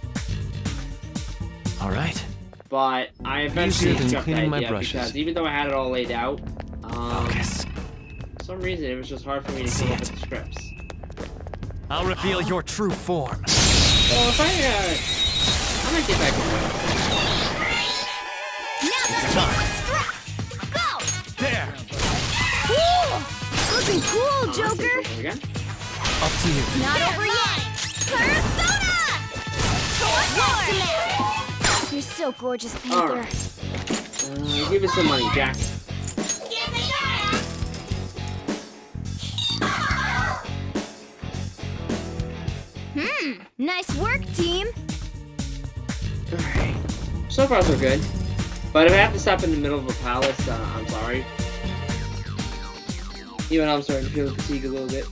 All right. But I eventually Easier than struck the cleaning my idea brushes. because even though I had it all laid out, Focus. for some reason it was just hard for me to come up with the scripts. I'll reveal your true form. So if I might get back to it. Now the team was struck! Go! There. Ooh, looking cool, Joker! Again? Up to you. Not over yet! Persona! You're so gorgeous, Panther. Alright. Give us some money, Jack. Nice work, team. Alright. So far, so good. But if I have to stop in the middle of a palace, I'm sorry. Even though I'm starting to feel fatigued a little bit.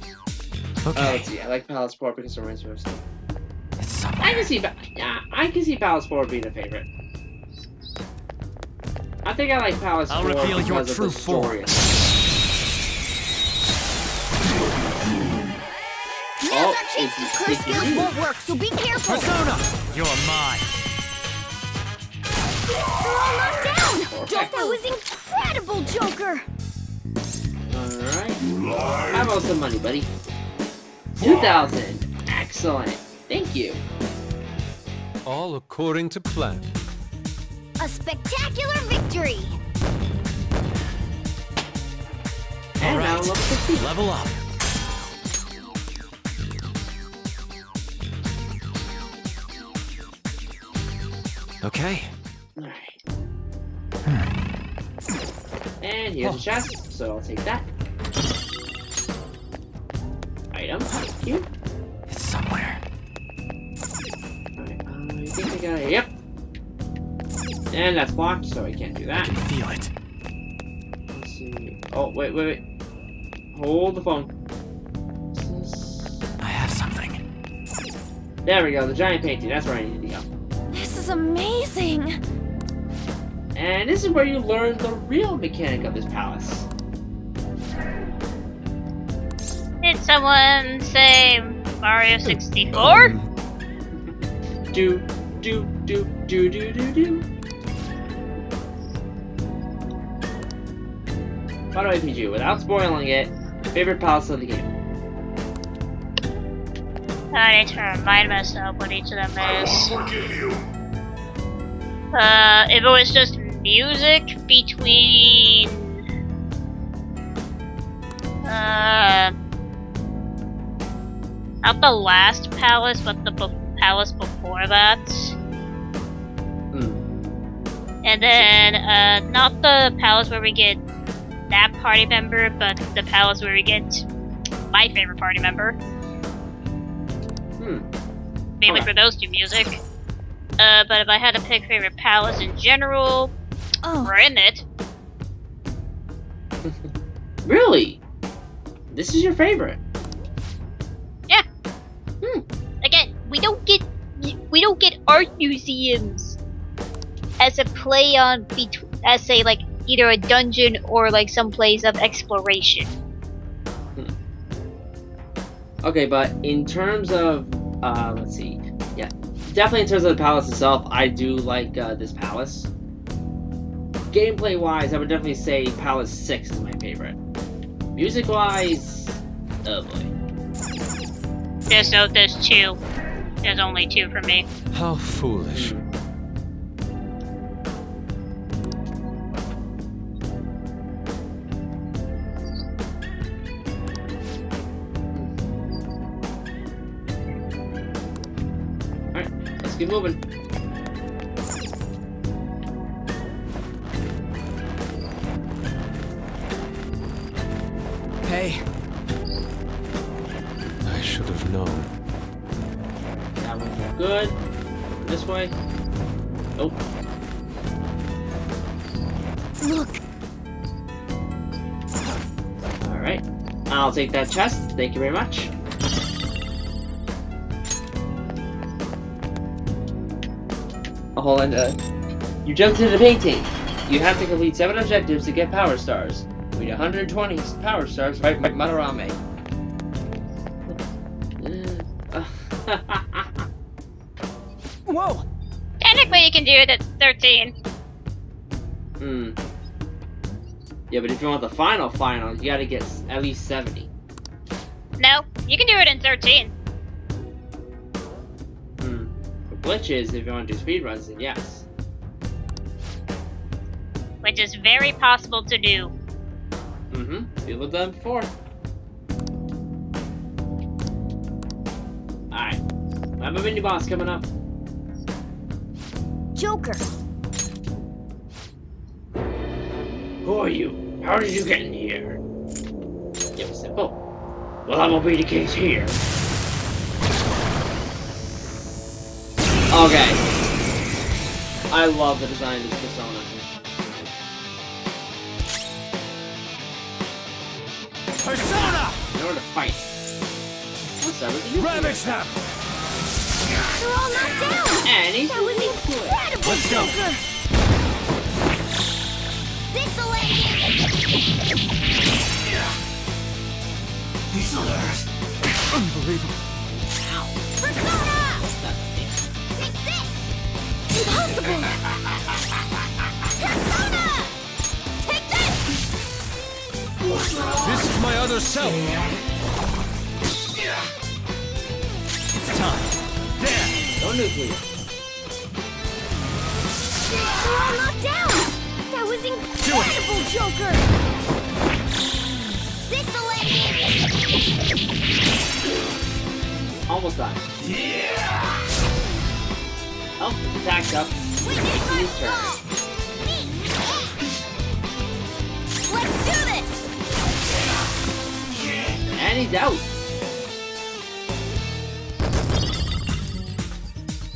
Okay. Let's see. I like Palace 4 because it reminds me of stuff. It's somewhere. I can see Palace 4 being a favorite. I think I like Palace 4 I'll reveal your because of true the story. Now's our chance to curse skills won't work, so be careful. Persona, you're mine. They're all knocked down. That was incredible, Joker. Alright. How about some money, buddy? 2,000. Excellent. Thank you. All according to plan. A spectacular victory. And now Alright. level 15. Level up. Okay. Alright. And here's a chest, so I'll take that. Item. Thank you. It's somewhere. Alright, I think I got it. Yep. And that's blocked, so I can't do I that. can feel it. Let's see. Oh, wait. Hold the phone. I have something. There we go, the giant painting. That's where I need to go. This is amazing. And this is where you learn the real mechanic of this palace. Did someone say Mario 64? Do. By the way, PG, without spoiling it, favorite palace of the game. I need to remind myself what each of them is. Forgive you. If it was just music between not the last palace, but the palace before that. And then not the palace where we get that party member, but the palace where we get my favorite party member. Mainly for those two music. But if I had to pick favorite palace in general, we're in it. Really? This is your favorite? Yeah. Again, we don't get art museums as a play on as say like either a dungeon or like some place of exploration. Okay, but in terms of let's see. Yeah. Definitely in terms of the palace itself, I do like this palace. Gameplay wise, I would definitely say Palace 6 is my favorite. Music wise, oh boy. There's two. There's only two for me. How foolish. Alright, let's keep moving. Hey. I should have known. That one's good. This way. Nope. Look. Alright. I'll take that chest. Thank you very much. Oh, hold on. You jumped into the painting. You have to complete 7 objectives to get power stars. We need 120 power stars, right, Madarame? Whoa! Technically, you can do it at 13. Hmm. Yeah, but if you want the final, you gotta get at least 70. No, you can do it in 13. The glitch is, if you want to do speedruns, then yes. Which is very possible to do. People have done it before. Alright. I have a mini boss coming up. Joker, Who are you? How did you get in here? It was simple. Well, that will be the case here. Okay. I love the design of this persona. Persona! In order to fight. What's up with you? Ravage them! they're all knocked down! And he's That was incredible, Let's go. Joker! This'll end These alerts. Unbelievable. Persona! Take this! Impossible! Persona! Take this! This is my other self. It's time. There! No nuclear. They're all knocked down! That was incredible, Joker! This'll end Almost done. Oh, attack's up. We did His first turn. ball! Let's do this! And he's out.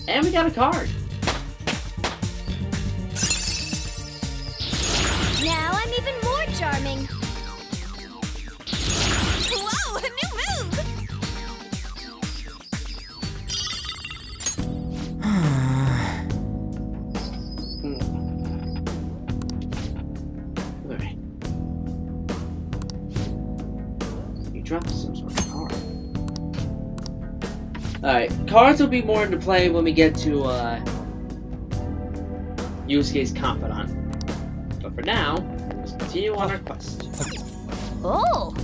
And we got a card. Now I'm even more charming. Whoa, a new move! Alright. You dropped some sort of card. Alright, cards will be more into play when we get to Yusuke's confidant. But for now, let's continue on our quest. Oh!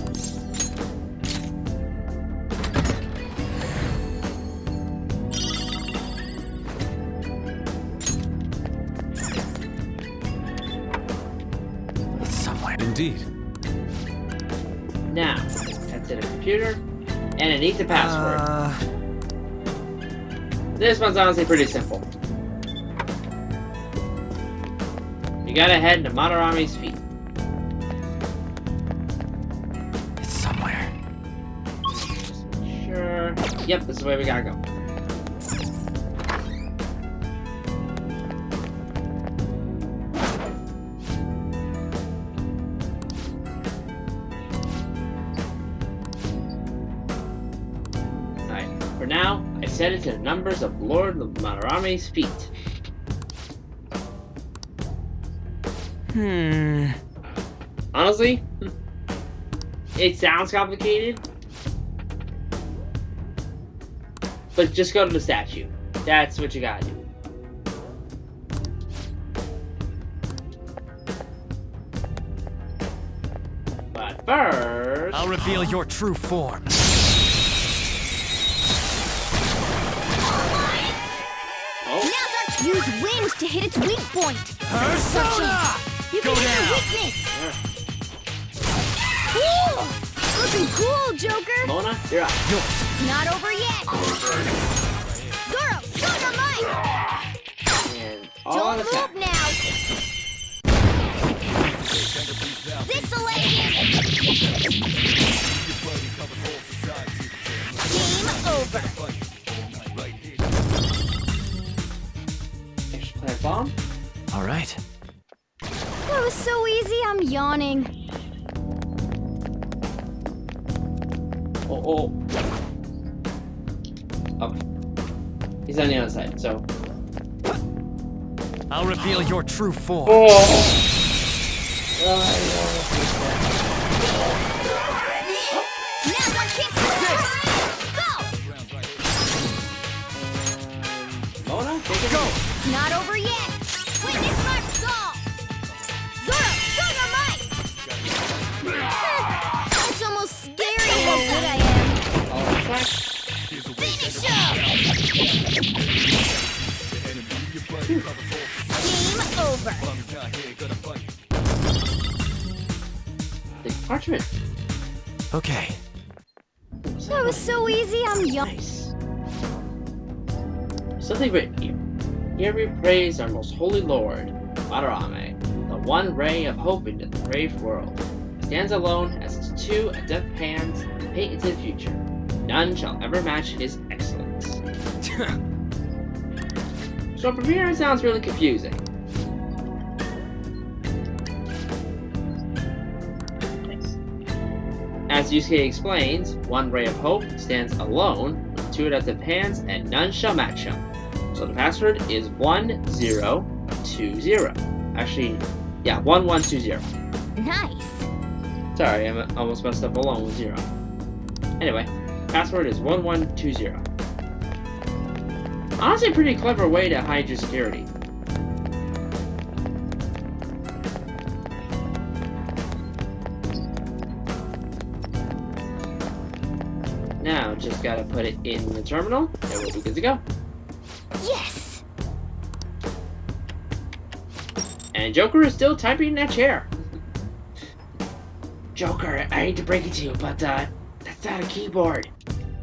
It's somewhere. Indeed. Now, head to the computer, and it needs a password. This one's honestly pretty simple. You gotta head to Madarame's feet. It's somewhere. Just make sure. Yep, this is the way we gotta go. Alright, for now, I set it to the numbers of Lord Madarame's feet. Honestly, it sounds complicated, but just go to the statue. That's what you gotta do. But first, I'll reveal your true form. Now use wind to hit its weak point. Persona! You Go can hit down. your weakness. Cool! Looking cool, Joker. Mona, you're up. It's not over yet. Zoro, show your might. And all Don't attack. move now. This'll end Game over. Extra player bomb. All right. That was so easy, I'm yawning. Oh. Okay. He's on the other side, so. I'll reveal your true form. Oh! Now one kicks go! Mona, take it Go! It's not over yet! Witness mark go! Zoro, show your might! It's almost scary how good I am! all track. Finish him! Game over! The parchment. Okay. That was so easy, I'm young. Nice. Something written here. Here we praise our most holy Lord, Madarame, the one ray of hope into the brave world. Stands alone as his two adept hands patented future. None shall ever match his excellence. So from here it sounds really confusing. As Yusuke explains, one ray of hope stands alone with two adept hands and none shall match him. So the password is 1020. Actually, yeah, 1120. Nice. Sorry, I almost messed up alone with 0. Anyway, password is 1120. Honestly, a pretty clever way to hide your security. Now, just gotta put it in the terminal, and we'll be good to go. Yes! And Joker is still typing in that chair. Joker, I hate to break it to you, but that's not a keyboard.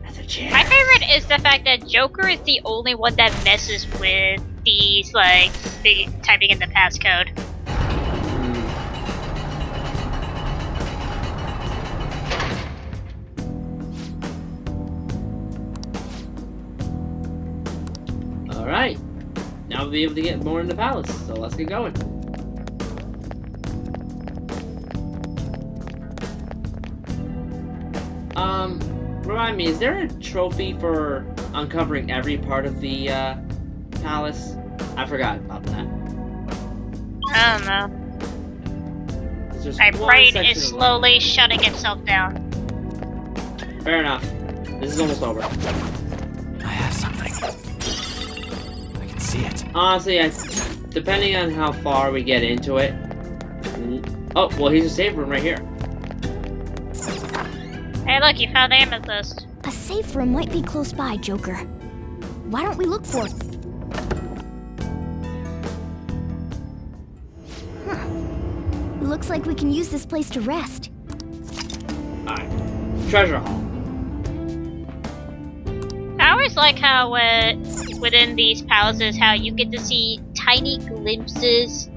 That's a chair. My favorite is the fact that Joker is the only one that messes with these, like, the typing in the passcode. Alright. Now we'll be able to get more in the palace, so let's get going. Remind me, is there a trophy for uncovering every part of the, palace? I forgot about that. I don't know. My brain is slowly shutting itself down. Fair enough. This is almost over. I have something. I can see it. Honestly, depending on how far we get into it... Oh, well, here's a save room right here. Hey, look, you found the amethyst. A safe room might be close by, Joker. Why don't we look for it? Looks like we can use this place to rest. Alright. Treasure Hall. I always like how within these palaces, how you get to see tiny glimpses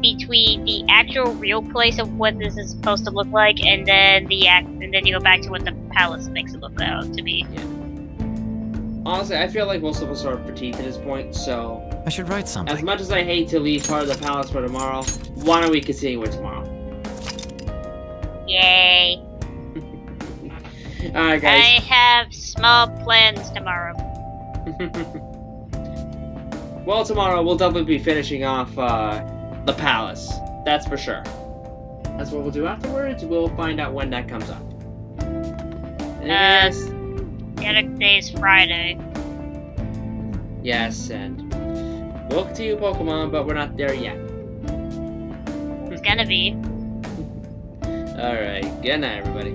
between the actual real place of what this is supposed to look like, and then and then you go back to what the palace makes it look out to be. Yeah. Honestly, I feel like most of us are fatigued at this point, so... I should write something. As much as I hate to leave part of the palace for tomorrow, why don't we continue it tomorrow? Yay. Alright, guys. I have small plans tomorrow. Well, tomorrow we'll definitely be finishing off, the palace. That's for sure. That's what we'll do afterwards. We'll find out when that comes up. Yes. The other day is Friday. Yes, and we'll continue Pokemon, but we're not there yet. It's gonna be. Alright, good night, everybody.